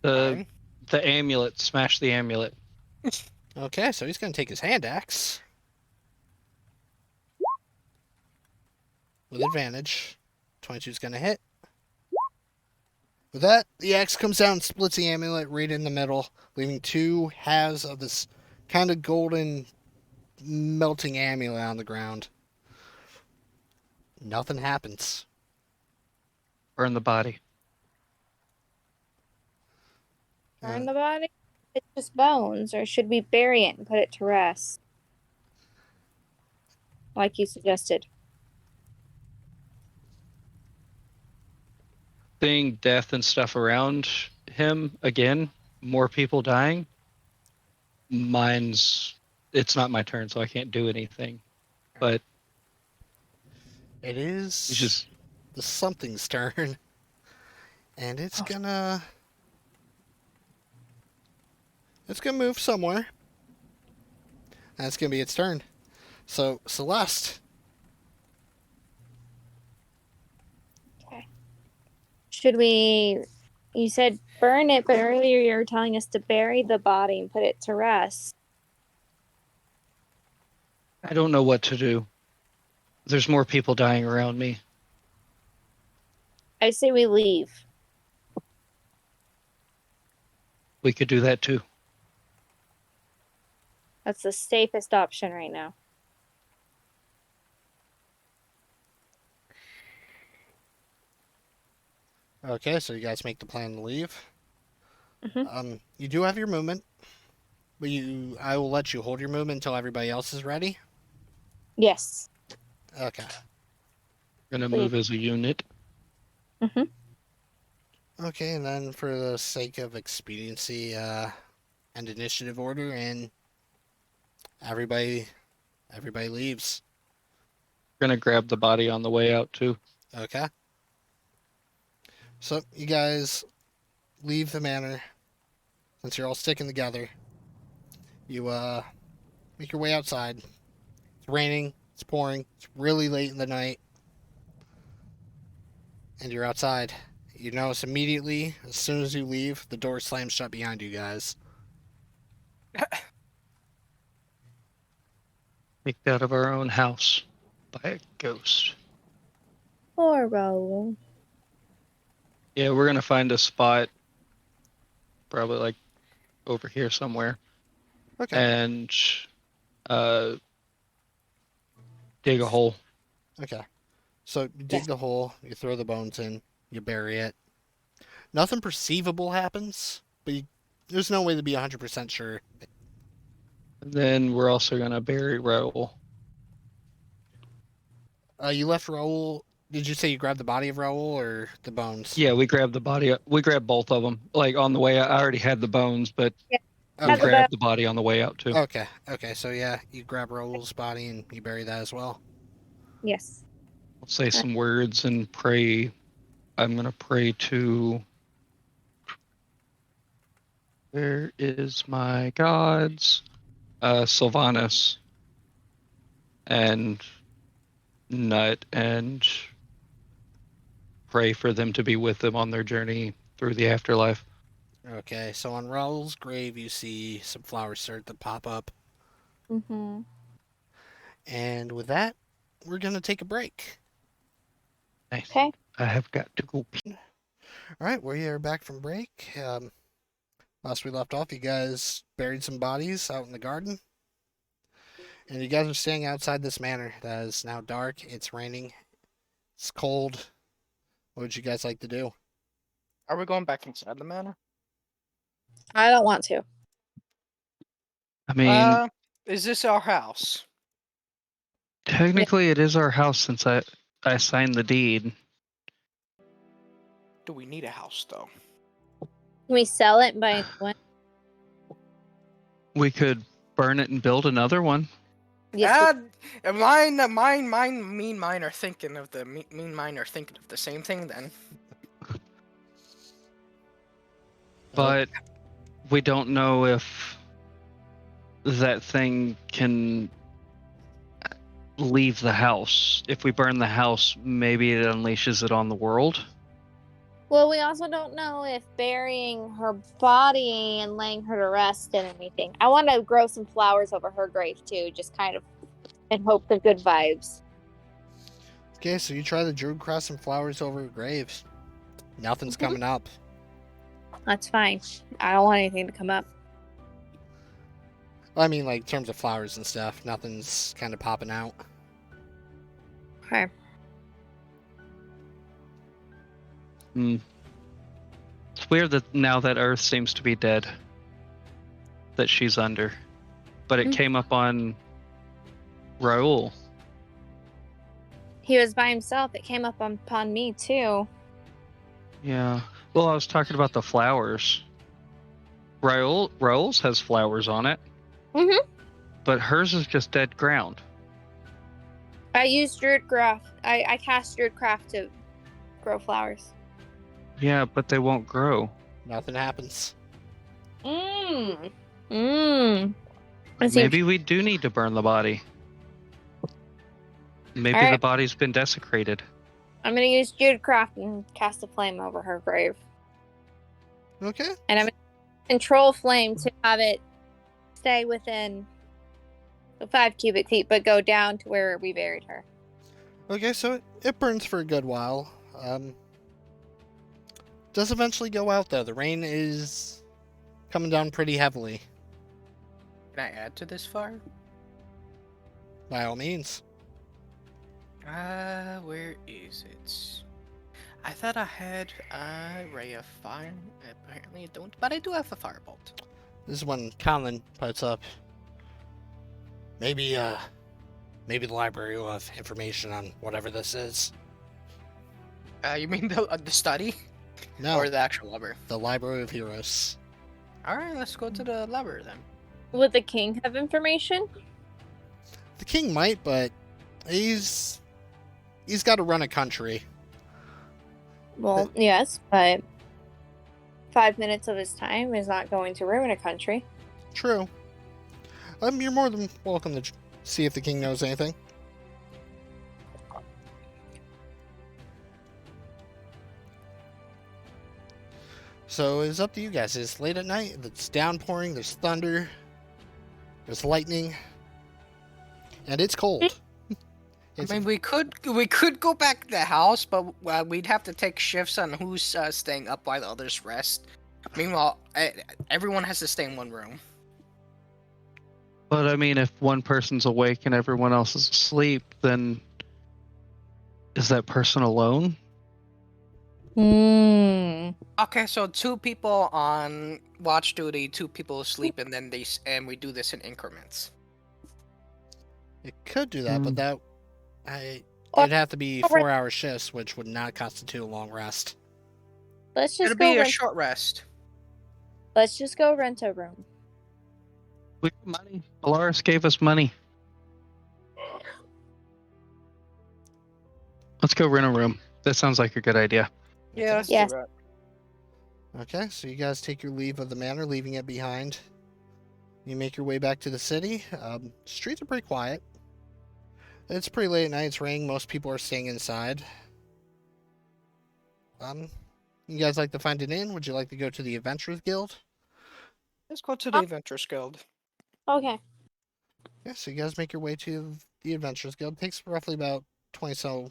The amulet. Smash the amulet. Okay, so he's gonna take his hand axe. With advantage. 22's gonna hit. With that, the axe comes down and splits the amulet right in the middle, leaving 2 halves of this kind of golden melting amulet on the ground. Nothing happens. Burn the body. Burn the body? It's just bones, or should we bury it and put it to rest? Like you suggested. Seeing death and stuff around him again, more people dying. It's not my turn, so I can't do anything. But It is it's just the something's turn. And it's gonna move somewhere. And it's gonna be its turn. So Celeste. Should we... You said burn it, but earlier you were telling us to bury the body and put it to rest. I don't know what to do. There's more people dying around me. I say we leave. We could do that too. That's the safest option right now. Okay, so you guys make the plan to leave. Mhm. You do have your movement, but I will let you hold your movement until everybody else is ready. Yes. Okay. Gonna move as a unit. Mm-hmm. Okay, and then for the sake of expediency, and initiative order, and everybody leaves. Gonna grab the body on the way out too. Okay. So you guys leave the manor. Since you're all sticking together, you make your way outside. It's raining. It's pouring. It's really late in the night, and you're outside. You notice immediately, as soon as you leave, the door slams shut behind you guys. Kicked out of our own house by a ghost. Poor Raoul. Yeah, we're gonna find a spot, probably like over here somewhere, Okay. and dig a hole. Okay. So you dig the hole, you throw the bones in, you bury it. Nothing perceivable happens, but there's no way to be 100% sure. And then we're also gonna bury Raoul. You left Raoul. Did you say you grabbed the body of Raoul or the bones? Yeah, we grabbed the body. We grabbed both of them. Like on the way, I already had the bones, but We Okay. grab the body on the way out too. Okay, so yeah, you grab Raoul's body and you bury that as well. Yes. I'll say some words and pray. I'm gonna pray to. Where is my gods? Sylvanus and Nut, and pray for them to be with them on their journey through the afterlife. Okay, so on Raoul's grave, you see some flowers start to pop up. Mm-hmm. And with that, we're going to take a break. Nice. Okay. I have got to go. All right, we are back from break. Last we left off, you guys buried some bodies out in the garden. And you guys are staying outside this manor that is now dark. It's raining. It's cold. What would you guys like to do? Are we going back inside the manor? I don't want to. I mean, Is this our house? technically, it is our house since I signed the deed. Do we need a house though? Can we sell it and buy a new one? We could burn it and build another one. Yes. Mine are thinking of the same thing then. But we don't know if that thing can leave the house. If we burn the house, maybe it unleashes it on the world. Well, we also don't know if burying her body and laying her to rest did anything. I want to grow some flowers over her grave too, just kind of in hopes of good vibes. Okay, so you try the druid cross and flowers over graves. Nothing's coming up. That's fine. I don't want anything to come up. I mean, like, in terms of flowers and stuff, nothing's kind of popping out. Okay. It's weird that now that Earth seems to be dead, that she's under. But it came up on Raoul. He was by himself. It came up upon me too. Yeah. Well, I was talking about the flowers. Raoul's has flowers on it. Mm-hmm. But hers is just dead ground. I used Druidcraft. I cast Druidcraft to grow flowers. Yeah, but they won't grow. Nothing happens. Maybe we do need to burn the body. Maybe All right. the body's been desecrated. I'm gonna use Druidcraft and cast a flame over her grave. Okay. And I'm gonna control flame to have it stay within the 5 cubic feet, but go down to where we buried her. Okay, so it burns for a good while. Does eventually go out, though. The rain is coming down pretty heavily. Can I add to this fire? By all means. Where is it? I thought I had a ray of fire. Apparently I don't, but I do have a firebolt. This is when Conlen puts up. Maybe the library will have information on whatever this is. You mean the study? No, Or the actual library? the Library of Heroes. Alright, let's go to the library then. Would the king have information? The king might, but he's got to run a country. Well, yes, but 5 minutes of his time is not going to ruin a country. True. You're more than welcome to see if the king knows anything. So it's up to you guys. It's late at night. It's downpouring. There's thunder. There's lightning. And it's cold. I mean, we could go back to the house, but we'd have to take shifts on who's staying up while the others rest. Meanwhile, everyone has to stay in one room. But I mean, if one person's awake and everyone else is asleep, then is that person alone? Okay, so 2 people on watch duty, 2 people asleep, and then we do this in increments. It could do that, but Or- it'd have to be 4-hour shifts, which would not constitute a long rest. Let's just It'll be go a short rest. Let's just go rent a room. We got money. Polaris gave us money. Let's go rent a room. That sounds like a good idea. Yeah, let's Yes. do that. Okay, so you guys take your leave of the manor, leaving it behind. You make your way back to the city. Streets are pretty quiet. It's pretty late at night. It's raining. Most people are staying inside. You guys like to find an inn? Would you like to go to the Adventurers Guild? Let's go to the Adventurers Guild. Okay. Yeah, so you guys make your way to the Adventurers Guild. It takes roughly about 20 to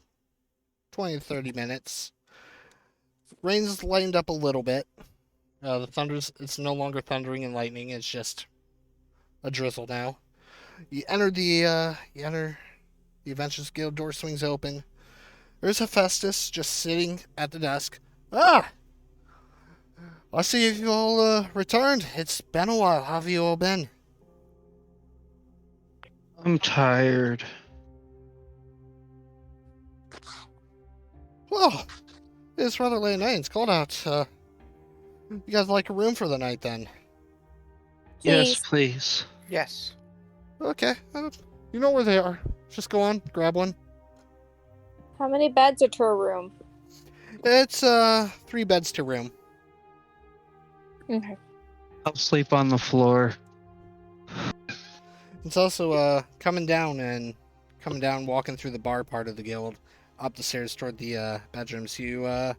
30 minutes. Rain's lightened up a little bit. It's no longer thundering and lightning. It's just a drizzle now. You enter the Adventurers Guild. Door swings open. There's Hephaestus just sitting at the desk. Ah! I see you all returned. It's been a while. How have you all been? I'm tired. Well, it's rather late at night. It's cold out. You guys like a room for the night then? Yes, Please. please. Yes. Okay. You know where they are. Just go on, grab one. How many beds are to a room? It's 3 beds to room. Okay. I'll sleep on the floor. It's also coming down, walking through the bar part of the guild, up the stairs toward the bedrooms. You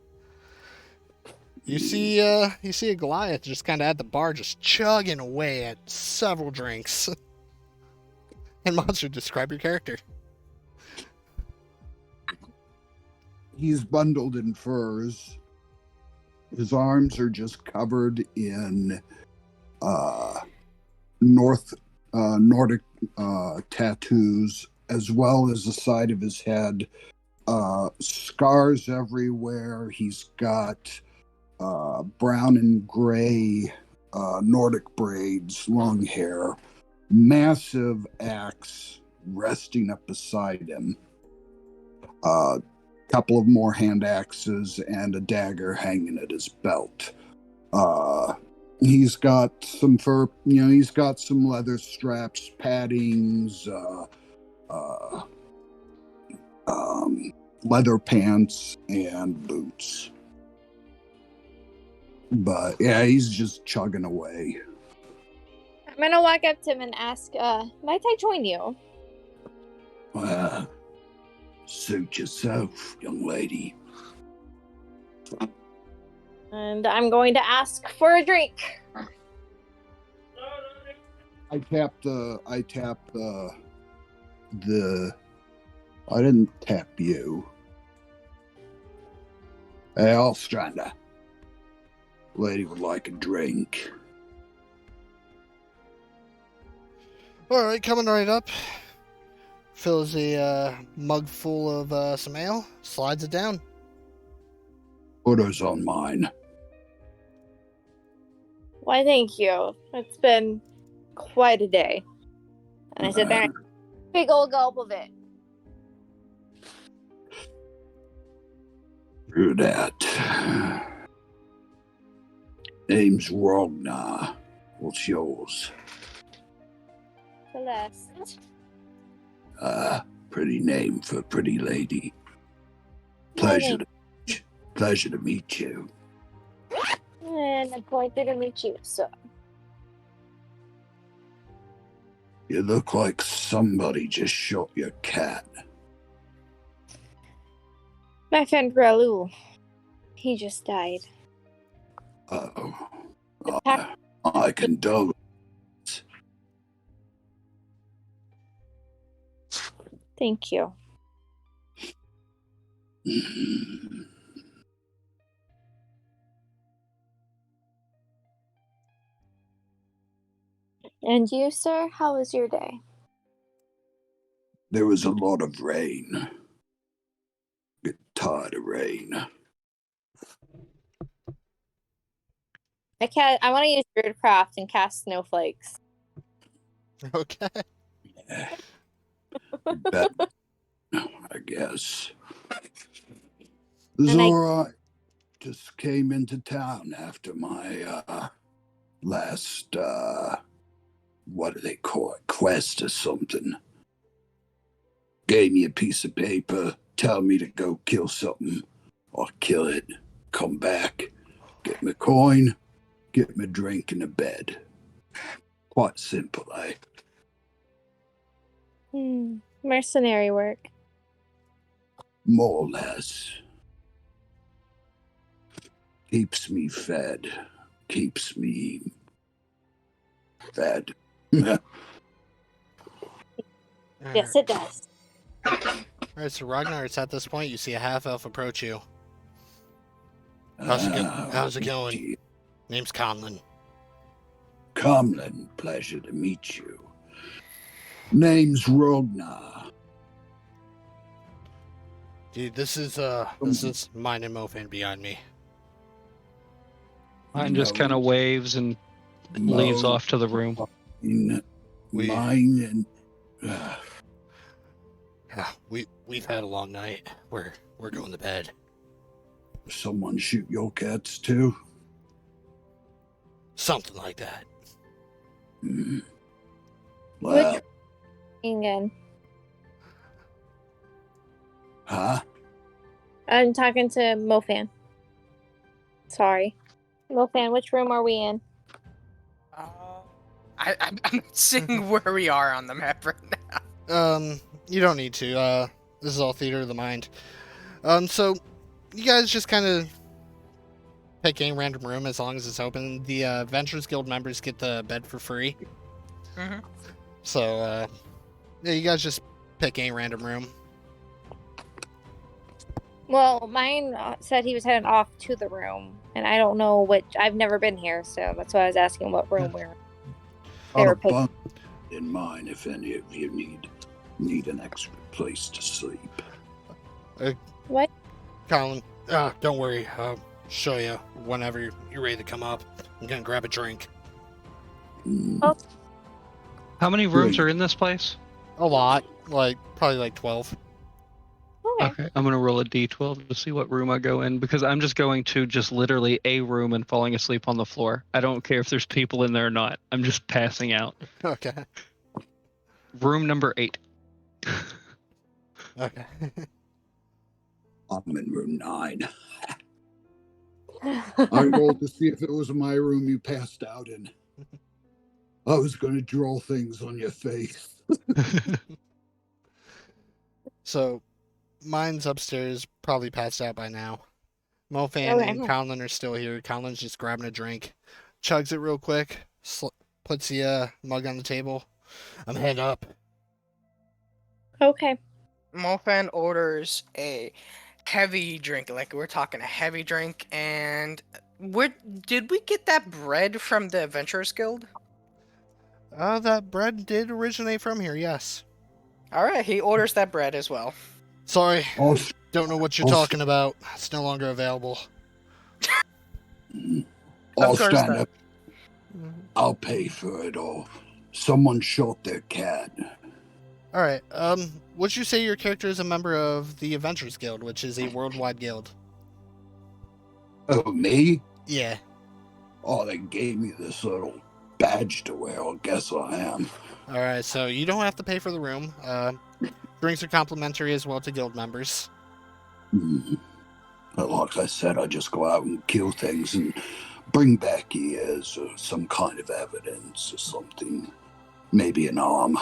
see a Goliath just kind of at the bar, just chugging away at several drinks. And Monster, describe your character. He's bundled in furs. His arms are just covered in Nordic tattoos, as well as the side of his head. Scars everywhere. He's got brown and gray Nordic braids, long hair, massive axe resting up beside him. Couple of more hand axes and a dagger hanging at his belt. He's got some fur, he's got some leather straps, paddings, leather pants, and boots. But yeah, he's just chugging away. I'm gonna walk up to him and ask, might I join you? Suit yourself, young lady. And I'm going to ask for a drink. I didn't tap you. Hey, Ostrander. Lady would like a drink. All right, coming right up. Fills a mug full of some ale, slides it down. Orders on mine. Why, thank you. It's been quite a day. And I sit there and big old gulp of it. Through that. Name's Rognar. What's yours? Celeste. Pretty name for a pretty lady. Pleasure to meet you. And I'm going to meet you, so. You look like somebody just shot your cat. My friend Raoul. He just died. Uh-oh. Attack- I condole. Thank you. And you, sir? How was your day? There was a lot of rain. Get tired of rain. I want to use Druidcraft and cast snowflakes. Okay. Yeah. Bet, I guess. It's all right. Just came into town after my last what do they call it, quest or something. Gave me a piece of paper, tell me to go kill something. I'll kill it, come back, get my coin, get my drink and a bed. Quite simple, eh? Mercenary work. More or less. Keeps me fed. Keeps me fed. Yes, it does. Alright, so Ragnar, it's at this point you see a half-elf approach you. How's it going? Name's Conlen. Conlen, pleasure to meet you. Name's Ragnar. Dude, this is mine and Mofan behind me. Mine just kind of waves and leaves off to the room. Mine and Yeah, we've had a long night. We're going to bed. someone shoot your cats too? Something like that. Well, Again. huh? I'm talking to Mofan. Sorry. Mofan, which room are we in? I'm not seeing where we are on the map right now. You don't need to. This is all theater of the mind. So you guys just kind of pick a random room as long as it's open. The Adventurers Guild members get the bed for free. Mm-hmm. So yeah, you guys just pick a random room. Well, mine said he was heading off to the room, and I don't know which. I've never been here, so that's why I was asking what room we're in. They Got were a picking. bunk in mine if any of you need an extra place to sleep. What? Colin, don't worry. I'll show you whenever you're ready to come up. I'm gonna grab a drink. Oh. How many rooms are in this place? A lot, probably like 12. Okay. Okay, I'm gonna roll a d12 to see what room I go in because I'm just going to just literally a room and falling asleep on the floor. I don't care if there's people in there or not. I'm just passing out. Okay. Room number 8. Okay. I'm in room 9. I rolled to see if it was my room you passed out in. I was going to draw things on your face. So, mine's upstairs, probably passed out by now. Mofan Okay. and Conlen are still here. Conlen's just grabbing a drink. Chugs it real quick. Puts the mug on the table. I'm heading up. Okay. Mofan orders a heavy drink, like we're talking a heavy drink, and did we get that bread from the Adventurers Guild? That bread did originate from here, yes. Alright, he orders that bread as well. Sorry, I'll, don't know what you're I'll- talking about. It's no longer available. I'll Of course stand not. up. I'll pay for it all. Someone shot their cat. Alright, would you say your character is a member of the Adventurers Guild, which is a worldwide guild? Oh, me? Yeah. Oh, they gave me this little badge to wear. I guess I am. Alright, so you don't have to pay for the room. Drinks are complimentary as well to guild members. But like I said, I just go out and kill things and bring back ears or some kind of evidence or something. Maybe an arm.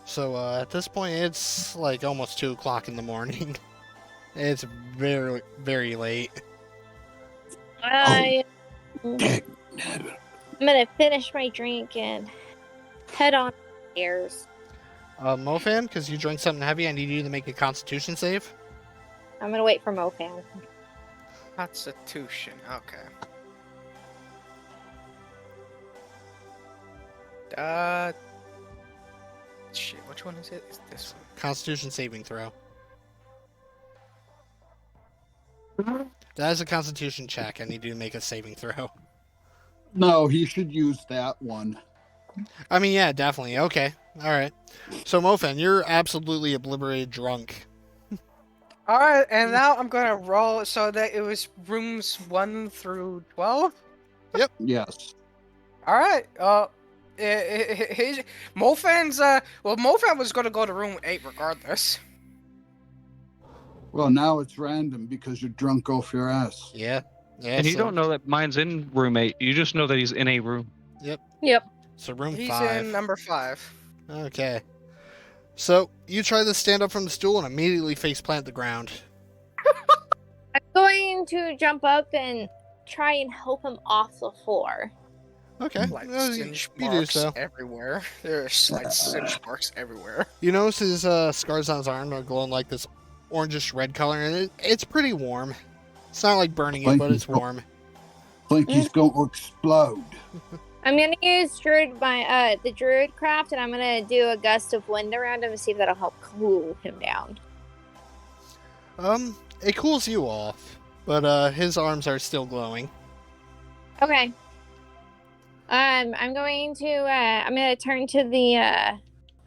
So at this point, it's like almost 2 o'clock in the morning. It's very, very late. I'm Dang, gonna finish my drink and head on upstairs. Mofan, because you drank something heavy, I need you to make a Constitution save. I'm gonna wait for Mofan. Constitution, okay. Shit, which one is it? It's this one. Constitution saving throw. That is a Constitution check. I need you to make a saving throw. No, he should use that one. I mean, yeah, definitely. Okay. All right. So, Mofan, you're absolutely obliterated drunk. All right, and now I'm gonna roll so that it was rooms 1 through 12. Yes. All right. His Mofan's Mofan was gonna go to room 8 regardless. Well, now it's random because you're drunk off your ass. Yeah. Yeah. And you so, don't know that mine's in room 8. You just know that he's in a room. Yep. So room He's 5. in number 5. Okay. So you try to stand up from the stool and immediately face plant the ground. I'm going to jump up and try and help him off the floor. Okay. Like you singe do marks so. everywhere. There's like singe marks everywhere. You notice his scars on his arm are glowing like this orangish red color, and it's pretty warm. It's not like burning it, but it's warm. Think he's going to explode. I'm gonna use the druid craft, and I'm gonna do a gust of wind around him and see if that'll help cool him down. It cools you off, but his arms are still glowing. Okay. I'm going to turn to the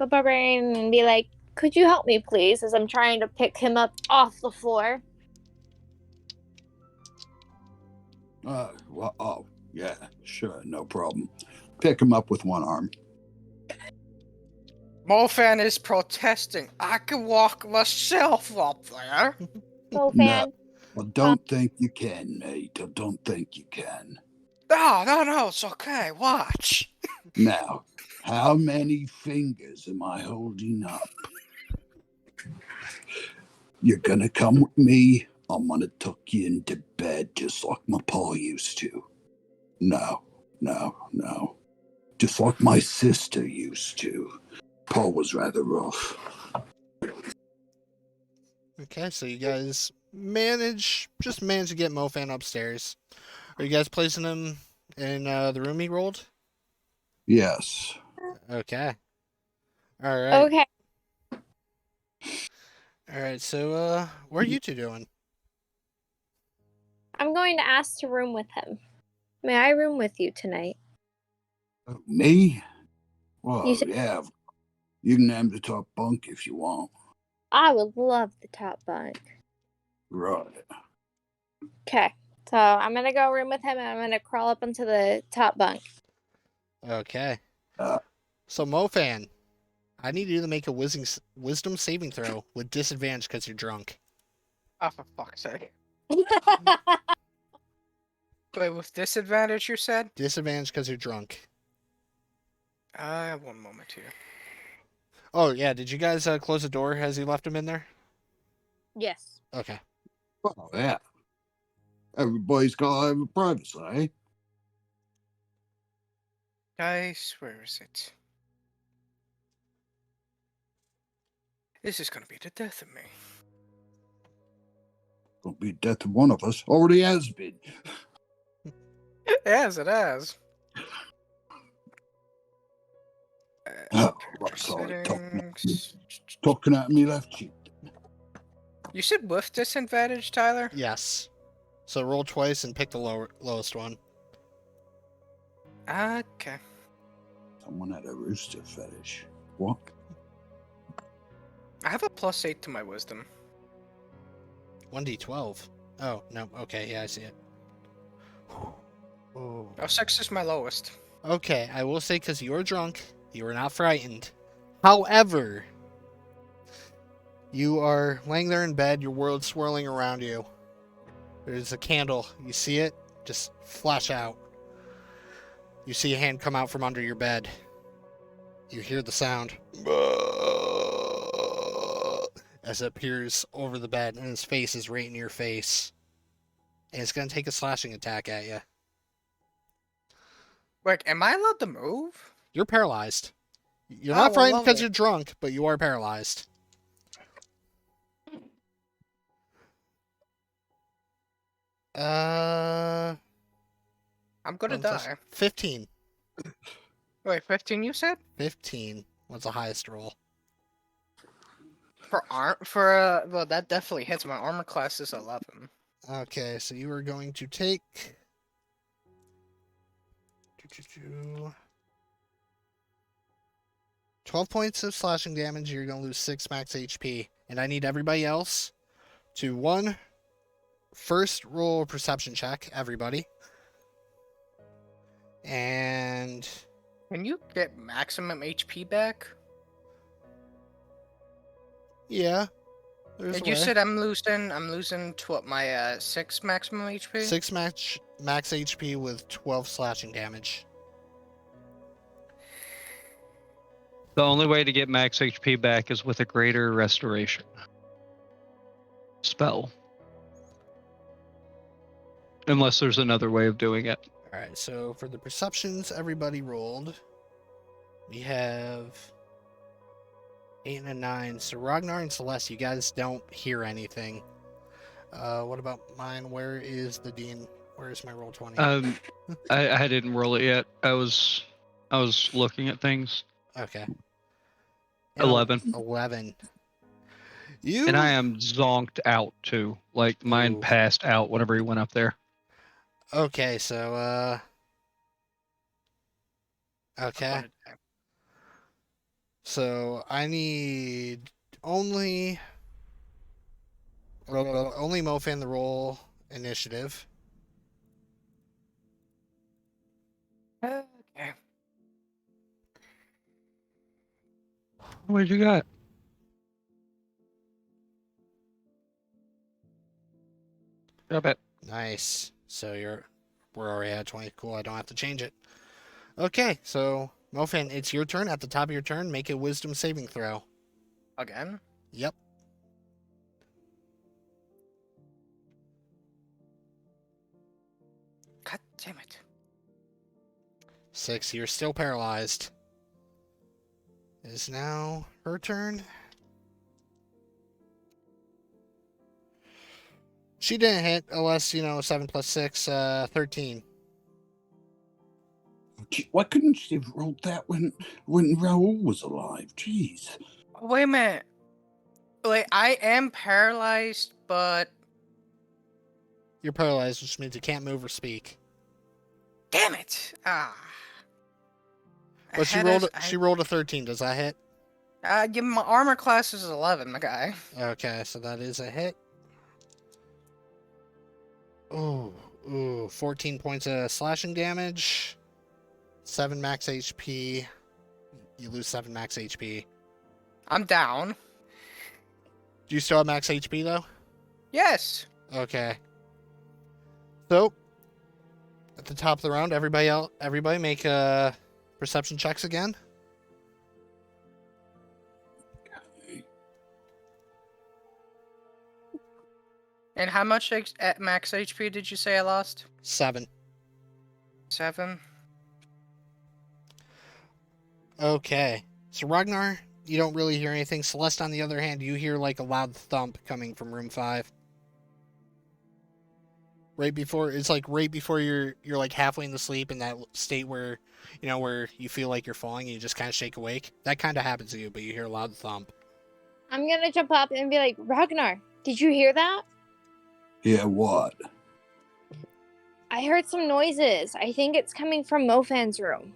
barbarian and be like, "Could you help me, please?" As I'm trying to pick him up off the floor. Well, oh, yeah, sure, no problem. Pick him up with one arm. Mofan is protesting. I can walk myself up there. Oh, No. fan. Well, don't think you can, mate. I don't think you can. No, it's okay. Watch. Now, how many fingers am I holding up? You're gonna come with me. I'm gonna tuck you into bed just like my pa used to. No. Just like my sister used to. Pa was rather rough. Okay, so you guys manage to get Mofan upstairs. Are you guys placing him in the room he rolled? Yes. Okay. All right. Okay. All right. So, what are you two doing? I'm going to ask to room with him. May I room with you tonight? Me? Well, You said- yeah. You can have the top bunk if you want. I would love the top bunk. Right. Okay. So I'm gonna go room with him, and I'm gonna crawl up onto the top bunk. Okay. Uh. So Mofan, I need you to make a wisdom saving throw with disadvantage because you're drunk. Oh, for fuck's sake. Wait, with disadvantage, you said? Disadvantage because you're drunk. 1 moment here. Oh yeah. Did you guys close the door as you left him in there? Yes. Okay. Well, yeah. Everybody's got to have a privacy, eh? Guys, where is it? This is gonna be the death of me. Gonna be the death of one of us. Already has been. Yes, it has. Oh, Character sorry. settings. Talking at me left cheek. You said with disadvantage, Tyler? Yes. So roll twice and pick the lowest one. Okay. Someone had a rooster fetish. What? I have a +8 to my wisdom. 1d12. Oh no. Okay. Yeah, I see it. Oh. 6 is my lowest. Okay, I will say because you were drunk, you were not frightened. However, you are laying there in bed, your world swirling around you. There's a candle. You see it? Just flash out. You see a hand come out from under your bed. You hear the sound as it appears over the bed, and his face is right in your face. And it's going to take a slashing attack at you. Wait, am I allowed to move? You're paralyzed. You're Oh, not well, frightened because lovely. you're drunk, but you are paralyzed. I'm gonna die. 15. Wait, 15 you said? 15 was the highest roll. Well, that definitely hits. My armor class is 11. Okay, so you are going to take 12 points of slashing damage. You're going to lose 6 max HP. And I need everybody else 2, 1. First, roll a perception check, everybody. And Can you get maximum HP back? yeah, there's And a you way. said I'm losing to what, my 6 maximum HP? 6 max HP with 12 slashing damage. The only way to get max HP back is with a greater restoration spell. Unless there's another way of doing it. All right, so for the perceptions everybody rolled, we have 8 and a 9. So Ragnar and Celeste, you guys don't hear anything. What about mine? Where is the Dean? Where is my roll 20? I didn't roll it yet. I was looking at things. Okay. 11. 11. You And I am zonked out too. Like mine Ooh. passed out whenever he went up there. Okay, so okay. So I need only Mofan the roll initiative. Okay. What you got? Drop it. Nice. So we're already at 20. Cool. I don't have to change it. Okay, so Mofan, it's your turn. At the top of your turn, make a wisdom saving throw. Again? Yep. God damn it. 6. You're still paralyzed. It is now her turn. She didn't hit unless, 7 plus 6, 13. Why couldn't she have rolled that when Raoul was alive? Jeez. Wait a minute. Wait, I am paralyzed, but You're paralyzed, which means you can't move or speak. damn it! Ah. But she rolled a 13. Does that hit? Yeah, my armor class is 11, my guy. Okay, so that is a hit. Ooh, 14 points of slashing damage. 7 max HP. You lose 7 max HP. I'm down. Do you still have max HP though? Yes. Okay. So, at the top of the round, everybody make perception checks again. And how much at max HP did you say I lost? 7. 7. Okay. So Ragnar, you don't really hear anything. Celeste, on the other hand, you hear like a loud thump coming from room 5. Right before you're like halfway in the sleep in that state where you feel like you're falling and you just kind of shake awake. That kind of happens to you, but you hear a loud thump. I'm gonna jump up and be like, Ragnar, did you hear that? Yeah, what? I heard some noises. I think it's coming from Mofan's room.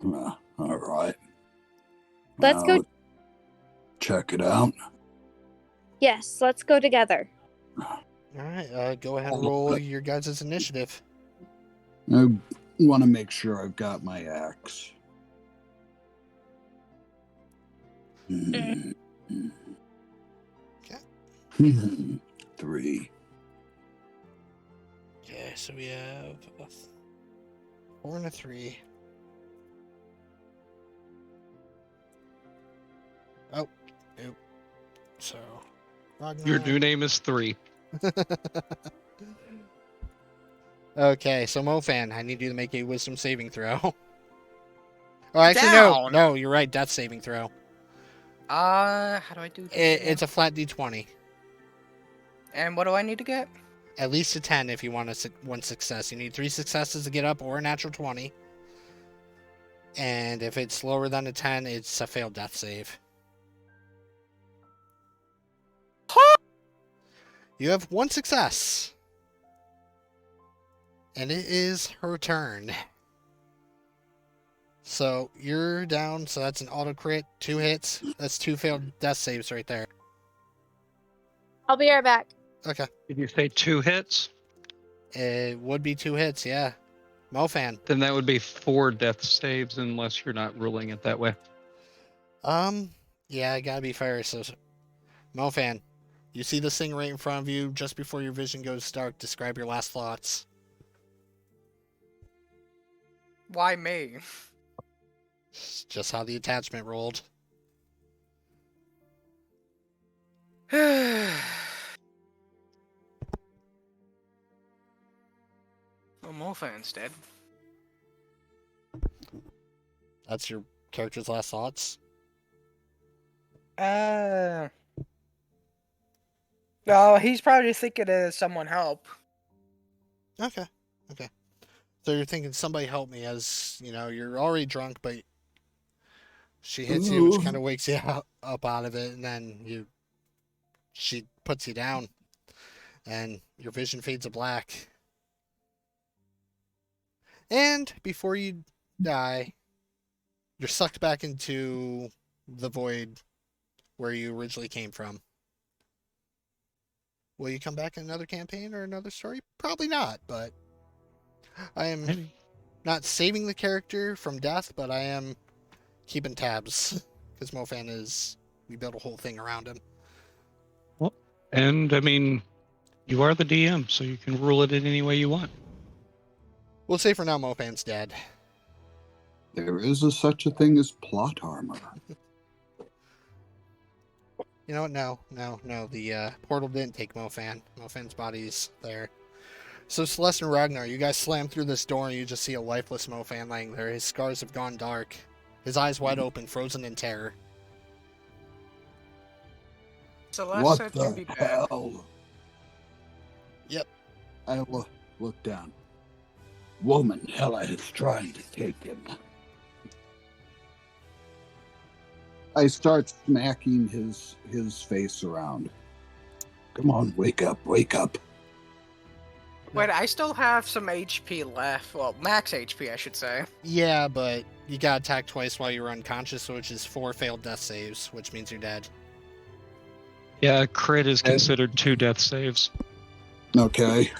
All right. Let's go. Check it out. Yes, let's go together. All right, go ahead and roll your guys' initiative. I want to make sure I've got my axe. Okay. 3. Okay, so we have a 4 and a 3. Oh, nope. So, Ragnar. Your new name is 3. Okay, so Mofan, I need you to make a wisdom saving throw. Oh, actually, Down. no, you're right. Death saving throw. How do I do this? It's a flat D20. And what do I need to get? At least a 10 if you want one success. You need 3 successes to get up, or a natural 20. And if it's lower than a 10, it's a failed death save. You have 1 success. And it is her turn. So you're down, so that's an auto crit, 2 hits. That's 2 failed death saves right there. I'll be right back. Okay. Did you say 2 hits? It would be 2 hits, yeah. Mofan. Then that would be 4 death saves, unless you're not ruling it that way. Yeah, I gotta be fair. So, Mofan, you see this thing right in front of you just before your vision goes dark. Describe your last thoughts. Why me? It's just how the attachment rolled. Well, Mofan's dead. That's your character's last thoughts? No, he's probably thinking of someone help. Okay. So you're thinking, somebody help me, as, you're already drunk, but she hits you, which kind of wakes you up out of it, and then she puts you down, and your vision fades to black. And before you die, you're sucked back into the void where you originally came from. Will you come back in another campaign or another story? Probably not, but I am not saving the character from death, but I am keeping tabs, because Mofan we built a whole thing around him. Well, and I mean, you are the DM, so you can rule it in any way you want. We'll say for now Mofan's dead. There is such a thing as plot armor. You know what? No. The portal didn't take Mofan. Mofan's body's there. So Celeste and Ragnar, you guys slam through this door and you just see a lifeless Mofan laying there. His scars have gone dark. His eyes wide open, frozen in terror. Celeste What said the to be bad. hell? Yep. I look down. Woman, Hela is trying to take him. I start smacking his face around. Come on, wake up. Wait, I still have some HP left. Well, max HP, I should say. Yeah, but you got attacked twice while you were unconscious, which is 4 failed death saves, which means you're dead. Yeah, a crit is considered 2 death saves. Okay.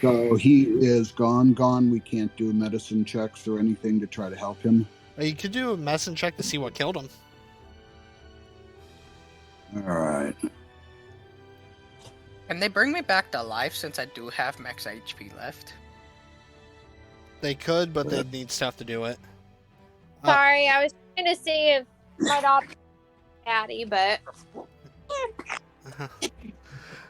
So he is gone. We can't do medicine checks or anything to try to help him. You could do a medicine check to see what killed him. All right. Can they bring me back to life since I do have max HP left? They could, but they'd need stuff to do it. Sorry, I was trying to see if my dog Daddy, but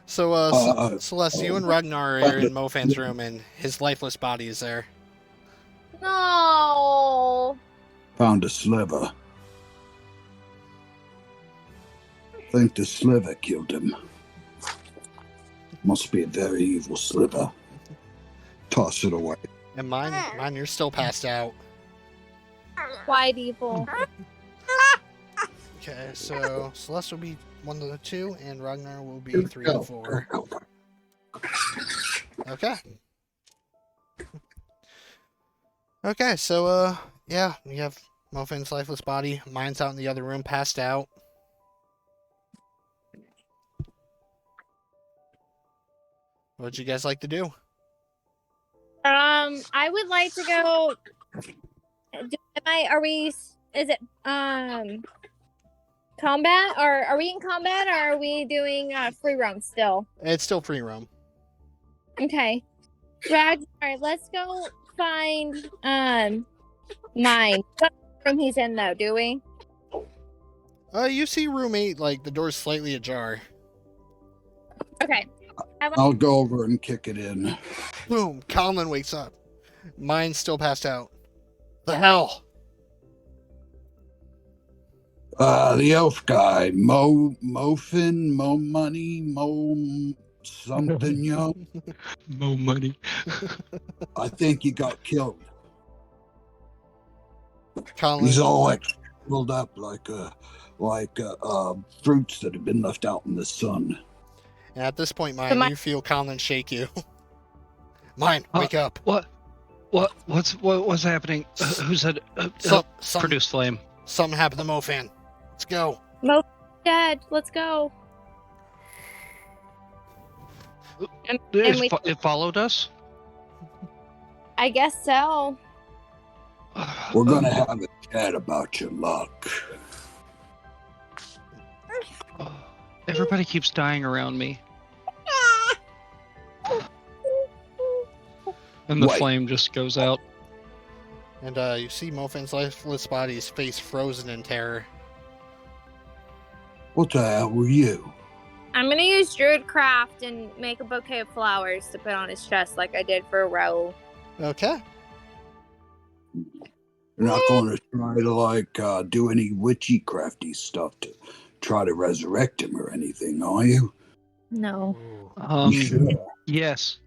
So, Celeste, you and Ragnar are in Mofan's room, and his lifeless body is there. no. Found a sliver. Think the sliver killed him. Must be a very evil sliver. Toss it away. And mine, you're still passed out. Wide evil. Okay, so Celeste will be 1 of the 2, and Ragnar will be 3 of the 4. Okay. Okay, so yeah, we have Mofan's lifeless body. Mine's out in the other room, passed out. What'd you guys like to do? I would like to go. Is it combat, or are we in combat, or are we doing free roam still? It's still free roam. Okay. Ragnar, let's go find mine. What room he's in though, do we? You see room 8, like the door's slightly ajar. Okay. I'll go over and kick it in. Boom! Conlen wakes up. Mine's still passed out. The hell? The elf guy, Mo money, Mo something, yo. Mo money. I think he got killed. Conlen. He's all like shriveled up like fruits that have been left out in the sun. And at this point, Mine, you feel Conlen shake you. Mine, wake up. What's happening? Who said produce flame? Something happened to Mofan. Let's go. Dead. Let's go. And It followed us? I guess so. We're going to have a chat about your luck. Everybody keeps dying around me. And the Wait. flame just goes out. And you see Mofin's lifeless body's face frozen in terror. What the hell were you? I'm gonna use Druidcraft and make a bouquet of flowers to put on his chest like I did for Raoul. Okay. You're not going to try to do any witchy crafty stuff to try to resurrect him or anything, are you? No. Sure. Yes.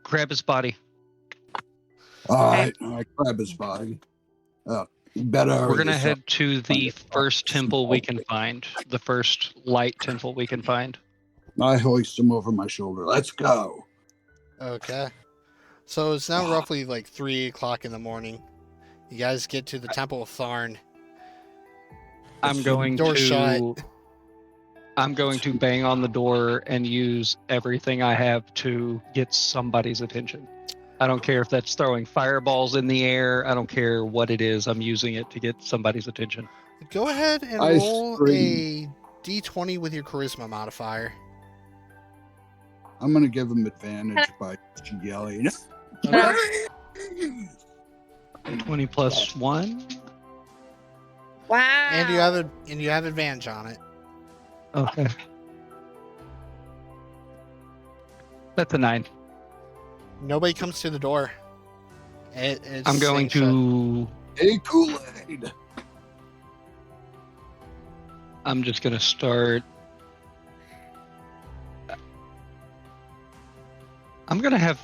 Grab his body. All right, I grab his body. Better. We're gonna head to the first temple we can find. The first light temple we can find. I hoist him over my shoulder. Let's go. Okay. So it's now roughly like 3 o'clock in the morning. You guys get to the Temple of Tharn. I'm going Door to shut. I'm going to bang on the door and use everything I have to get somebody's attention. I don't care if that's throwing fireballs in the air. I don't care what it is. I'm using it to get somebody's attention. Go ahead and I roll scream. a d20 with your charisma modifier. I'm going to give him advantage by yelling. Okay. 20 plus 1. Wow. And you have advantage on it. Okay. That's a 9. Nobody comes to the door. It's I'm going staying shut. to Hey, Kool-Aid. I'm just going to start. I'm going to have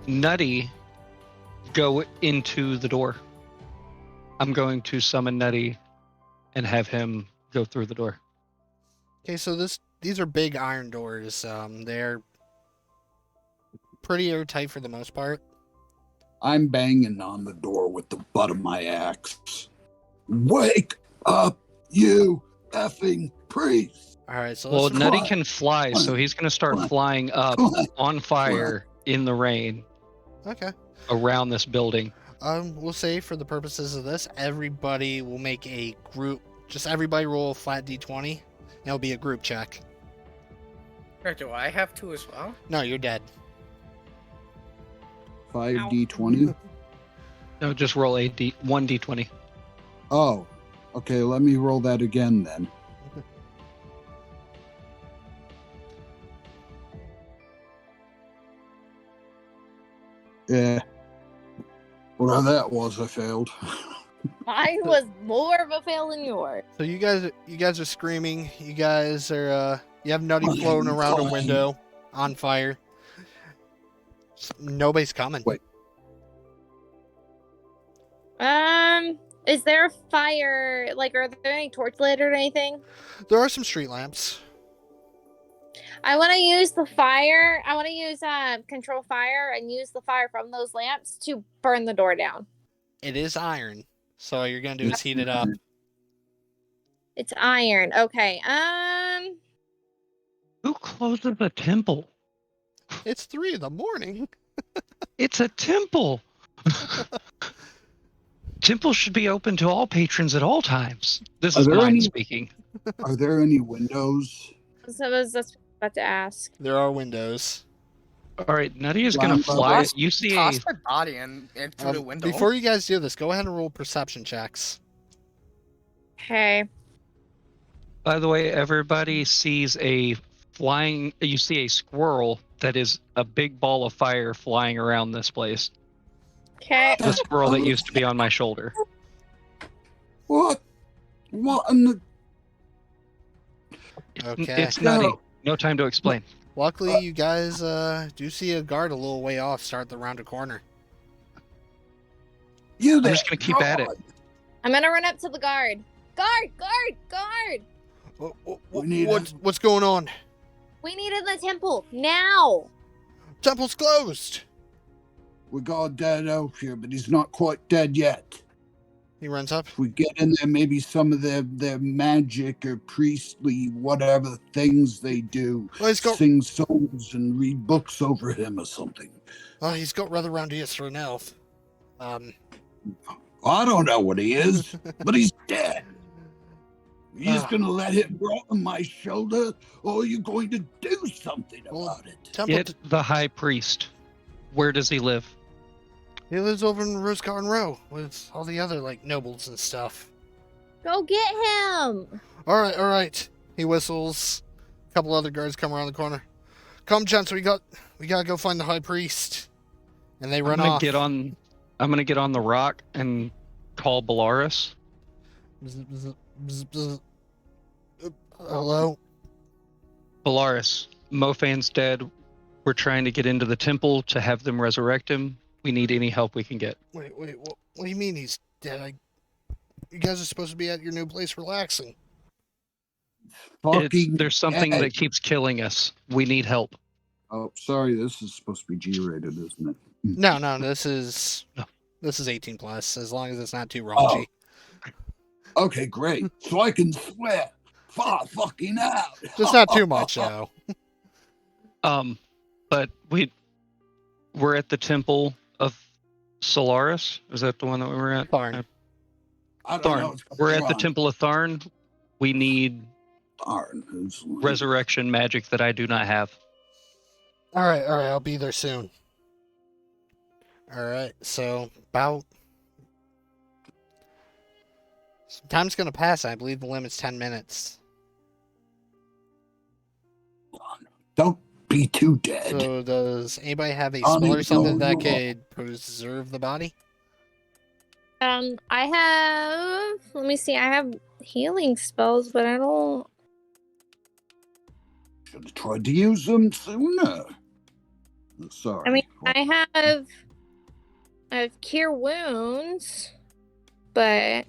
Nutty go into the door. I'm going to summon Nutty and have him go through the door. Okay, so these are big iron doors. They're pretty airtight for the most part. I'm banging on the door with the butt of my axe. Wake up, you effing priest. All right, so Well, let's Nutty Come on. can fly, so he's going to start flying up on fire in the rain Okay. around this building. We'll say for the purposes of this, everybody will make a group. Just everybody roll a flat d20. It'll be a group check. Or do I have to as well? No, you're dead. 5d20. No, just roll a 1d20. Oh, okay. Let me roll that again then. Yeah. Well, that was I failed. Mine was more of a fail than yours. So you guys are screaming. You guys are you have Nutty floating around a window on fire. Nobody's coming. Wait. Is there a fire? Like, are there any torch lit or anything? There are some street lamps. I want to use the fire. I want to use control fire and use the fire from those lamps to burn the door down. It is iron, so all you're gonna do is heat it up. It's iron. Okay. Who closes a temple? It's 3 in the morning. It's a temple. Temples should be open to all patrons at all times. This Are is there mine any- speaking. Are there any windows? So that's what I was about to ask. There are windows. All right, Nutty is going Line to fly. Toss- You see a Toss my body and through the window. Before you guys do this, go ahead and roll perception checks. Okay. By the way, everybody sees a flying. You see a squirrel that is a big ball of fire flying around this place. Okay. The squirrel that used to be on my shoulder. What? What in the... Okay. It's Nutty. No time to explain. Luckily, you guys do see a guard a little way off start around a corner. You I'm there? just gonna keep at it. I'm gonna run up to the guard. Guard! We need What's going on? We need in the temple now. Temple's closed. We got a dead elf here, but he's not quite dead yet. He runs up. If we get in there, maybe some of their magic or priestly whatever things they do, Well, sing songs and read books over him or something. He's got rather round ears for an elf. I don't know what he is, but he's dead. You just Ah. gonna let him grow on my shoulder, or are you going to do something Well, about it? Temple. Get the high priest. Where does he live? He lives over in Rose Garden Row with all the other like nobles and stuff. Go get him. All right. He whistles. A couple other guards come around the corner. Come, gents, we gotta go find the high priest. And they run off. I'm gonna get on the rock and call Bellaris. Bzz, bzz, bzz, bzz. Hello. Bellaris, Mofan's dead. We're trying to get into the temple to have them resurrect him. We need any help we can get. Wait. What do you mean he's dead? You guys are supposed to be at your new place relaxing. There's something dead. that keeps killing us. We need help. Oh, sorry. This is supposed to be G-rated, isn't it? No. This is 18 plus. As long as it's not too raunchy. Okay, great. So I can swear. Fucking out. Just not too much, though. But we're at the temple of Solaris. Is that the one that we were at? Tharn. I don't know. Tharn. We're at the temple of Tharn. We need resurrection magic that I do not have. All right. I'll be there soon. All right. So about some time's gonna pass. I believe the limit's 10 minutes. Don't be too dead. So does anybody have a spell or something that could preserve the body? I have. Let me see. I have healing spells, but I don't. Should have tried to use them sooner. Sorry. I mean, I have cure wounds, but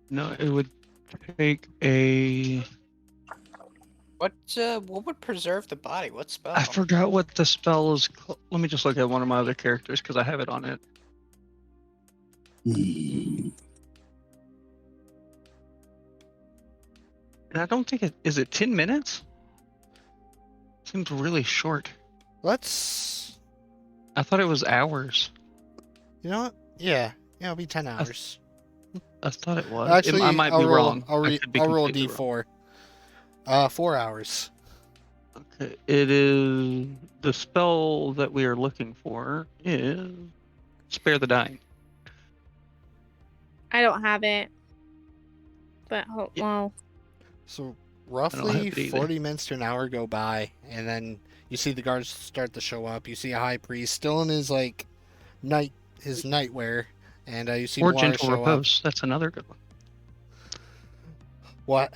No, it would take a. What would preserve the body? What spell? I forgot what the spell is called. Let me just look at one of my other characters because I have it on it. Hmm. And I don't think is it 10 minutes? Seems really short. Let's. I thought it was hours. You know what? Yeah, it'll be 10 hours. I thought it was. Actually, I might I'll be roll, wrong. I'll I could be roll a completely wrong. D4. 4 hours. Okay, it is the spell that we are looking for is Spare the Dying. I don't have it. But well, So I roughly don't have it either. 40 minutes to an hour go by, and then you see the guards start to show up. You see a high priest still in his his nightwear, and you see Or Bellaris Gentle show up. Repose. That's another good one. What?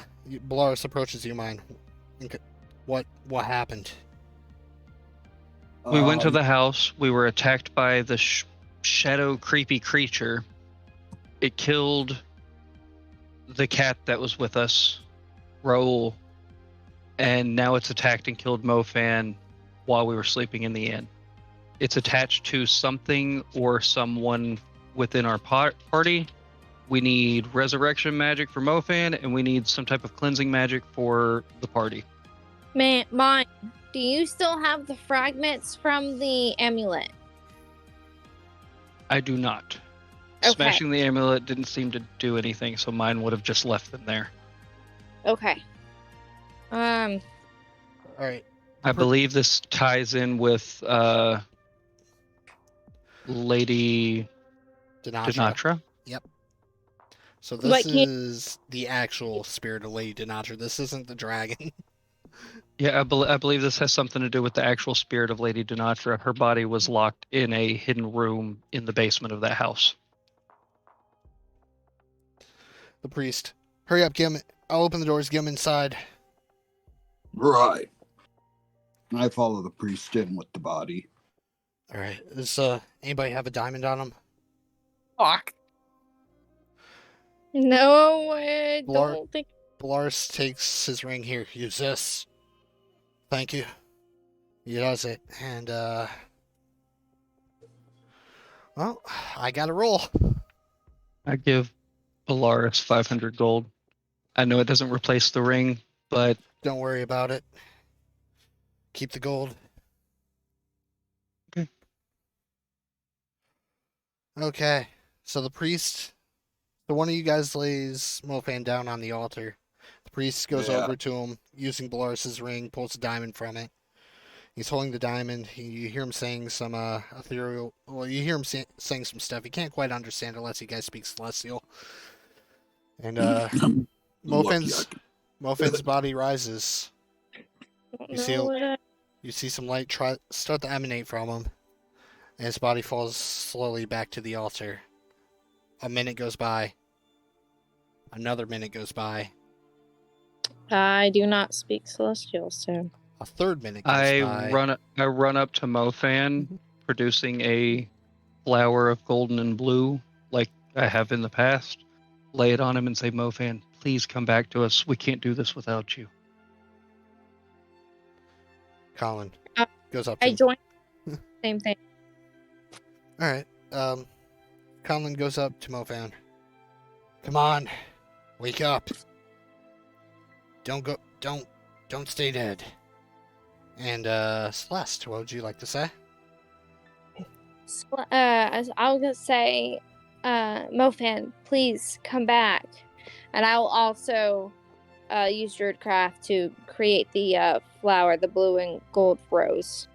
Bellaris approaches you, mine. Okay. What happened? We went to the house. We were attacked by the shadow creepy creature. It killed the cat that was with us, Raoul, and now it's attacked and killed Mofan while we were sleeping in the inn. It's attached to something or someone within our party. We need resurrection magic for Mofan, and we need some type of cleansing magic for the party. mine. Do you still have the fragments from the amulet? I do not. Okay. Smashing the amulet didn't seem to do anything, so mine would have just left them there. Okay. All right. I believe this ties in with Lady Denatra. So Like, this is the actual spirit of Lady Denatra. This isn't the dragon. Yeah, I believe this has something to do with the actual spirit of Lady Denatra. Her body was locked in a hidden room in the basement of that house. The priest. Hurry up, I'll open the doors, get him inside. Right. I follow the priest in with the body. All right. Does anybody have a diamond on him? Fuck. No, I Blar- don't think. Bellaris takes his ring here. Use this. Thank you. He does it. And, well, I got to roll. I give Polaris 500 gold. I know it doesn't replace the ring, but Don't worry about it. Keep the gold. Okay. Okay. So the priest, the one of you guys lays Mofan down on the altar. The priest goes Yeah. over to him using Polaris's ring, pulls a diamond from it. He's holding the diamond. You hear him saying some ethereal. Well, you hear him saying some stuff. You can't quite understand unless you guys speak Celestial. And I'm lucky I Mofin's body rises. You see, No, what you see some light start to emanate from him, and his body falls slowly back to the altar. A minute goes by. Another minute goes by. I do not speak Celestial, so. A third minute goes I by. run up to Mofan, producing a flower of golden and blue, like I have in the past. Lay it on him and say, Mofan, please come back to us. We can't do this without you. Colin Uh, goes up to I him. joined. Same thing. All right. Conlen goes up to Mofan. Come on, wake up. Don't stay dead. And Celeste, what would you like to say? I was gonna say, Mofan, please come back, and I will also use Druidcraft to create the flower, the blue and gold rose.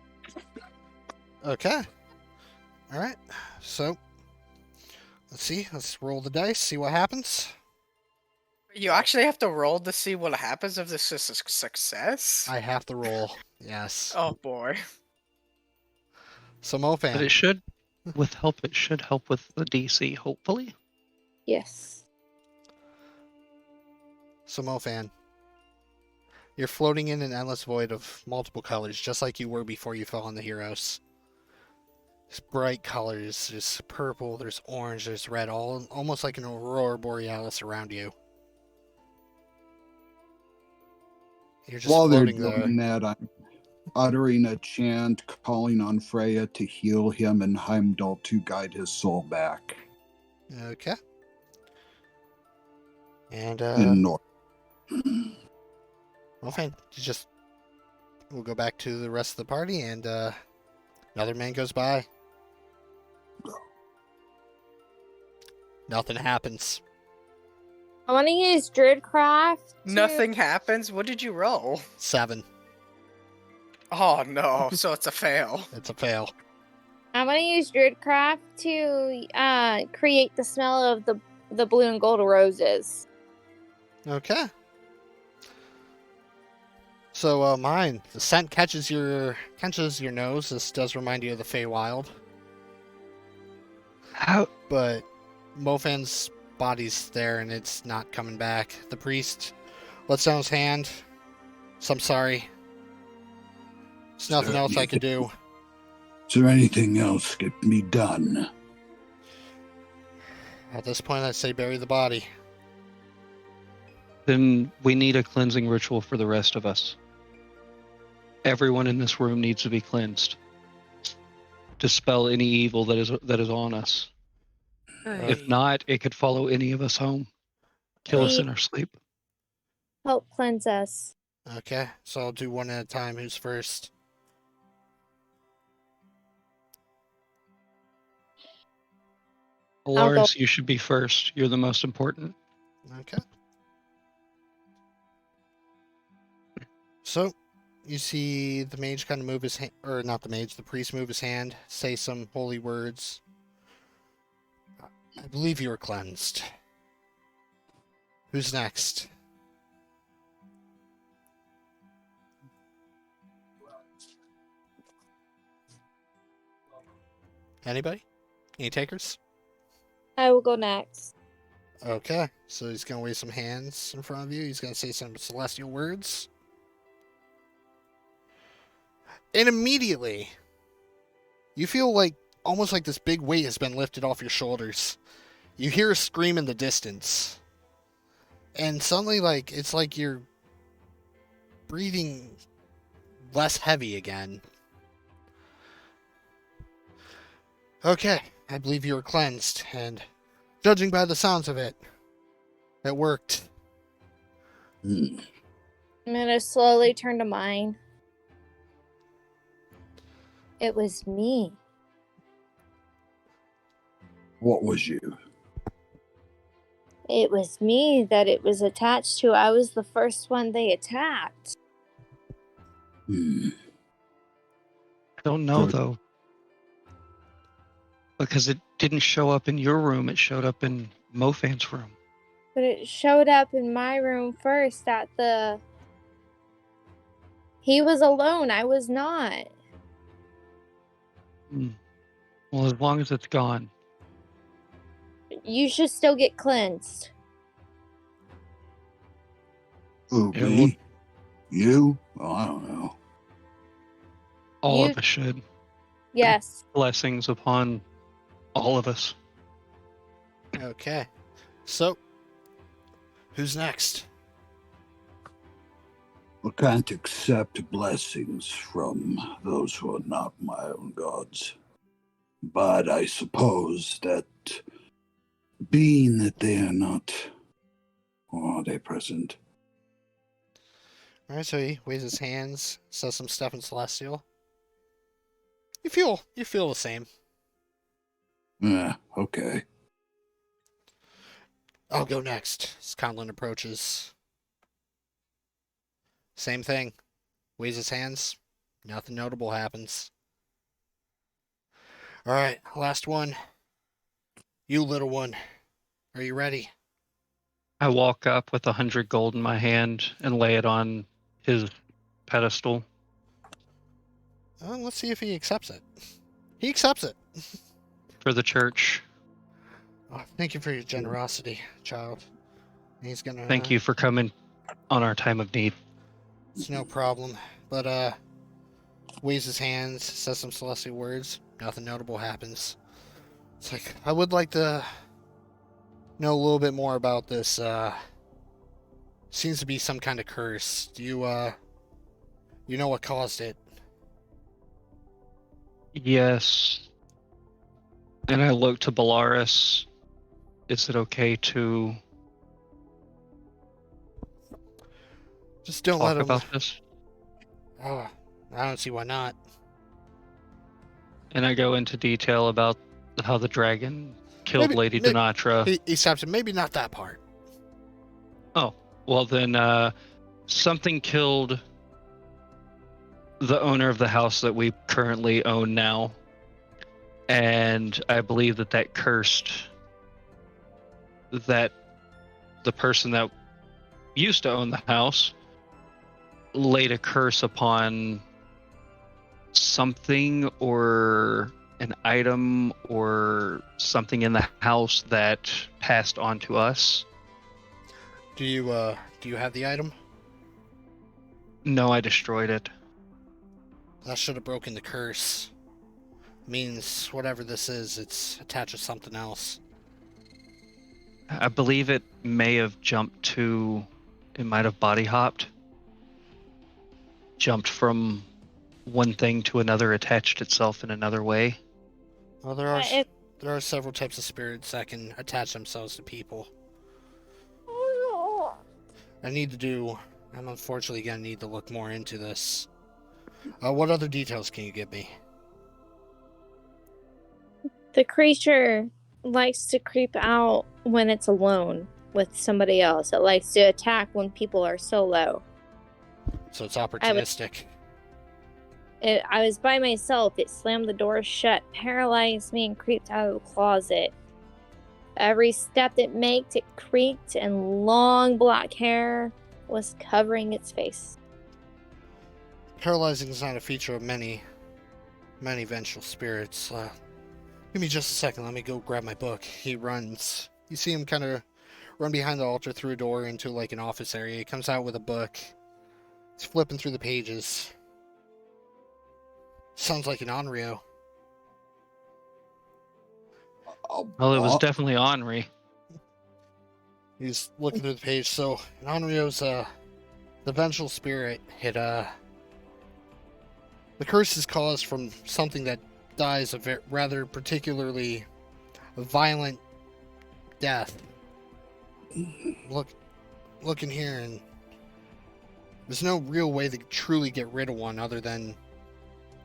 Okay. All right. So let's see. Let's roll the dice. See what happens. You actually have to roll to see what happens if this is a success? I have to roll. Yes. Oh boy. So But Mofan. it should, with help, it should help with the DC, hopefully. Yes. So Mofan. You're floating in an endless void of multiple colors, just like you were before you fell on the heroes. There's bright colors. There's purple. There's orange. There's red. All almost like an aurora borealis around you. You're just While they're floating there. doing that, I'm uttering a chant, calling on Freya to heal him and Heimdall to guide his soul back Okay. And in North. Mofan, we'll go back to the rest of the party, and another man goes by. Nothing happens. I want to use Druidcraft. Nothing happens? What did you roll? 7. Oh no, so it's a fail. It's a fail. I want to use Druidcraft to create the smell of the blue and gold roses. Okay. So mine, the scent catches your nose. This does remind you of the Feywild, How? but Mofan's body's there and it's not coming back. The priest lets down his hand. So I'm sorry. There's nothing else I could do. Is there anything else that can be done? At this point, I'd say bury the body. Then we need a cleansing ritual for the rest of us. Everyone in this room needs to be cleansed. Dispel any evil that is on us. If not, it could follow any of us home. Kill us in our sleep. Help cleanse us. Okay, so I'll do one at a time. Who's first? Lars, you should be first. You're the most important. Okay. So, you see the mage kind of move his hand, or not the mage, the priest move his hand, say some holy words. I believe you are cleansed. Who's next? Anybody? Any takers? I will go next. Okay, so he's going to wave some hands in front of you. He's going to say some celestial words. And immediately, you feel like almost like this big weight has been lifted off your shoulders. You hear a scream in the distance. And suddenly, it's like you're breathing less heavy again. Okay, I believe you are cleansed. And Judging by the sounds of it, it worked. Hmm. I'm gonna slowly turn to mine. It was me. What was you? It was me that it was attached to. I was the first one they attacked. Hmm. I don't know Good. though. Because it didn't show up in your room, it showed up in Mofan's room. But it showed up in my room first at the... He was alone. I was not. Well, as long as it's gone. You should still get cleansed. Who, Yeah, me? You? Oh, I don't know. All You- of us should. Yes. Blessings upon all of us. Okay. So, who's next? I can't accept blessings from those who are not my own gods. But I suppose that being that they are not, or are they present? All right, so he waves his hands, says some stuff in Celestial. You feel the same. Okay. I'll go next. As Conlen approaches. Same thing. Waves his hands. Nothing notable happens. All right, last one. You little one. Are you ready? I walk up with 100 gold in my hand and lay it on his pedestal. Let's see if he accepts it. He accepts it. For the church. Oh, thank you for your generosity, child. He's gonna. Thank you for coming on our time of need. It's no problem. But waves his hands, says some celestial words. Nothing notable happens. It's like, I would like to know a little bit more about this. Seems to be some kind of curse. Do you know what caused it? Yes. And I look to Bellaris. Is it okay to Just don't talk let him. about this? Oh, I don't see why not. And I go into detail about how the dragon killed Lady Denatra. He stops him. Maybe not that part. Oh, well then, something killed the owner of the house that we currently own now. And I believe that cursed that the person that used to own the house laid a curse upon something or an item or something in the house that passed on to us. Do you have the item? No, I destroyed it. That should have broken the curse. Means whatever this is, it's attached to something else. I believe it may have it might have body hopped. Jumped from one thing to another, attached itself in another way. Well, there are several types of spirits that can attach themselves to people. I'm unfortunately gonna need to look more into this. What other details can you give me? The creature likes to creep out when it's alone with somebody else. It likes to attack when people are solo. So it's opportunistic. I was by myself. It slammed the door shut, paralyzed me, and creeped out of the closet. Every step it made, it creaked, and long black hair was covering its face. Paralyzing is not a feature of many vengeful spirits. Give me just a second. Let me go grab my book. He runs. You see him kind of run behind the altar through a door into like an office area. He comes out with a book. He's flipping through the pages. Sounds like an Onryo. Well, it was definitely Onryo. He's looking through the page. So, Onryo's the vengeful spirit hit the curse is caused from something that dies a rather particularly violent death. Look in here, and there's no real way to truly get rid of one other than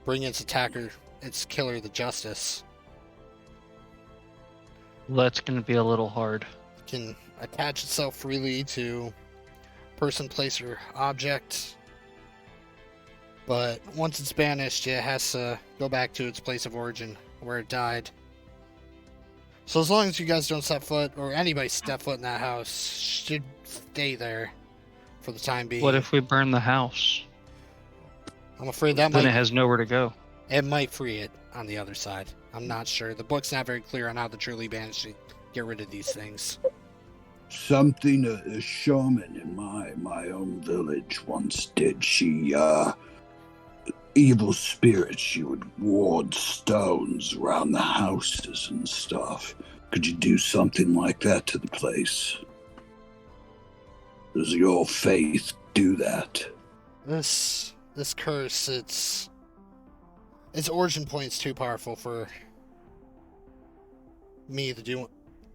bring its killer, the Justice. That's going to be a little hard. It can attach itself freely to person, place, or object. But once it's banished, it has to go back to its place of origin, where it died. So as long as you guys don't step foot, or anybody step foot in that house, should stay there for the time being. What if we burn the house? I'm afraid that Then it has nowhere to go. It might free it on the other side. I'm not sure. The book's not very clear on how to truly banish it, get rid of these things. Something a shaman in my own village once did. She, evil spirits, she would ward stones around the houses and stuff. Could you do something like that to the place? Does your faith do that? This curse, its origin point's too powerful for me to do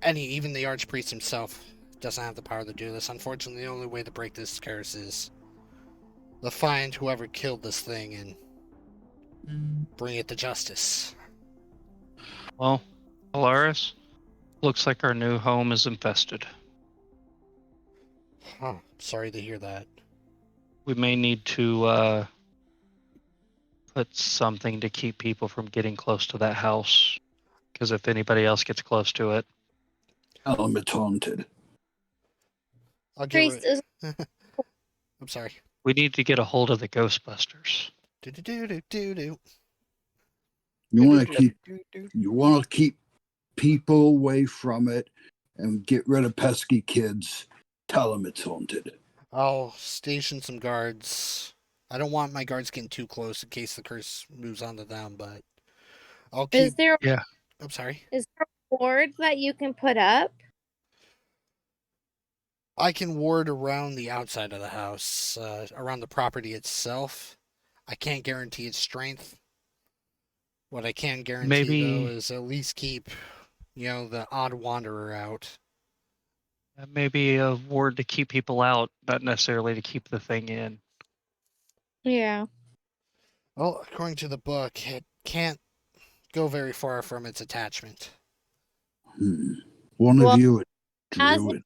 even the archpriest himself doesn't have the power to do this. Unfortunately, the only way to break this curse is to find whoever killed this thing and bring it to justice. Well, Polaris, looks like our new home is infested. Huh, sorry to hear that. We may need to put something to keep people from getting close to that house. Because if anybody else gets close to it... It's haunted. I'll Priest get is I'm sorry. We need to get a hold of the Ghostbusters. Do. You want to keep people away from it and get rid of pesky kids. Tell them it's haunted. I'll station some guards. I don't want my guards getting too close in case the curse moves on to them, but I'll keep... Is there Yeah. I'm sorry. is there a ward that you can put up? I can ward around the outside of the house, around the property itself. I can't guarantee its strength. What I can guarantee, though, is at least keep, the odd wanderer out. Maybe a ward to keep people out, not necessarily to keep the thing in. Yeah. Well, according to the book, it can't go very far from its attachment. One Well, of you, a as druid.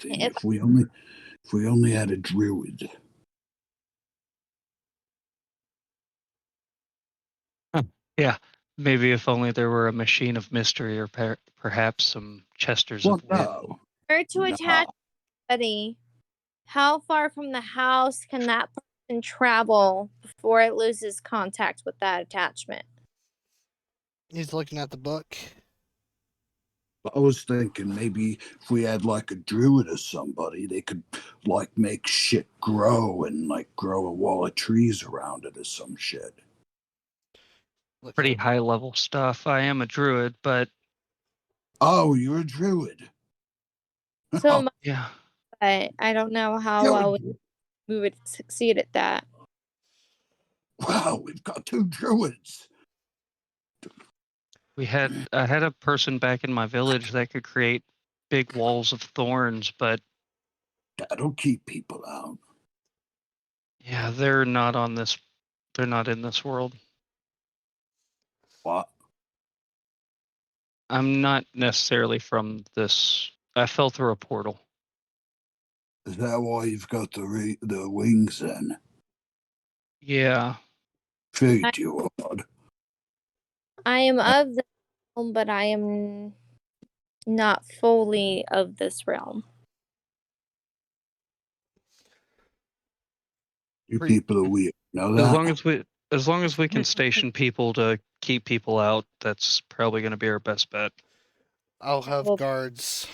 If we only had a druid. Yeah, maybe if only there were a machine of mystery or perhaps some chesters of wit. No. Or to attach somebody, how far from the house can that person travel before it loses contact with that attachment? He's looking at the book. I was thinking maybe if we had like a druid or somebody, they could like make shit grow and like grow a wall of trees around it or some shit. Pretty high level stuff. I am a druid, but... Oh, you're a druid. So am I, Yeah. but I don't know how well we would succeed at that. Wow, we've got two druids. I had a person back in my village that could create big walls of thorns, but That'll keep people out. yeah, they're not in this world. What? I'm not necessarily from this. I fell through a portal. Is that why you've got the wings then? Yeah. Figured you would. I am of the realm, but I am not fully of this realm. You people are weird. Know that? As long as we can station people to keep people out, that's probably going to be our best bet. I'll have Well- guards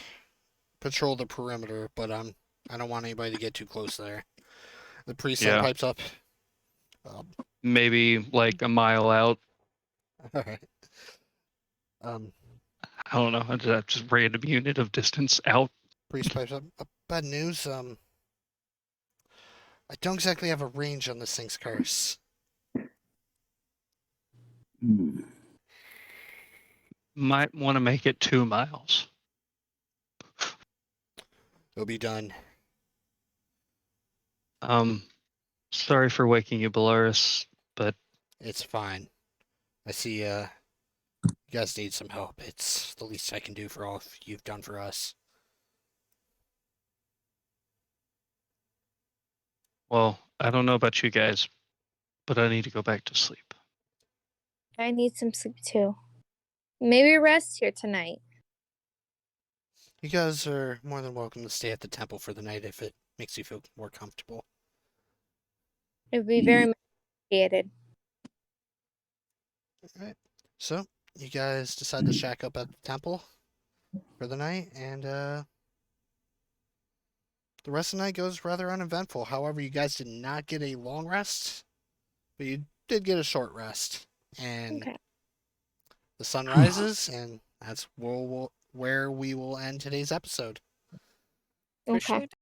patrol the perimeter, but I don't want anybody to get too close there. The priest pipes up. Maybe like a mile out. All right. I don't know. Just random unit of distance out. Priest pipes up. Bad news. I don't exactly have a range on this thing's curse. Might want to make it 2 miles. It'll be done. Sorry for waking you, Belarus, but It's fine. I see you guys need some help. It's the least I can do for all you've done for us. well, I don't know about you guys, but I need to go back to sleep. I need some sleep too. Maybe rest here tonight. You guys are more than welcome to stay at the temple for the night if it makes you feel more comfortable. It would be very much appreciated. Alright. So, you guys decide to shack up at the temple for the night, and the rest of the night goes rather uneventful. However, you guys did not get a long rest, but you did get a short rest. And Okay. the sun rises, and that's where we will end today's episode. Okay. Appreciate